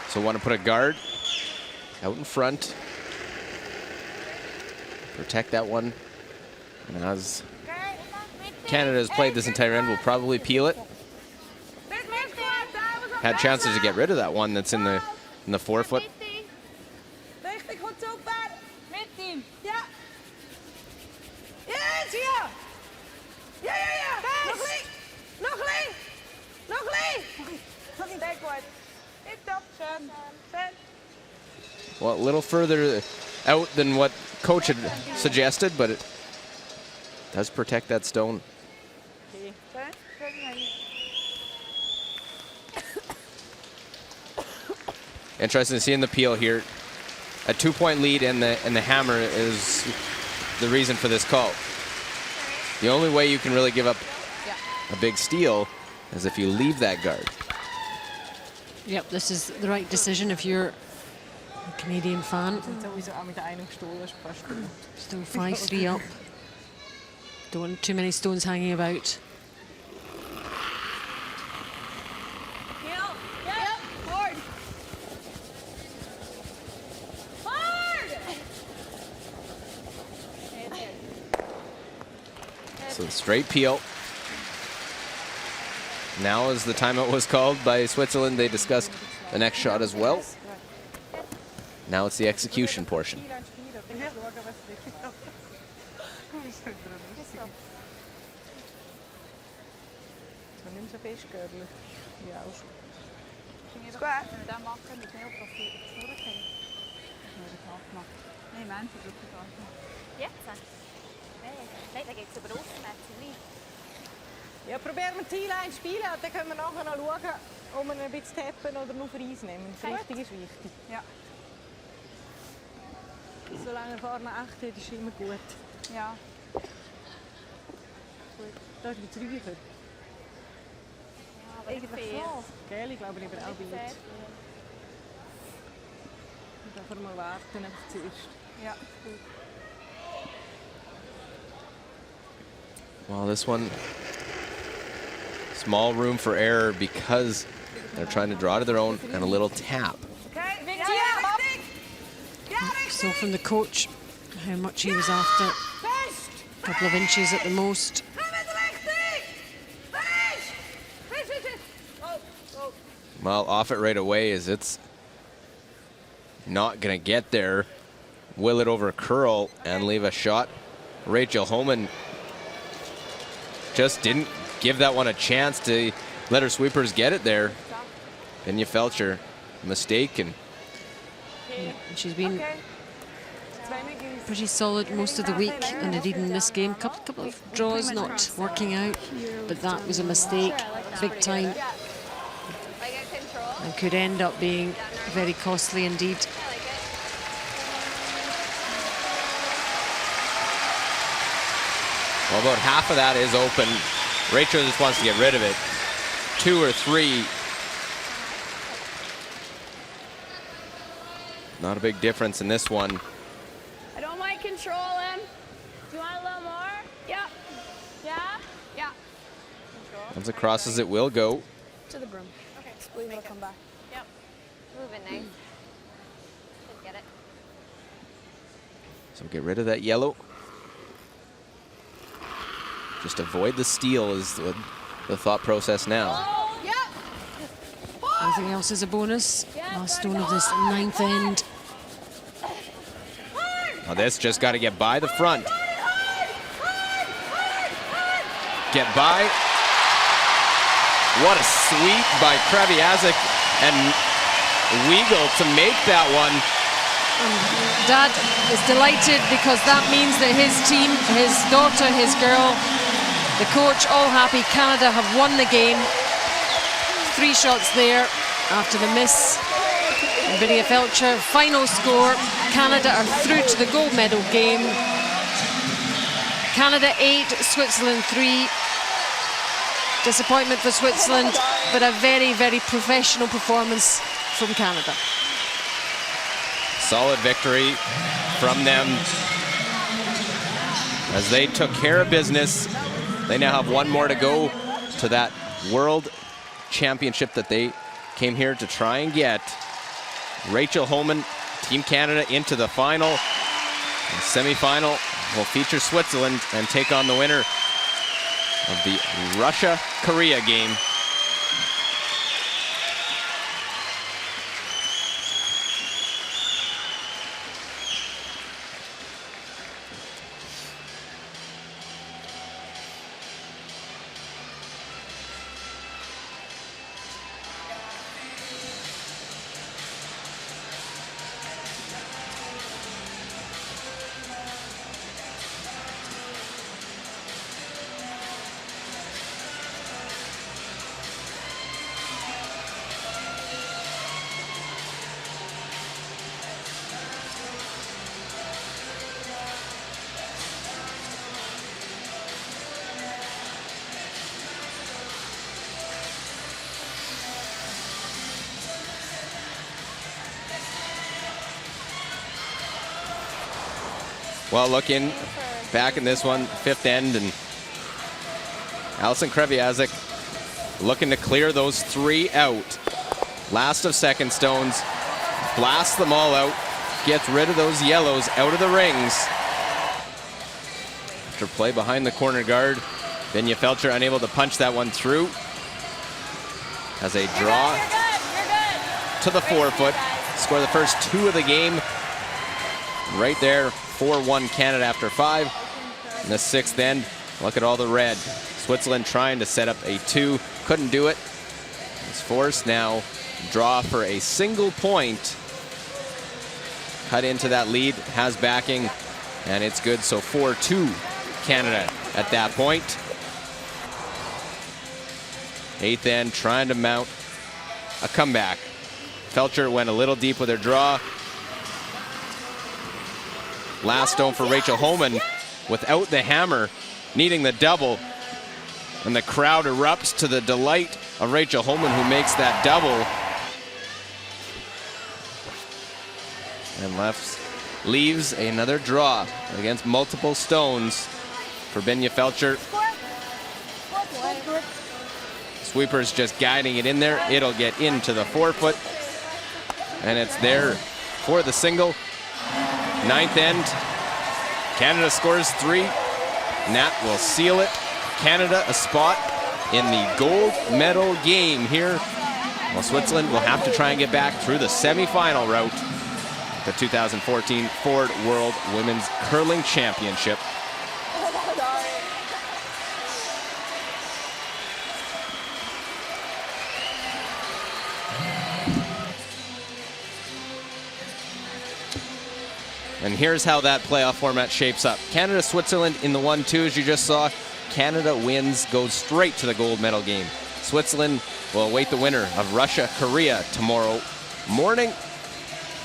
So want to put a guard out in front. Protect that one. And as Canada has played this entire end, will probably peel it. Had chances to get rid of that one that's in the forefoot. Well, a little further out than what coach had suggested, but it does protect that stone. Interesting to see in the peel here. A 2-point lead and the hammer is the reason for this call. The only way you can really give up a big steal is if you leave that guard. Yep, this is the right decision if you're a Canadian fan. Still 5-3 up. Don't want too many stones hanging about. So straight peel. Now is the timeout was called by Switzerland. They discussed the next shot as well. Now it's the execution portion. Ja, probieren wir die Line spielen und dann können wir nachher noch schauen, ob wir ein bisschen tappen oder nur für Eis nehmen. Das Richtige ist wichtig. Ja. Solange er vorne echt hat, ist immer gut. Ja. Gut. Da ist ein bisschen Räucher. Ja, aber eigentlich so. Gell, ich glaube, lieber auch Bild. Da können wir warten, einfach zuerst. Ja, gut. Well, this one, small room for error because they're trying to draw to their own and a little tap. So from the coach, how much he was after. A couple of inches at the most. Well, off it right away as it's not going to get there. Will it over curl and leave a shot. Rachel Homan just didn't give that one a chance to let her sweepers get it there. Enya Felcher, mistake. And yeah, she's been pretty solid most of the week, and indeed in this game. Couple of draws not working out, but that was a mistake, big time, and could end up being very costly indeed. Well, about half of that is open. Rachel just wants to get rid of it. 2 or 3. Not a big difference in this one. I don't mind controlling. Do you want a little more? Yeah. Yeah? Yeah. Comes across as it will go. To the broom. Okay. Believe it'll come back. Yep. Moving nice. Should get it. So get rid of that yellow. Just avoid the steal is the thought process now. Anything else is a bonus. Last stone of this 9th end. Now this just got to get by the front. Get by. What a sweep by Kraviazik and Weigel to make that one. Dad is delighted because that means that his team, his daughter, his girl, the coach, all happy. Canada have won the game. 3 shots there after the miss. And Enya Felcher, final score, Canada are through to the gold medal game. Canada 8, Switzerland 3. Disappointment for Switzerland, but a very, very professional performance from Canada. Solid victory from them as they took care of business. They now have one more to go to that World Championship that they came here to try and get. Rachel Homan, Team Canada into the final. The semi-final will feature Switzerland and take on the winner of the Russia-Korea game. Well, looking back in this one, fifth end, and Alison Kreviazik looking to clear those 3 out. Last of second stones, blasts them all out, gets rid of those yellows out of the rings. After play behind the corner guard, Benya Felcher unable to punch that one through. Has a draw to the 4-foot. Score the first 2 of the game. Right there, 4-1 Canada after 5. In the 6th end, look at all the red. Switzerland trying to set up a 2. Couldn't do it. It's forced now. Draw for a single point. Cut into that lead, has backing, and it's good. So 4-2 Canada at that point. 8th end, trying to mount a comeback. Felcher went a little deep with her draw. Last stone for Rachel Holman without the hammer, needing the double. And the crowd erupts to the delight of Rachel Holman, who makes that double. And leaves another draw against multiple stones for Benya Felcher. Sweeper's just guiding it in there. It'll get into the 4-foot. And it's there for the single. 9th end. Canada scores 3. Nat will seal it. Canada a spot in the gold medal game here. Well, Switzerland will have to try and get back through the semifinal route. The 2014 Ford World Women's Curling Championship. And here's how that playoff format shapes up. Canada-Switzerland in the 1-2, as you just saw. Canada wins, goes straight to the gold medal game. Switzerland will await the winner of Russia-Korea tomorrow morning.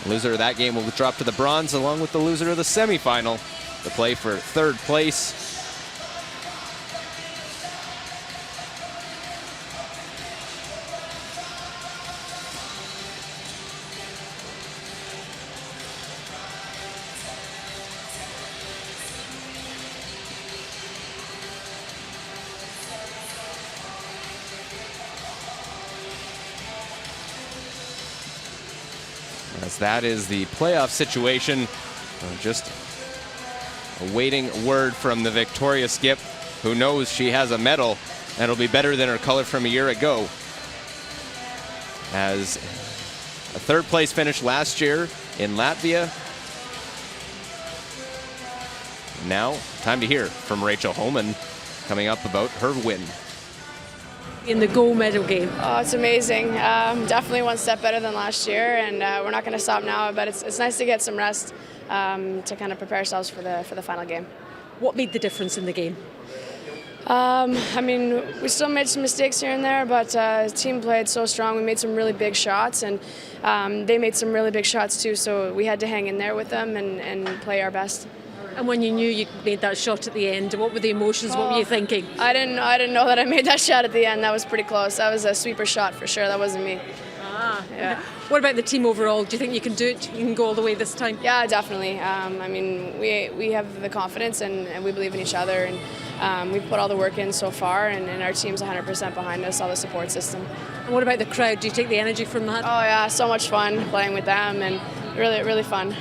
The loser of that game will drop to the bronze, along with the loser of the semifinal to play for 3rd place. As that is the playoff situation. Just awaiting word from the Victoria skip, who knows she has a medal and it'll be better than her color from a year ago. As a 3rd place finish last year in Latvia. Now, time to hear from Rachel Holman coming up about her win. In the gold medal game. Oh, it's amazing. Definitely one step better than last year, and we're not going to stop now. But it's nice to get some rest to kind of prepare ourselves for the final game. What made the difference in the game? I mean, we still made some mistakes here and there, but the team played so strong. We made some really big shots, and they made some really big shots too. So we had to hang in there with them and play our best. And when you knew you'd made that shot at the end, what were the emotions? What were you thinking? I didn't know that I made that shot at the end. That was pretty close. That was a sweeper shot for sure. That wasn't me. Yeah. What about the team overall? Do you think you can do it? You can go all the way this time? Yeah, definitely. I mean, we have the confidence and we believe in each other, and we've put all the work in so far, and our team's 100% behind us, all the support system. And what about the crowd? Do you take the energy from that? Oh yeah, so much fun playing with them, and really, really fun.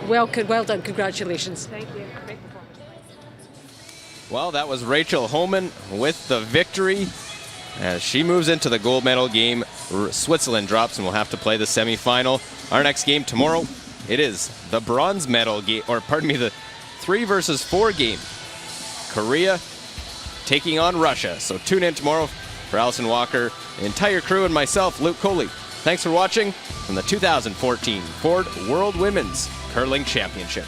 Well done. Congratulations. Thank you. Great performance. Well, that was Rachel Holman with the victory. As she moves into the gold medal game, Switzerland drops and will have to play the semifinal. Our next game tomorrow, it is the bronze medal game, or pardon me, the 3 versus 4 game. Korea taking on Russia. So tune in tomorrow for Allison Walker, the entire crew, and myself, Luke Coley. Thanks for watching from the 2014 Ford World Women's Curling Championship.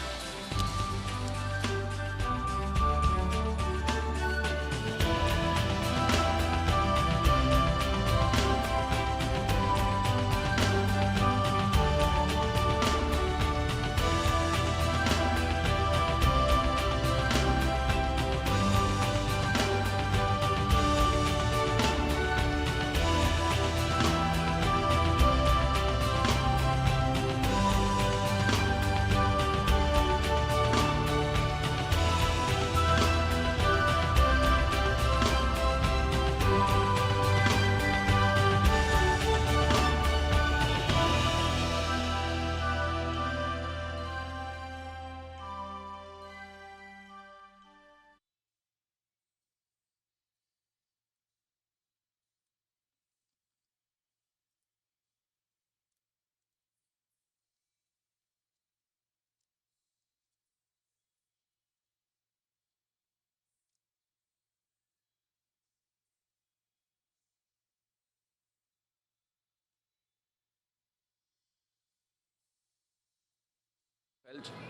Welt.